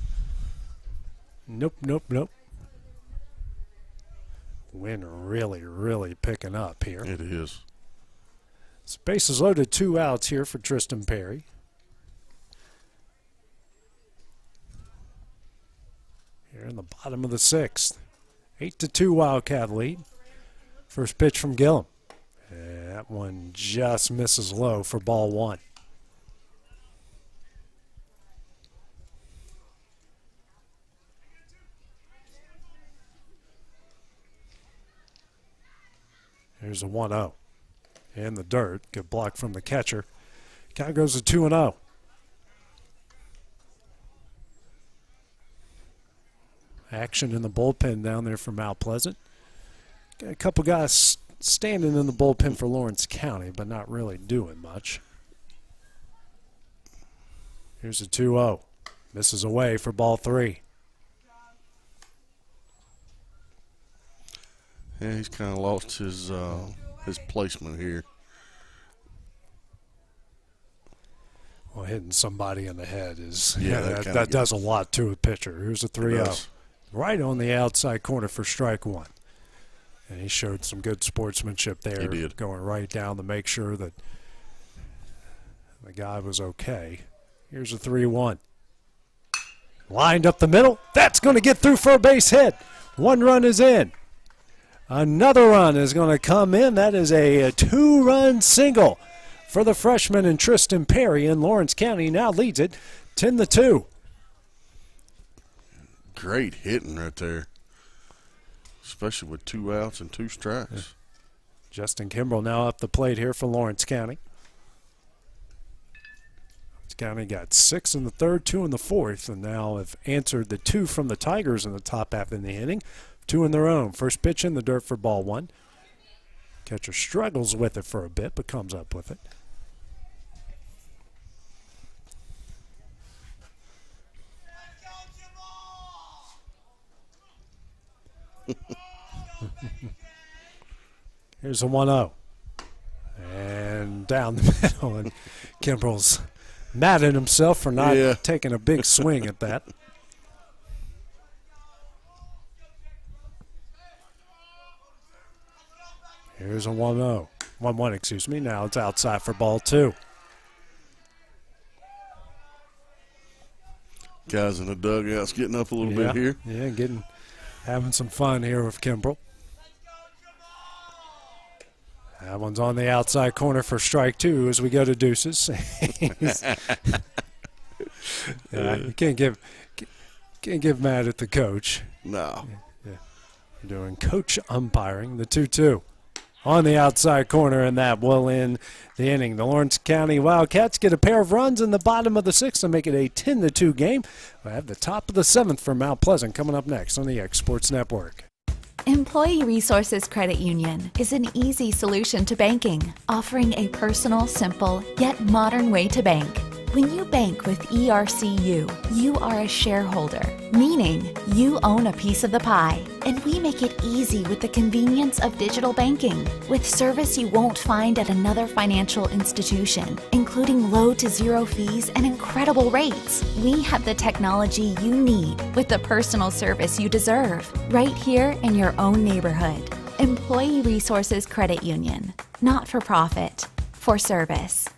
Nope. Wind really, really picking up here. It is. So bases loaded, 2 outs here for Tristan Perry. Here in the bottom of the 6th. 8-2 Wildcat lead. First pitch from Gillum. That one just misses low for ball 1. Here's a 1-0. In the dirt. Good block from the catcher. Count goes to 2-0. Action in the bullpen down there for Mount Pleasant. Got a couple guys standing in the bullpen for Lawrence County, but not really doing much. Here's a 2-0. Misses away for ball 3. Yeah, he's kind of lost his placement here. Well, hitting somebody in the head is that does a lot to a pitcher. Here's a 3-0. Right on the outside corner for strike 1. And he showed some good sportsmanship there. He did. Going right down to make sure that the guy was okay. Here's a 3-1. Lined up the middle. That's going to get through for a base hit. 1 run is in. Another run is going to come in. That is a 2-run single for the freshman and Tristan Perry, and Lawrence County now leads it 10-2. Great hitting right there, especially with 2 outs and 2 strikes. Yeah. Justin Kimbrell now up the plate here for Lawrence County. Lawrence County got 6 in the 3rd, 2 in the 4th, and now have answered the 2 from the Tigers in the top half of the inning. 2 in their own. First pitch in the dirt for ball 1. Catcher struggles with it for a bit, but comes up with it. Here's a 1-0. And down the middle, and Kimbrell's mad at himself for not taking a big swing at that. Here's a 1-0. 1-1, excuse me. Now it's outside for ball 2. Guys in the dugouts getting up a little bit here. Yeah, having some fun here with Kimbrell. That one's on the outside corner for strike 2 as we go to deuces. You can't give mad at the coach. No. Yeah. You're doing coach umpiring, the 2-2. On the outside corner, and that will end the inning. The Lawrence County Wildcats get a pair of runs in the bottom of the 6th to make it a 10-2 game. We'll have the top of the 7th for Mount Pleasant coming up next on the X Sports Network. Employee Resources Credit Union is an easy solution to banking, offering a personal, simple, yet modern way to bank. When you bank with ERCU, you are a shareholder, meaning you own a piece of the pie. And we make it easy with the convenience of digital banking, with service you won't find at another financial institution, including low to zero fees and incredible rates. We have the technology you need with the personal service you deserve, right here in your own neighborhood. Employee Resources Credit Union, not for profit, for service.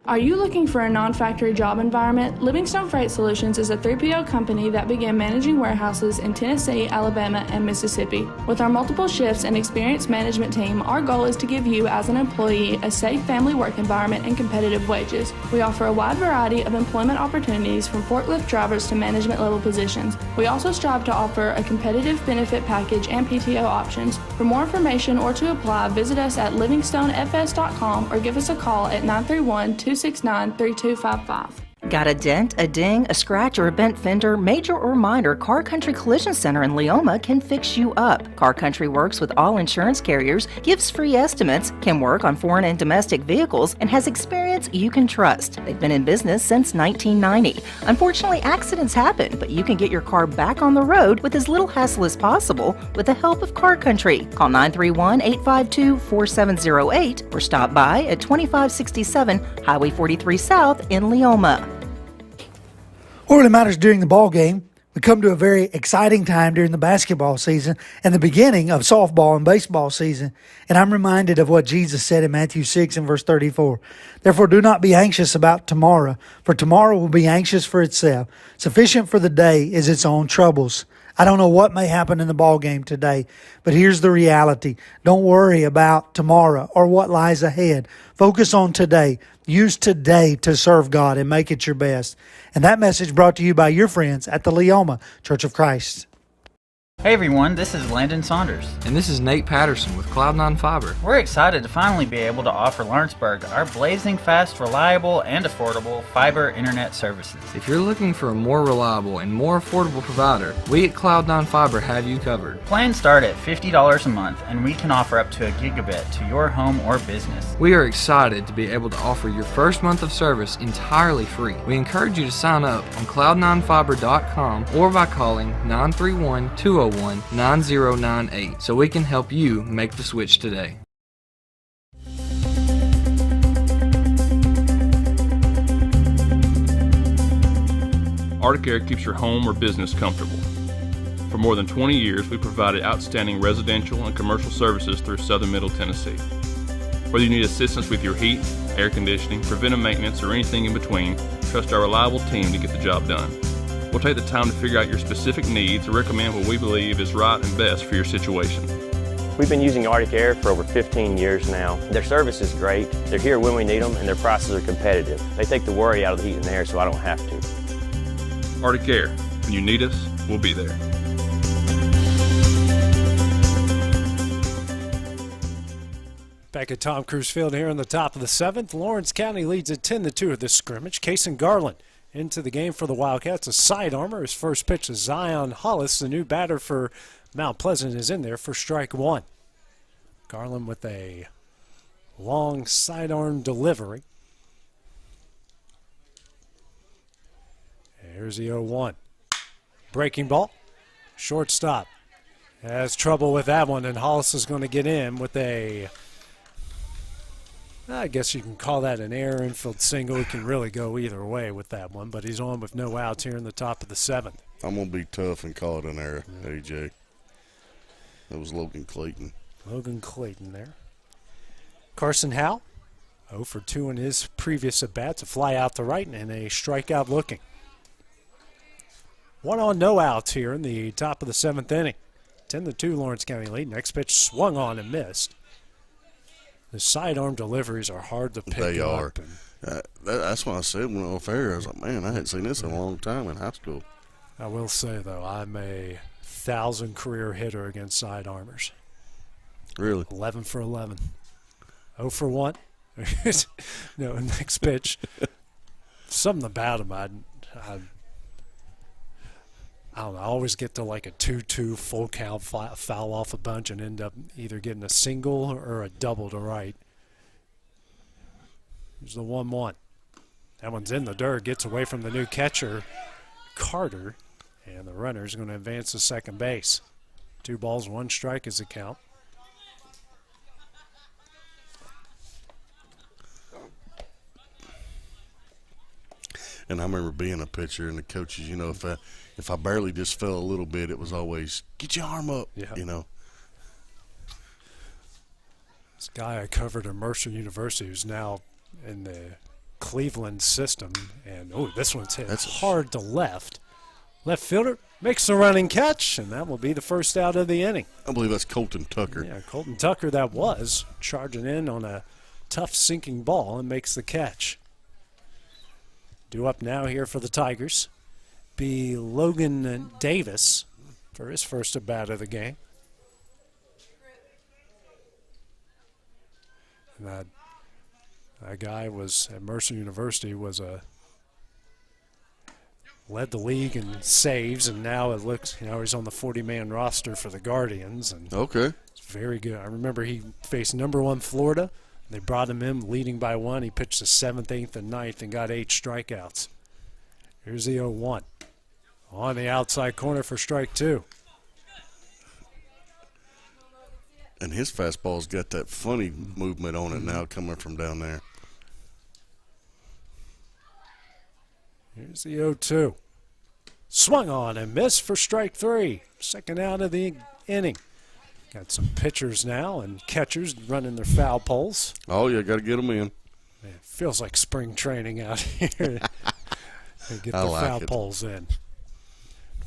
Are you looking for a non-factory job environment? Livingstone Freight Solutions is a 3PL company that began managing warehouses in Tennessee, Alabama, and Mississippi. With our multiple shifts and experienced management team, our goal is to give you, as an employee, a safe family work environment and competitive wages. We offer a wide variety of employment opportunities from forklift drivers to management level positions. We also strive to offer a competitive benefit package and PTO options. For more information or to apply, visit us at livingstonefs.com or give us a call at 931-269-3255. Got a dent, a ding, a scratch, or a bent fender? Major or minor, Car Country Collision Center in Leoma can fix you up. Car Country works with all insurance carriers, gives free estimates, can work on foreign and domestic vehicles, and has experience you can trust. They've been in business since 1990. Unfortunately, accidents happen, but you can get your car back on the road with as little hassle as possible with the help of Car Country. Call 931-852-4708 or stop by at 2567 Highway 43 South in Leoma. What really matters during the ball game, we come to a very exciting time during the basketball season and the beginning of softball and baseball season. And I'm reminded of what Jesus said in Matthew 6 and verse 34. Therefore, do not be anxious about tomorrow, for tomorrow will be anxious for itself. Sufficient for the day is its own troubles. I don't know what may happen in the ball game today, but here's the reality. Don't worry about tomorrow or what lies ahead. Focus on today. Use today to serve God and make it your best. And that message brought to you by your friends at the Leoma Church of Christ. Hey everyone, this is Landon Saunders. And this is Nate Patterson with Cloud9 Fiber. We're excited to finally be able to offer Lawrenceburg our blazing fast, reliable, and affordable fiber internet services. If you're looking for a more reliable and more affordable provider, we at Cloud9 Fiber have you covered. Plans start at $50 a month, and we can offer up to a gigabit to your home or business. We are excited to be able to offer your first month of service entirely free. We encourage you to sign up on cloud9fiber.com or by calling 931-201-9098 so we can help you make the switch today. Arctic Air keeps your home or business comfortable. For more than 20 years, we provided outstanding residential and commercial services through Southern Middle Tennessee. Whether you need assistance with your heat, air conditioning, preventive maintenance, or anything in between, trust our reliable team to get the job done. We'll take the time to figure out your specific needs and recommend what we believe is right and best for your situation. We've been using Arctic Air for over 15 years now. Their service is great, they're here when we need them, and their prices are competitive. They take the worry out of the heat and air so I don't have to. Arctic Air, when you need us, we'll be there. Back at Tom Cruise Field here in the top of the 7th. Lawrence County leads at 10-2 of this scrimmage. Cason Garland into the game for the Wildcats. A side armor. His first pitch is Zion Hollis, the new batter for Mount Pleasant, is in there for strike one. Garland with a long sidearm delivery. Here's the 0-1. Breaking ball. Shortstop has trouble with that one, and Hollis is going to get in with a, I guess you can call that an air infield single. He can really go either way with that one, but he's on with no outs here in the top of the 7th. I'm going to be tough and call it an error, AJ. That was Logan Clayton. Logan Clayton there. Carson Howell, 0 for 2 in his previous at-bats. A fly out to right and a strikeout looking. 1 on, no outs here in the top of the 7th inning. 10-2 Lawrence County lead. Next pitch swung on and missed. The sidearm deliveries are hard to pick up. They are. That's why I said when off air, I was like, man, I hadn't seen this in a long time in high school. I will say, though, I'm a 1,000 career hitter against sidearmers. Really? 11 for 11. 0 for 1. No, next pitch. Something about him, I don't know, I always get to like a 2-2 full count foul off a bunch and end up either getting a single or a double to right. Here's the 1-1. That one's in the dirt, gets away from the new catcher, Carter, and the runner's going to advance to second base. 2 balls, 1 strike is the count. And I remember being a pitcher and the coaches, you know, if I barely just fell a little bit, it was always, get your arm up, you know. This guy I covered at Mercer University who's now in the Cleveland system, and, oh, this one's hit hard to left. Left fielder makes the running catch, and that will be the first out of the inning. I believe that's Colton Tucker. Yeah, Colton Tucker that was, charging in on a tough sinking ball and makes the catch. Due up now here for the Tigers be Logan Davis for his first at-bat of the game. And that guy was at Mercer University, was a led the league in saves, and now it looks, he's on the 40-man roster for the Guardians. And okay. It's very good. I remember he faced number 1 Florida. They brought him in leading by 1. He pitched the 7th, 8th, and 9th and got 8 strikeouts. Here's the 0-1. On the outside corner for strike 2. And his fastball's got that funny movement on it now coming from down there. Here's the 0-2. Swung on and missed for strike 3. Second out of the inning. Got some pitchers now and catchers running their foul poles. Oh, yeah, got to get them in. Man, it feels like spring training out here. They get the foul poles in.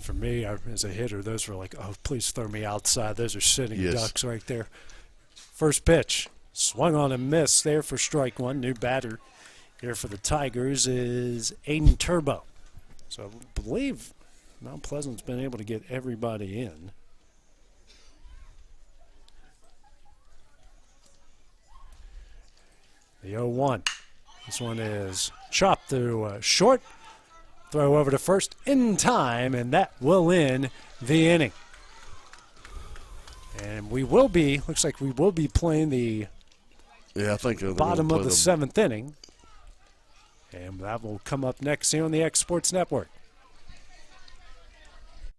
For me, as a hitter, those were like, oh, please throw me outside. Those are sitting ducks right there. First pitch. Swung on and missed there for strike 1. New batter here for the Tigers is Aiden Turbo. So I believe Mount Pleasant's been able to get everybody in. The 0-1. This one is chopped through short. Throw over to first in time, and that will end the inning. And looks like we will be playing the bottom of the 7th inning. And that will come up next here on the X Sports Network.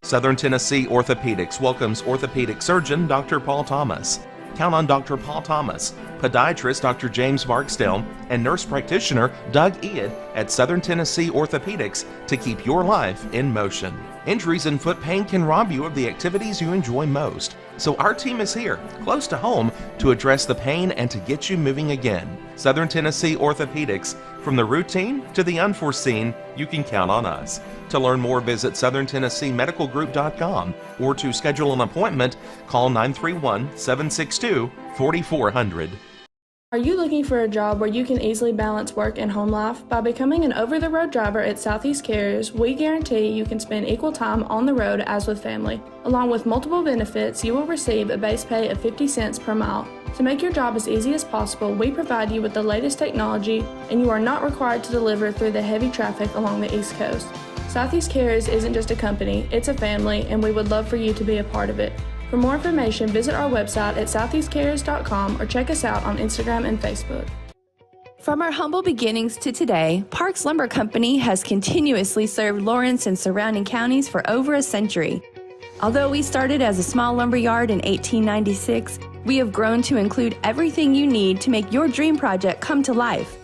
Southern Tennessee Orthopedics welcomes orthopedic surgeon Dr. Paul Thomas. Count on Dr. Paul Thomas, podiatrist Dr. James Barksdale, and nurse practitioner Doug Iad at Southern Tennessee Orthopedics to keep your life in motion. Injuries and foot pain can rob you of the activities you enjoy most. So our team is here, close to home, to address the pain and to get you moving again. Southern Tennessee Orthopedics. From the routine to the unforeseen, you can count on us. To learn more, visit SouthernTennesseeMedicalGroup.com or to schedule an appointment, call 931-762-4400. Are you looking for a job where you can easily balance work and home life? By becoming an over-the-road driver at Southeast Carriers, we guarantee you can spend equal time on the road as with family. Along with multiple benefits, you will receive a base pay of 50 cents per mile. To make your job as easy as possible, we provide you with the latest technology, and you are not required to deliver through the heavy traffic along the East Coast. Southeast Carriers isn't just a company, it's a family, and we would love for you to be a part of it. For more information, visit our website at southeastcarriers.com or check us out on Instagram and Facebook. From our humble beginnings to today, Parks Lumber Company has continuously served Lawrence and surrounding counties for over a century. Although we started as a small lumber yard in 1896, we have grown to include everything you need to make your dream project come to life.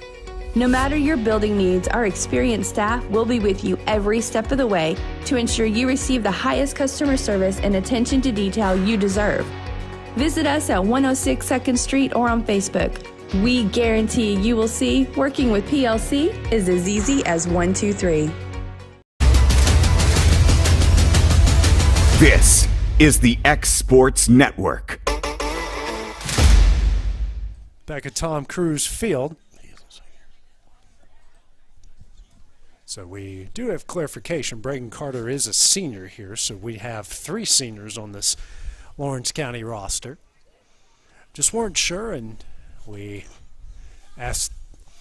No matter your building needs, our experienced staff will be with you every step of the way to ensure you receive the highest customer service and attention to detail you deserve. Visit us at 106 2nd Street or on Facebook. We guarantee you will see working with PLC is as easy as 1, 2, 3. This is the X Sports Network. Back at Tom Cruise Field. So we do have clarification. Braden Carter is a senior here, so we have 3 seniors on this Lawrence County roster. Just weren't sure, and we asked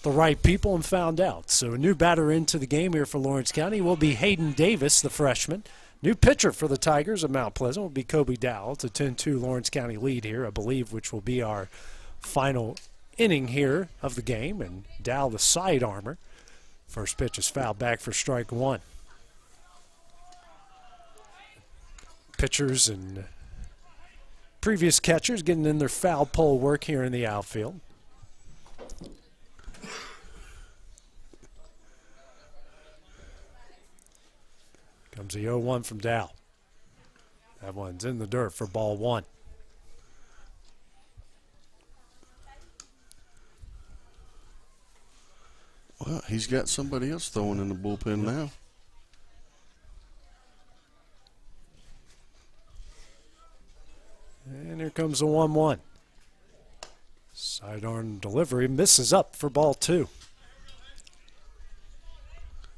the right people and found out. So a new batter into the game here for Lawrence County will be Hayden Davis, the freshman. New pitcher for the Tigers of Mount Pleasant will be Kobe Dowell. It's a 10-2 Lawrence County lead here, I believe, which will be our final inning here of the game. And Dowell, the side armor. First pitch is fouled back for strike 1. Pitchers and previous catchers getting in their foul pole work here in the outfield. Comes the 0-1 from Dowell. That one's in the dirt for ball 1. Well, he's got somebody else throwing in the bullpen now. And here comes the 1-1. Sidearm delivery misses up for ball 2.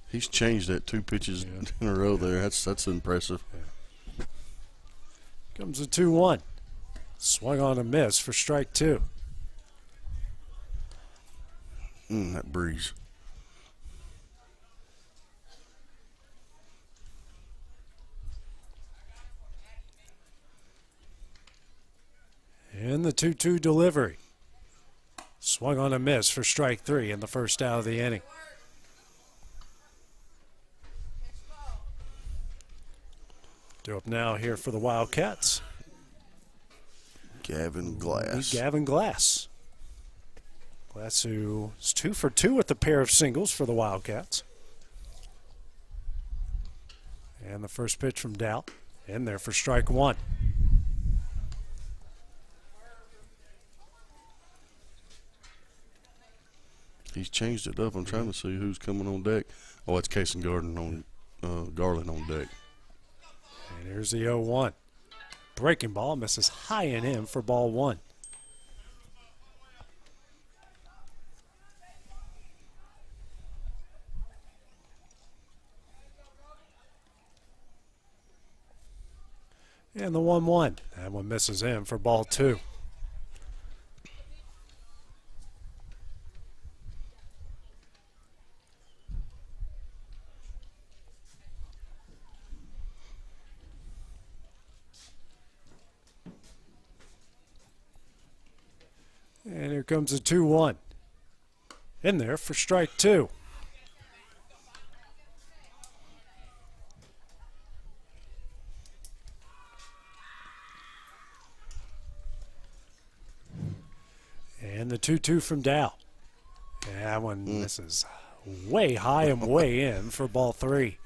He's changed that 2 pitches in a row there. That's impressive. Yeah. Comes the 2-1. Swung on a miss for strike 2. That breeze. the 2-2 delivery. Swung on a miss for strike 3 in the first out of the inning. Due up now here for the Wildcats. Gavin Glass. Gavin Glass. Glass, who is 2 for 2 with a pair of singles for the Wildcats. And the first pitch from Dow in there for strike 1. He's changed it up. I'm trying to see who's coming on deck. Oh, it's Casey Garland on deck. And here's the 0-1. Breaking ball misses high and in for ball 1. And the 1-1. That one misses in for ball 2. And here comes the 2-1. In there for strike 2. And the 2-2 from Dow. That one misses way high and way in for ball 3.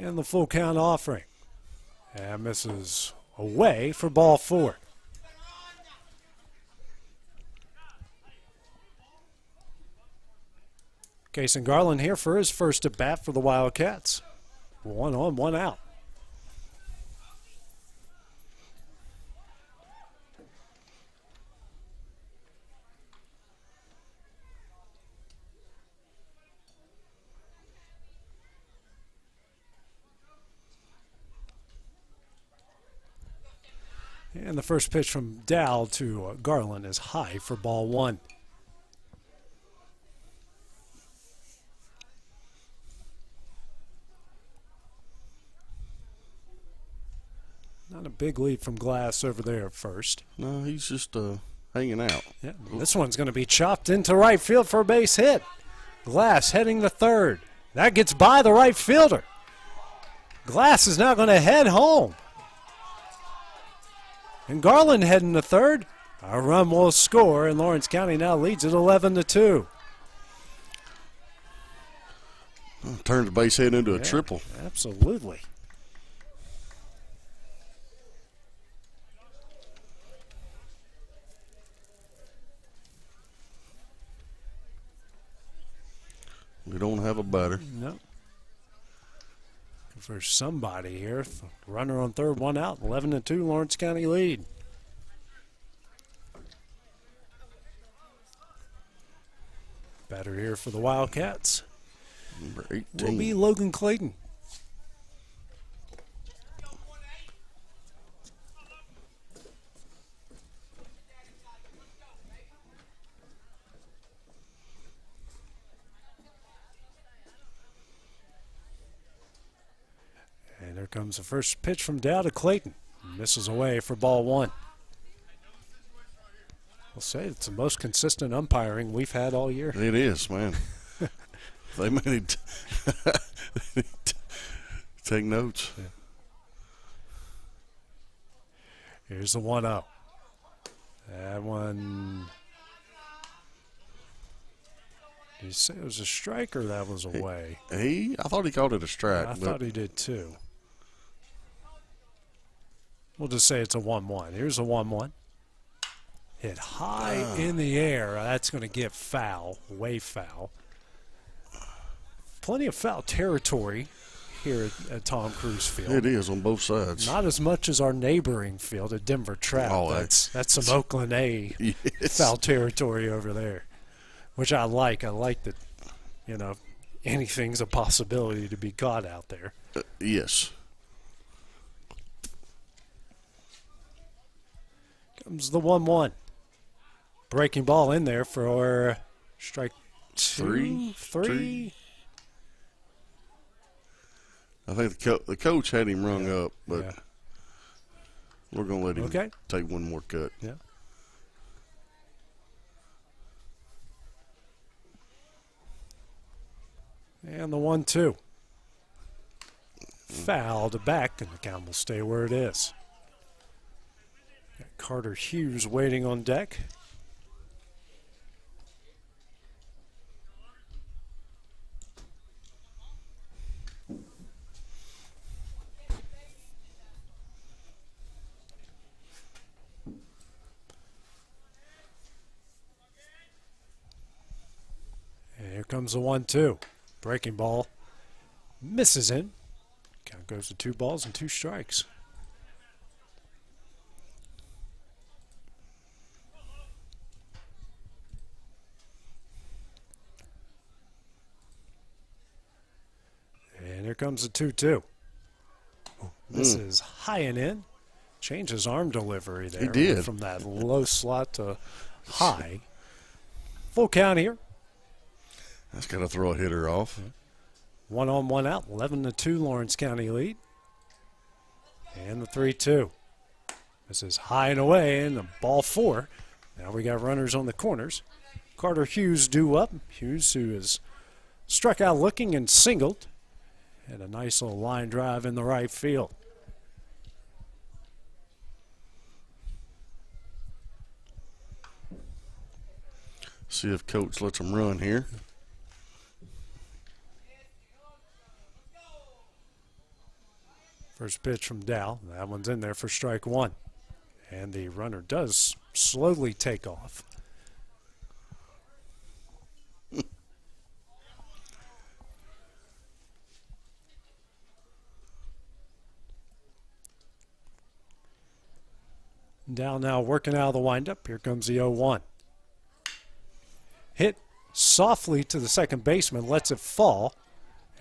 And the full count offering. And misses away for ball 4. Kason Garland here for his first at bat for the Wildcats. 1 on, 1 out. And the first pitch from Dow to Garland is high for ball 1. Not a big lead from Glass over there at first. No, he's just hanging out. Yeah, this one's going to be chopped into right field for a base hit. Glass heading to third. That gets by the right fielder. Glass is now going to head home. And Garland heading to third. A run will score, and Lawrence County now leads it 11-2. Turned the base hit into a triple. Absolutely. We don't have a batter. No. For somebody here. Runner on third, 1 out. 11-2, Lawrence County lead. Batter here for the Wildcats. Number 18. Will be Logan Clayton. And there comes the first pitch from Dow to Clayton. Misses away for ball 1. I'll say it's the most consistent umpiring we've had all year. It is, man. They may need to take notes. Yeah. Here's the 1-0. That one. Did you say it was a strike or that was away? I thought he called it a strike. I thought he did too. We'll just say it's a 1-1. Here's a 1-1. Hit high in the air. That's going to get foul, way foul. Plenty of foul territory here at Tom Cruise Field. It is on both sides. Not as much as our neighboring field at Denver Trap. Oh, that's some Oakland A foul territory over there, which I like. I like that, anything's a possibility to be caught out there. Yes. Comes the 1-1. Breaking ball in there for strike 2, 3. I think the coach had him rung up, but we're going to let him take one more cut. Yeah. And the 1-2. Fouled back, and the count will stay where it is. Got Carter Hughes waiting on deck. And here comes the 1-2. Breaking ball. Misses in. Count goes to 2 balls and 2 strikes. And here comes the 2-2. This is high and in. Changed his arm delivery there. He did. Went from that low slot to high. Full count here. That's got to throw a hitter off. 1 on, 1 out. 11-2 Lawrence County lead. And the 3-2. This is high and away, and the ball 4. Now we got runners on the corners. Carter Hughes due up. Hughes, who is struck out looking and singled. And a nice little line drive in the right field. See if coach lets him run here. First pitch from Dow. That one's in there for strike 1. And the runner does slowly take off. Dow now working out of the windup. Here comes the 0-1. Hit softly to the second baseman, lets it fall,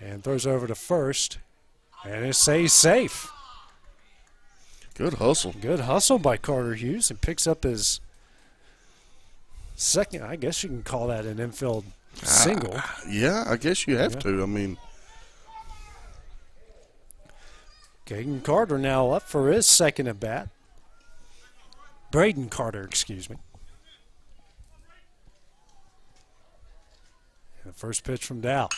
and throws over to first, and it stays safe. Good hustle. Good hustle by Carter Hughes, and picks up his second, I guess you can call that an infield single. Yeah, I guess you have to. I mean, Caden Carter now up for his second at bat. Braden Carter, excuse me. And the first pitch from Dow.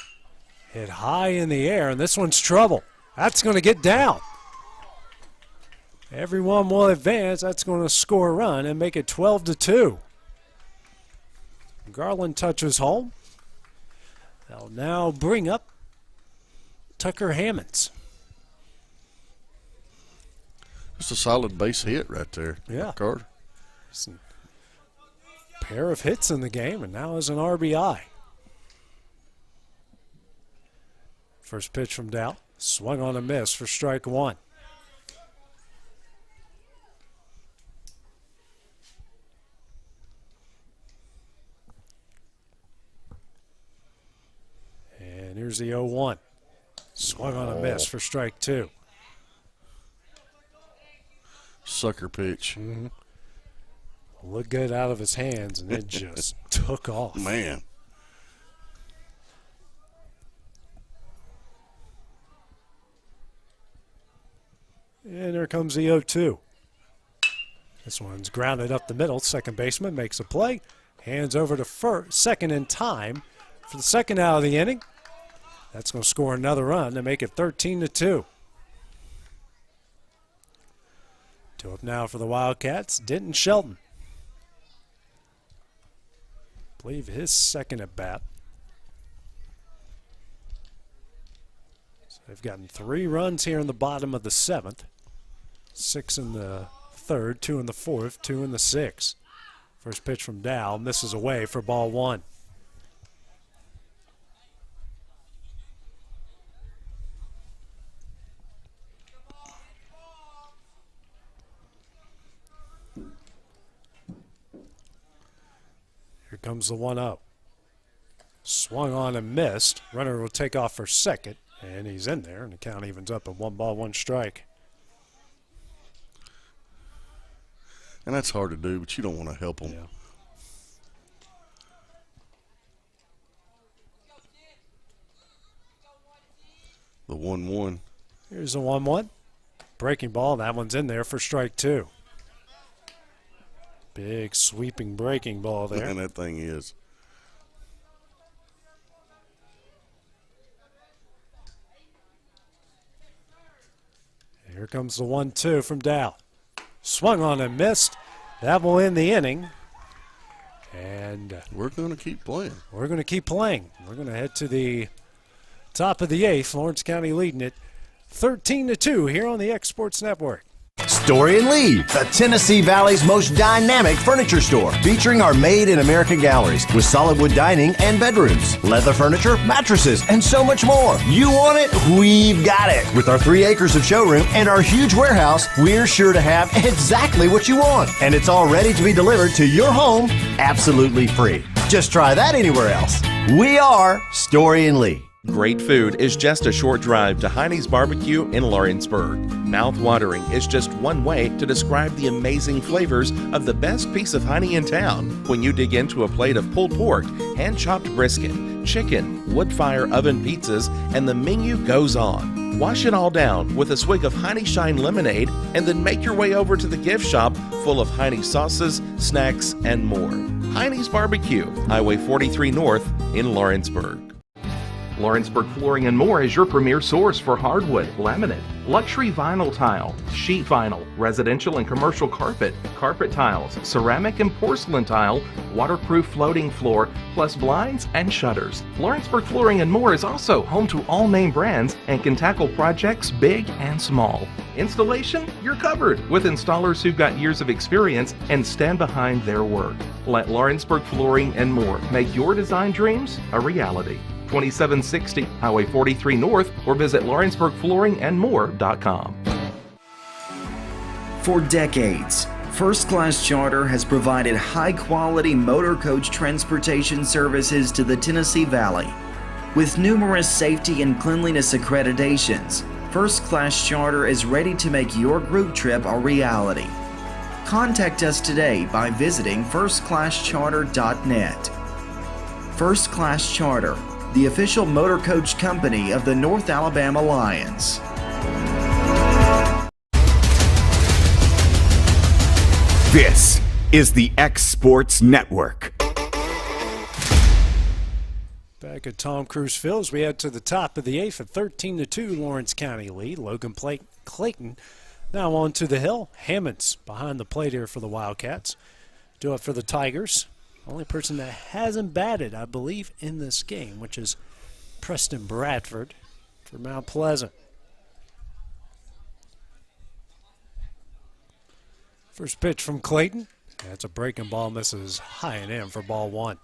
Hit high in the air, and this one's trouble. That's going to get down. Everyone will advance. That's going to score a run and make it 12-2. Garland touches home. They'll now bring up Tucker Hammonds. Just a solid base hit right there. Yeah. Carter. Pair of hits in the game, and now is an RBI. First pitch from Dow. Swung on a miss for strike 1. And here's the 0-1. Swung on a miss for strike 2. Sucker pitch. Mm-hmm. Looked good out of his hands, and it just took off. Man. And here comes the 0-2. This one's grounded up the middle. Second baseman makes a play. Hands over to second in time for the second out of the inning. That's going to score another run to make it 13-2. 2 up now for the Wildcats. Denton Shelton. I believe his second at bat. So they've gotten 3 runs here in the bottom of the 7th. 6 in the 3rd, 2 in the 4th, 2 in the 6th. First pitch from Dow misses away for ball 1. Here comes the 1-0. Swung on and missed. Runner will take off for second, and he's in there, and the count evens up at 1 ball, 1 strike. And that's hard to do, but you don't want to help them. Yeah. The 1-1. Here's a 1-1. Breaking ball. That one's in there for strike 2. Big sweeping breaking ball there. And that thing is. Here comes the 1-2 from Dow. Swung on and missed. That will end the inning. And we're going to keep playing. We're going to keep playing. We're going to head to the top of the 8th. Lawrence County leading it 13-2 here on the X Sports Network. Story and Lee, the Tennessee Valley's most dynamic furniture store, featuring our Made in America galleries with solid wood dining and bedrooms, leather furniture, mattresses, and so much more. You want it? We've got it. With our 3 acres of showroom and our huge warehouse, we're sure to have exactly what you want. And it's all ready to be delivered to your home absolutely free. Just try that anywhere else. We are Story and Lee. Great food is just a short drive to Heine's Barbecue in Lawrenceburg. Mouth-watering is just one way to describe the amazing flavors of the best piece of Heine in town. When you dig into a plate of pulled pork, hand-chopped brisket, chicken, wood-fire oven pizzas, and the menu goes on. Wash it all down with a swig of Heine Shine lemonade and then make your way over to the gift shop full of Heine sauces, snacks, and more. Heine's Barbecue, Highway 43 North in Lawrenceburg. Lawrenceburg Flooring and More is your premier source for hardwood, laminate, luxury vinyl tile, sheet vinyl, residential and commercial carpet, carpet tiles, ceramic and porcelain tile, waterproof floating floor, plus blinds and shutters. Lawrenceburg Flooring and More is also home to all name brands and can tackle projects big and small. Installation? You're covered with installers who've got years of experience and stand behind their work. Let Lawrenceburg Flooring and More make your design dreams a reality. 2760 Highway 43 North or visit LawrenceburgFlooringandMore.com. For decades, First Class Charter has provided high-quality motor coach transportation services to the Tennessee Valley. With numerous safety and cleanliness accreditations, First Class Charter is ready to make your group trip a reality. Contact us today by visiting firstclasscharter.net. First Class Charter, the official motor coach company of the North Alabama Lions. This is the X Sports Network. Back at Tom Cruise Field, we head to the top of the 8th at 13-2 Lawrence County lead. Logan Clayton now on to the hill. Hammonds behind the plate here for the Wildcats. Do it for the Tigers. Only person that hasn't batted, I believe, in this game, which is Preston Bradford for Mount Pleasant. First pitch from Clayton. That's a breaking ball, misses high and in for ball 1.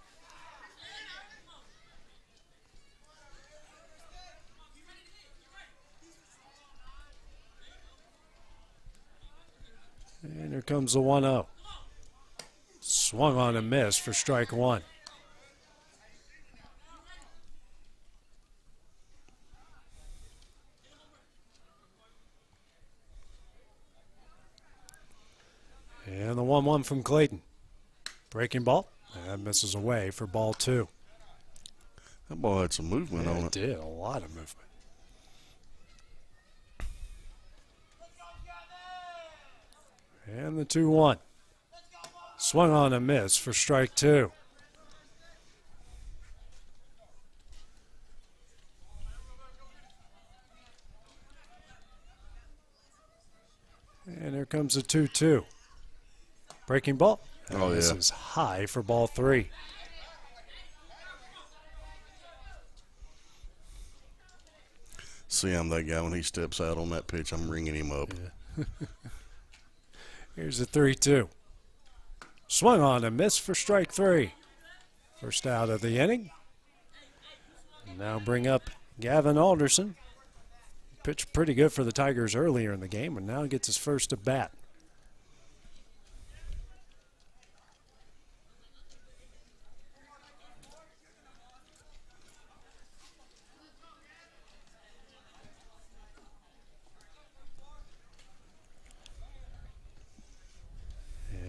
And here comes the 1-0. Swung on and missed for strike 1. And the 1-1 from Clayton. Breaking ball. That misses away for ball 2. That ball had some movement on it. It did, a lot of movement. And the 2-1. Swung on and missed for strike 2. And here comes the 2-2. Breaking ball. Oh, this yeah. is high for ball 3. See, I'm that guy when he steps out on that pitch, I'm ringing him up. Yeah. Here's the 3-2. Swung on and missed for strike 3. First out of the inning. Now bring up Gavin Alderson. Pitched pretty good for the Tigers earlier in the game, and now gets his first at bat.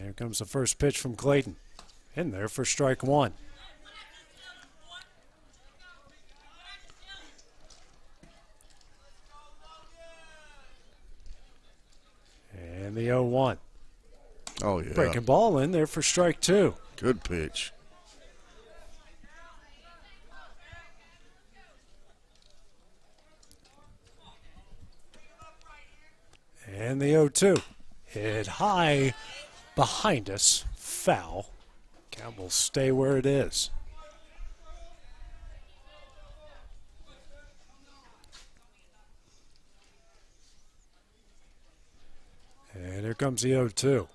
Here comes the first pitch from Clayton. In there for strike 1. the 0-1. Oh, yeah. Breaking ball in there for strike 2. Good pitch. And the 0-2. Hit high behind us. Foul. Count will stay where it is. And here comes the 0-2.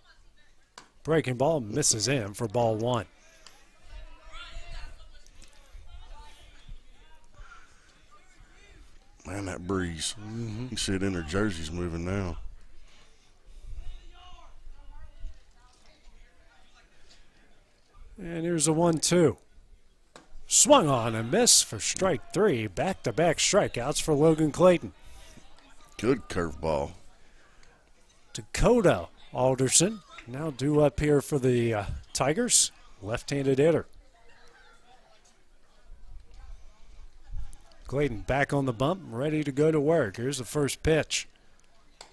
Breaking ball misses in for ball 1. Man, that breeze. You can see it in their jerseys moving now. And here's a 1-2. Swung on and missed for strike 3. Back-to-back strikeouts for Logan Clayton. Good curveball. Dakota Alderson now due up here for the Tigers. Left-handed hitter. Clayton back on the bump, ready to go to work. Here's the first pitch.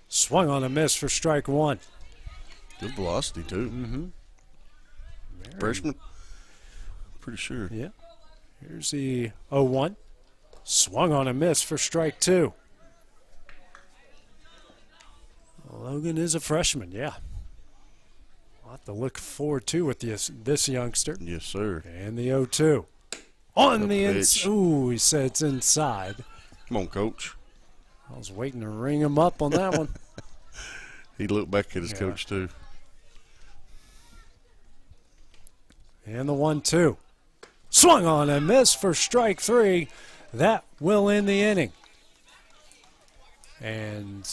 Swung on a miss for strike 1. Good velocity, too. Freshman? Pretty sure. Yeah. Here's the 0-1. Swung on a miss for strike 2. Logan is a freshman, yeah. We'll have to look forward to with this youngster. Yes, sir. And the 0-2. On the pitch. inside. Ooh, he said it's inside. Come on, Coach. I was waiting to ring him up on that one. He looked back at his coach, too. And the 1-2. Swung on and missed for strike 3. That will end the inning. And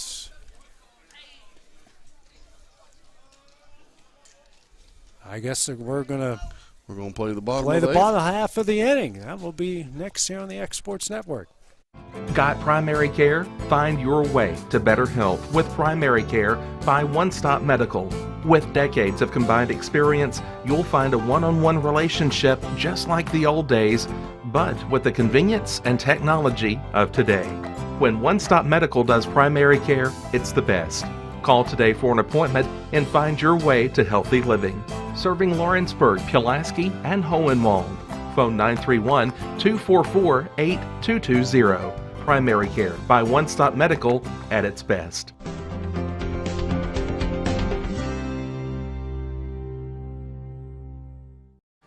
I guess we're gonna play the bottom. Play the bottom half of the inning. That will be next here on the X Sports Network. Got primary care? Find your way to better health with Primary Care by One Stop Medical. With decades of combined experience, you'll find a one-on-one relationship just like the old days, but with the convenience and technology of today. When One Stop Medical does primary care, it's the best. Call today for an appointment and find your way to healthy living. Serving Lawrenceburg, Pulaski, and Hohenwald. Phone 931-244-8220. Primary Care by One Stop Medical at its best.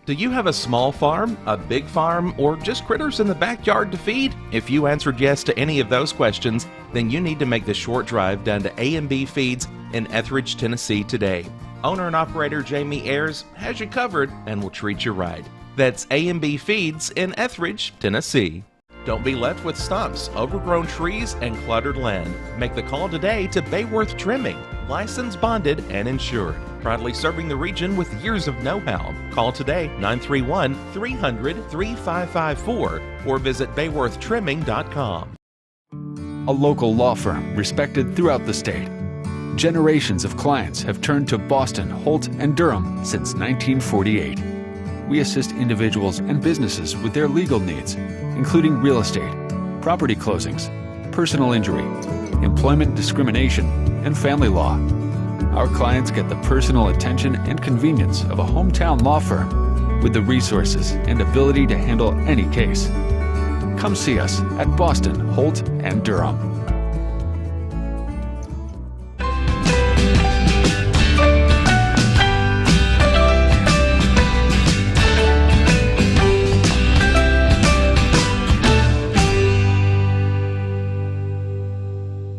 Do you have a small farm, a big farm, or just critters in the backyard to feed? If you answered yes to any of those questions, then you need to make the short drive down to A&B Feeds in Etheridge, Tennessee today. Owner and operator Jamie Ayers has you covered and will treat you right. That's A&B Feeds in Etheridge, Tennessee. Don't be left with stumps, overgrown trees, and cluttered land. Make the call today to Bayworth Trimming, licensed, bonded, and insured. Proudly serving the region with years of know-how. Call today 931-300-3554 or visit bayworthtrimming.com. A local law firm respected throughout the state. Generations of clients have turned to Boston, Holt, and Durham since 1948. We assist individuals and businesses with their legal needs, including real estate, property closings, personal injury, employment discrimination, and family law. Our clients get the personal attention and convenience of a hometown law firm with the resources and ability to handle any case. Come see us at Boston, Holt, and Durham.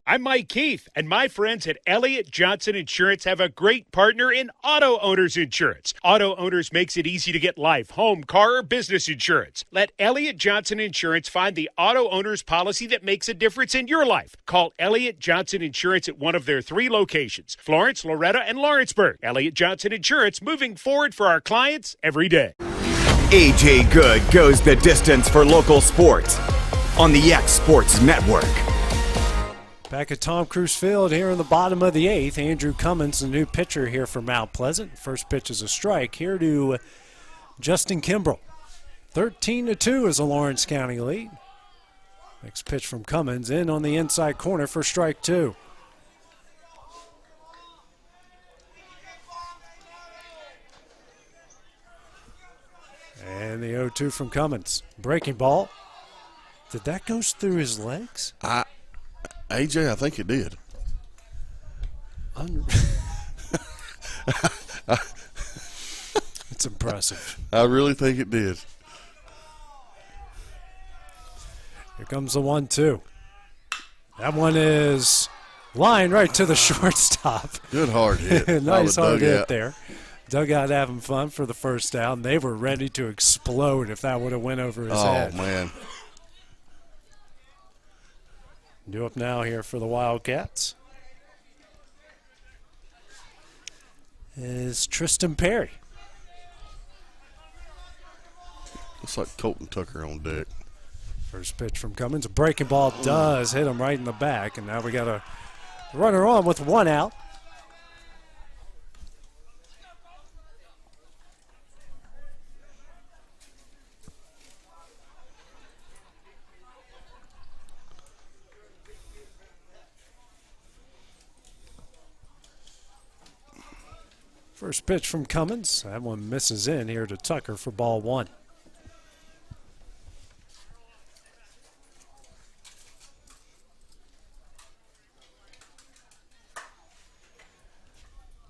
I'm Mike Keith, and my friends at Elliott Johnson Insurance have a great partner in Auto Owners Insurance. Auto Owners makes it easy to get life, home, car, or business insurance. Let Elliott Johnson Insurance find the Auto Owners policy that makes a difference in your life. Call Elliott Johnson Insurance at one of their 3 locations, Florence, Loretto, and Lawrenceburg. Elliott Johnson Insurance, moving forward for our clients every day. AJ Good goes the distance for local sports on the X Sports Network. Back at Tom Cruise Field here in the bottom of the 8th. Andrew Cummins, the new pitcher here for Mount Pleasant. First pitch is a strike here to Justin Kimbrell. 13-2 is the Lawrence County lead. Next pitch from Cummins in on the inside corner for strike 2. And the 0-2 from Cummins. Breaking ball. Did that go through his legs? AJ, I think it did. It's impressive. I really think it did. Here comes the 1-2. That one is lined right to the shortstop. Good hard hit. Nice hard hit there. Dugout having fun for the first down. They were ready to explode if that would have went over his head. Oh, man. Due up now here for the Wildcats is Tristan Perry. Looks like Colton Tucker on deck. First pitch from Cummins. A breaking ball does hit him right in the back, and now we got a runner on with one out. First pitch from Cummins. That one misses in here to Tucker for ball one.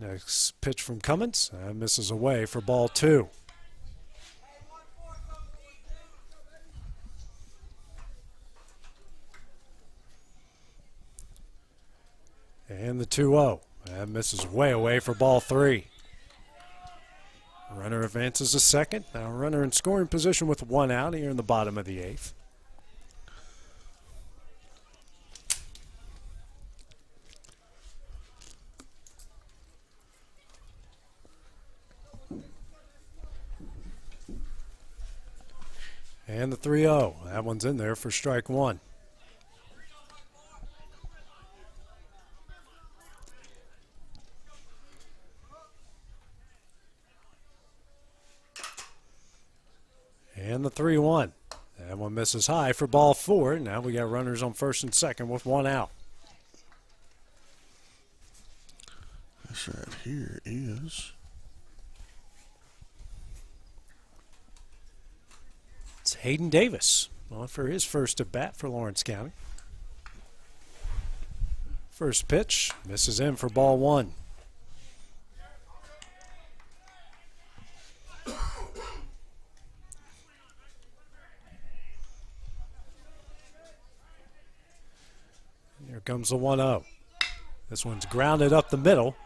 Next pitch from Cummins. That misses away for ball two. And the 2-0. That misses way away for ball three. Runner advances to second. Now runner in scoring position with one out here in the bottom of the eighth. And the 3-0. That one's in there for strike one. And the 3-1. That one misses high for ball four. Now we got runners on first and second with one out. This right here is... It's Hayden Davis on for his first at bat for Lawrence County. First pitch misses in for ball one. Here comes the 1-0. This one's grounded up the middle.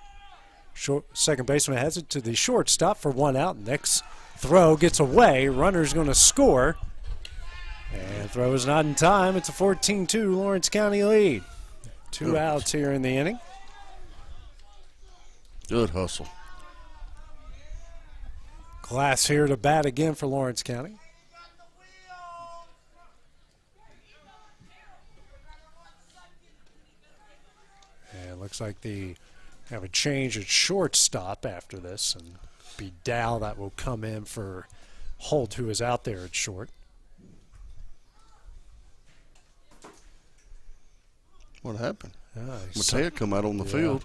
Second baseman has it to the shortstop for one out. Next throw gets away. Runner's going to score. And throw is not in time. It's a 14-2 Lawrence County lead. Two outs here in the inning. Good hustle. Glass here to bat again for Lawrence County. And looks like they have a change at shortstop after this, and be Dow that will come in for Holt, who is out there at short. What happened? Matea come out on the field.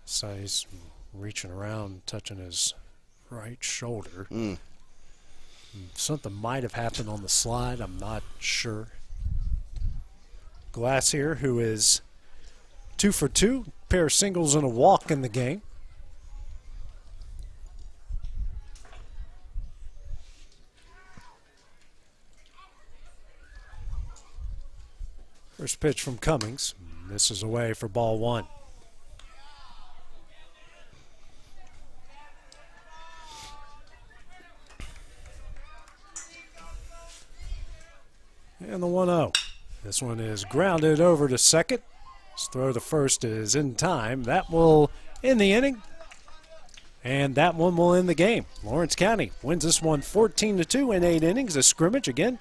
So he's reaching around, touching his right shoulder. Something might have happened on the slide. I'm not sure. Glass here, who is 2 for 2, pair of singles and a walk in the game. First pitch from Cummings. Misses away for ball one. And the 1-0. This one is grounded over to second. His throw to first is in time. That will end the inning. And that one will end the game. Lawrence County wins this one 14-2 in 8 innings. A scrimmage again.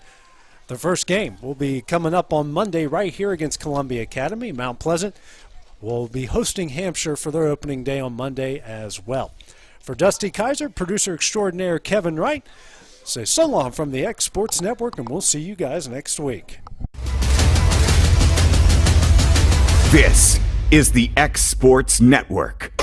The first game will be coming up on Monday right here against Columbia Academy. Mount Pleasant will be hosting Hampshire for their opening day on Monday as well. For Dusty Kaiser, producer extraordinaire Kevin Wright, say so long from the X Sports Network, and we'll see you guys next week. This is the X Sports Network.